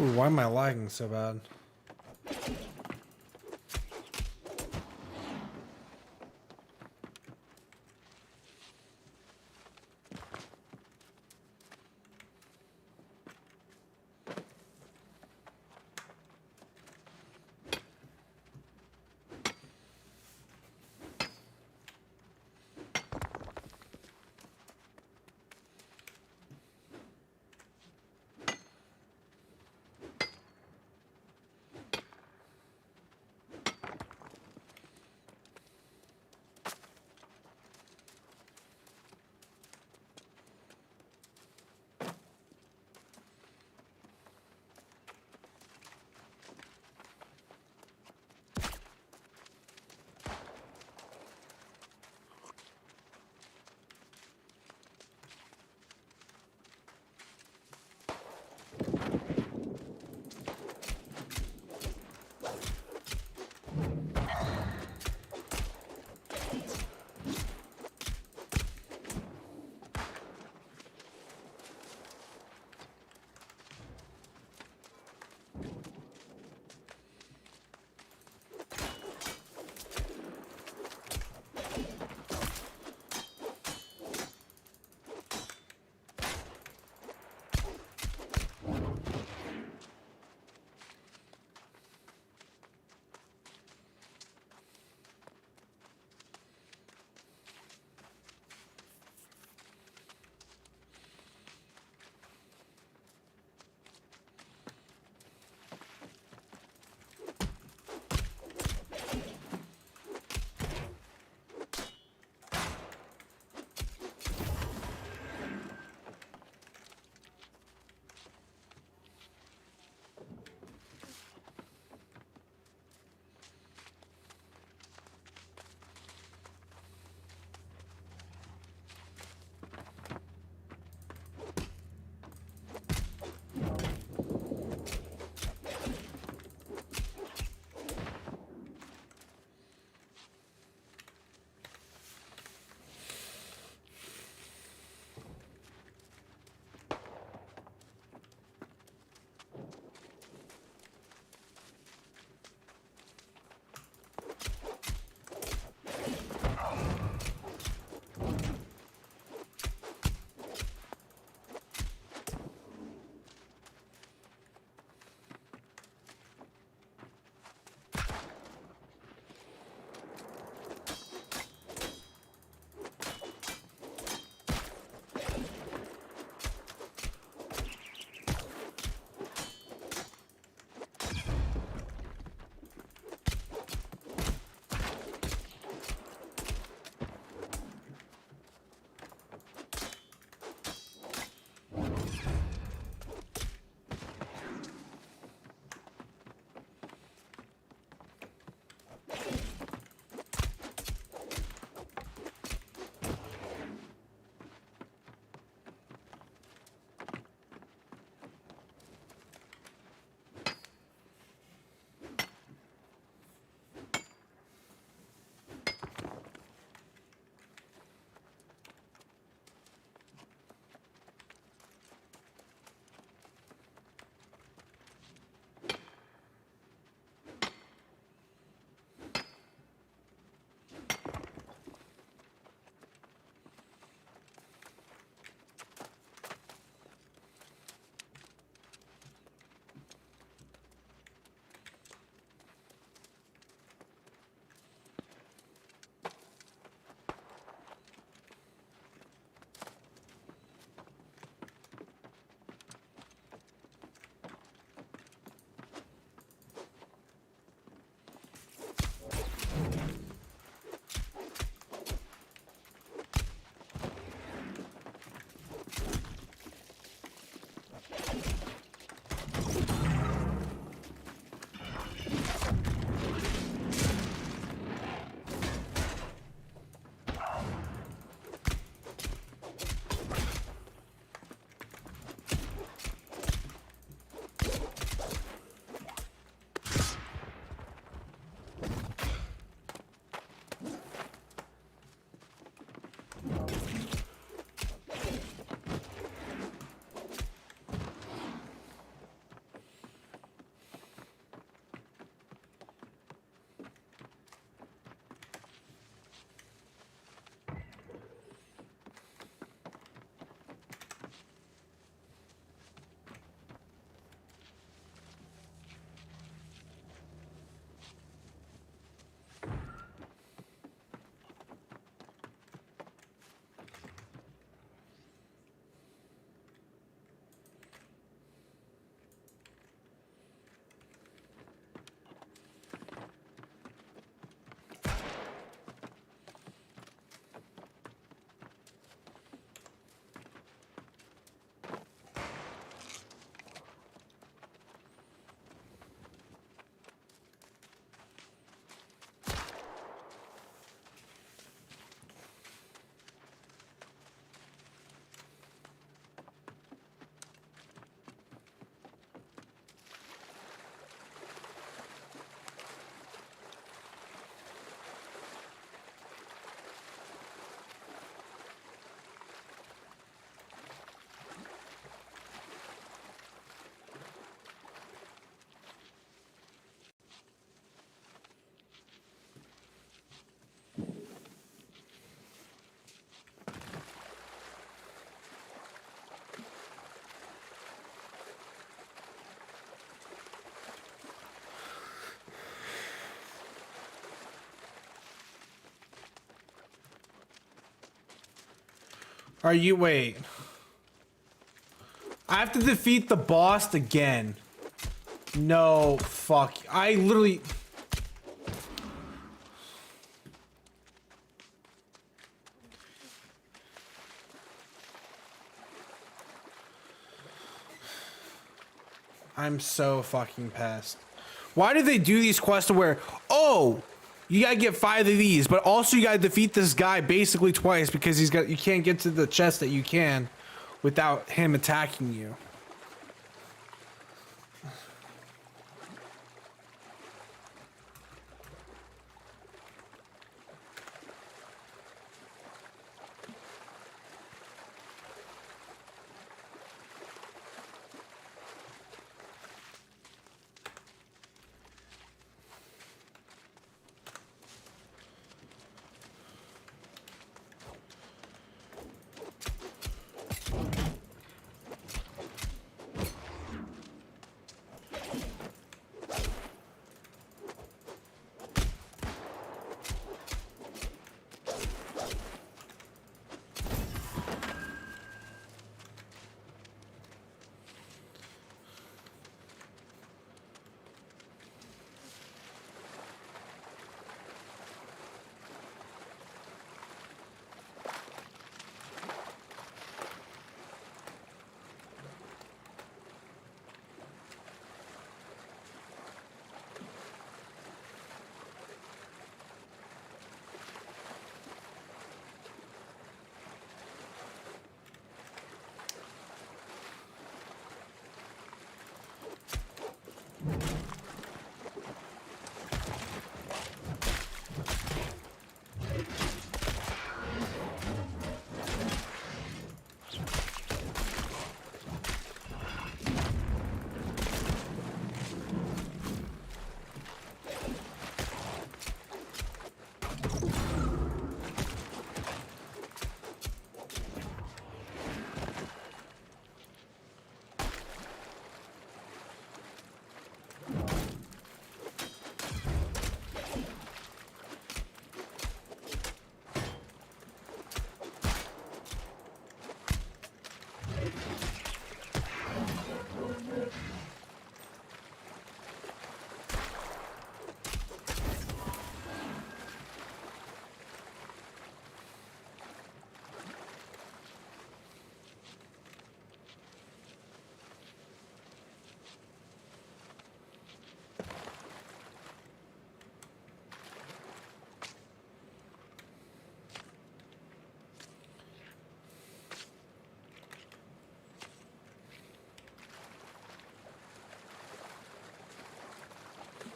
Ooh, why am I lagging so bad? Are you wait? I have to defeat the boss again. No, fuck. I literally. I'm so fucking pissed. Why do they do these quests where, oh, you gotta get 5 of these, but also you gotta defeat this guy basically twice because you can't get to the chest that you can without him attacking you.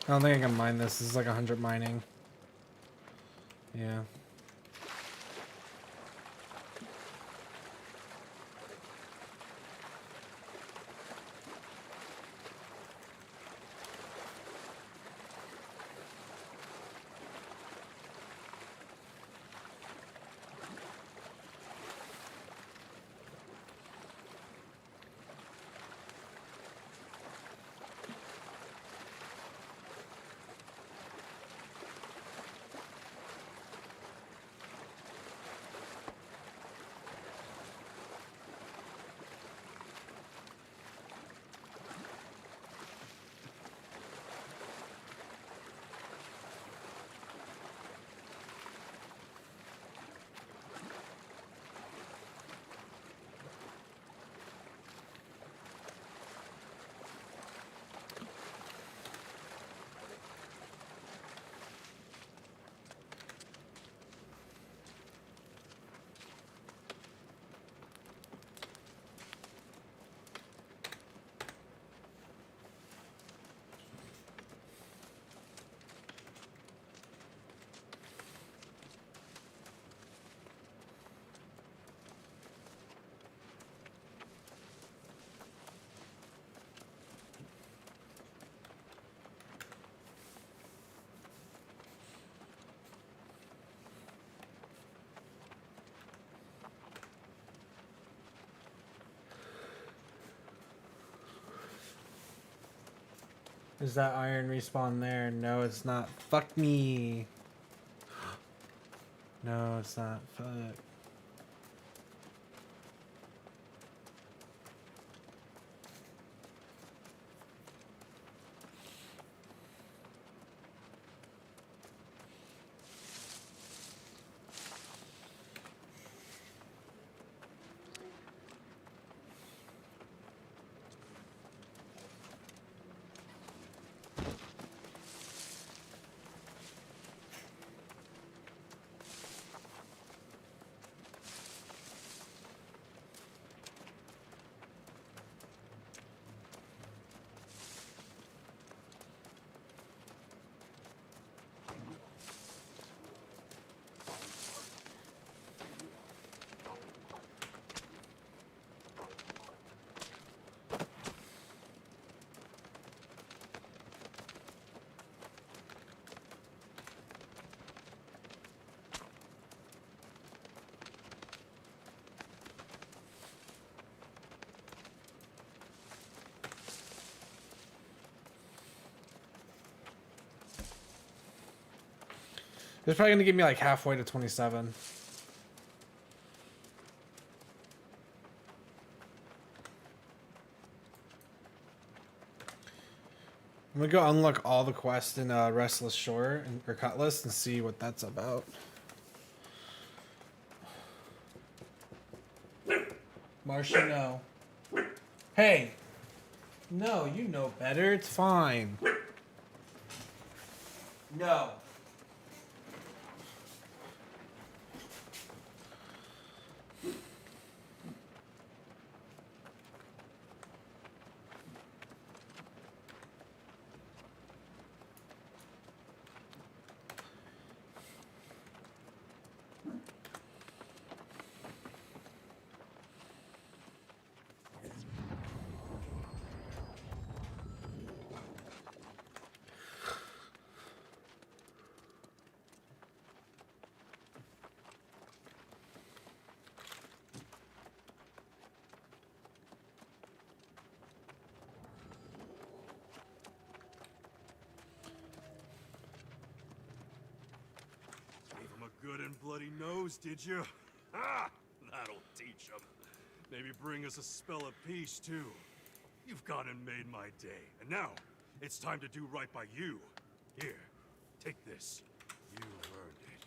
I don't think I can mine this. This is like 100 mining. Yeah. Is that iron respawn there? No, it's not. Fuck me. No, it's not. Fuck. It's probably gonna give me like halfway to 27. I'm gonna go unlock all the quests in Restless Shore or Cutlass and see what that's about. Marcia, no. Hey! No, you know better. It's fine. No. Gave him a good and bloody nose, did you? Ha! That'll teach him. Maybe bring us a spell of peace, too. You've gone and made my day. And now, it's time to do right by you. Here, take this. You earned it.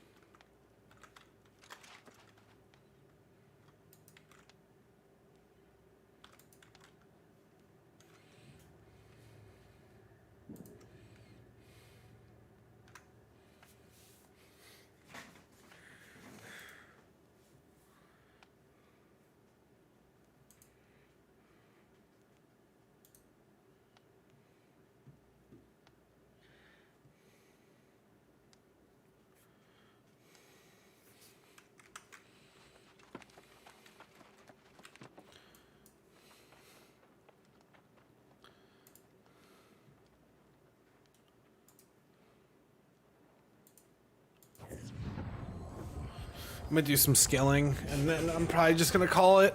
I'm gonna do some skilling, and then I'm probably just gonna call it.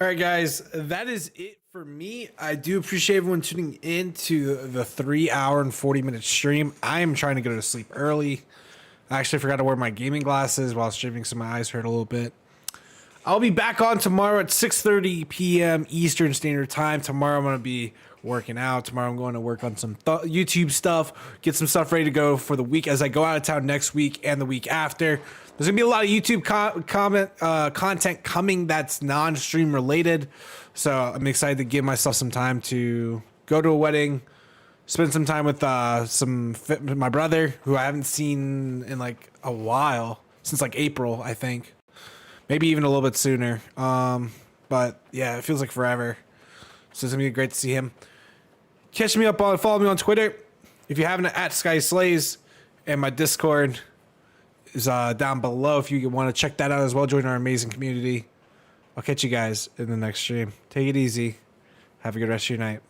All right, guys, that is it for me. I do appreciate everyone tuning in to the 3 hour and 40-minute stream. I am trying to go to sleep early. I actually forgot to wear my gaming glasses while streaming, so my eyes hurt a little bit. I'll be back on tomorrow at 6:30 p.m. Eastern Standard Time. Tomorrow I'm going to be working out. Tomorrow I'm going to work on some YouTube stuff, get some stuff ready to go for the week as I go out of town next week and the week after. There's going to be a lot of YouTube content coming that's non-stream related. So I'm excited to give myself some time to go to a wedding, spend some time with my brother, who I haven't seen in like a while, since like April, I think. Maybe even a little bit sooner. But yeah, it feels like forever. So it's gonna be great to see him. Follow me on Twitter. If you haven't, at Sky Slays, and my Discord is down below if you want to check that out as well. Join our amazing community. I'll catch you guys in the next stream. Take it easy. Have a good rest of your night.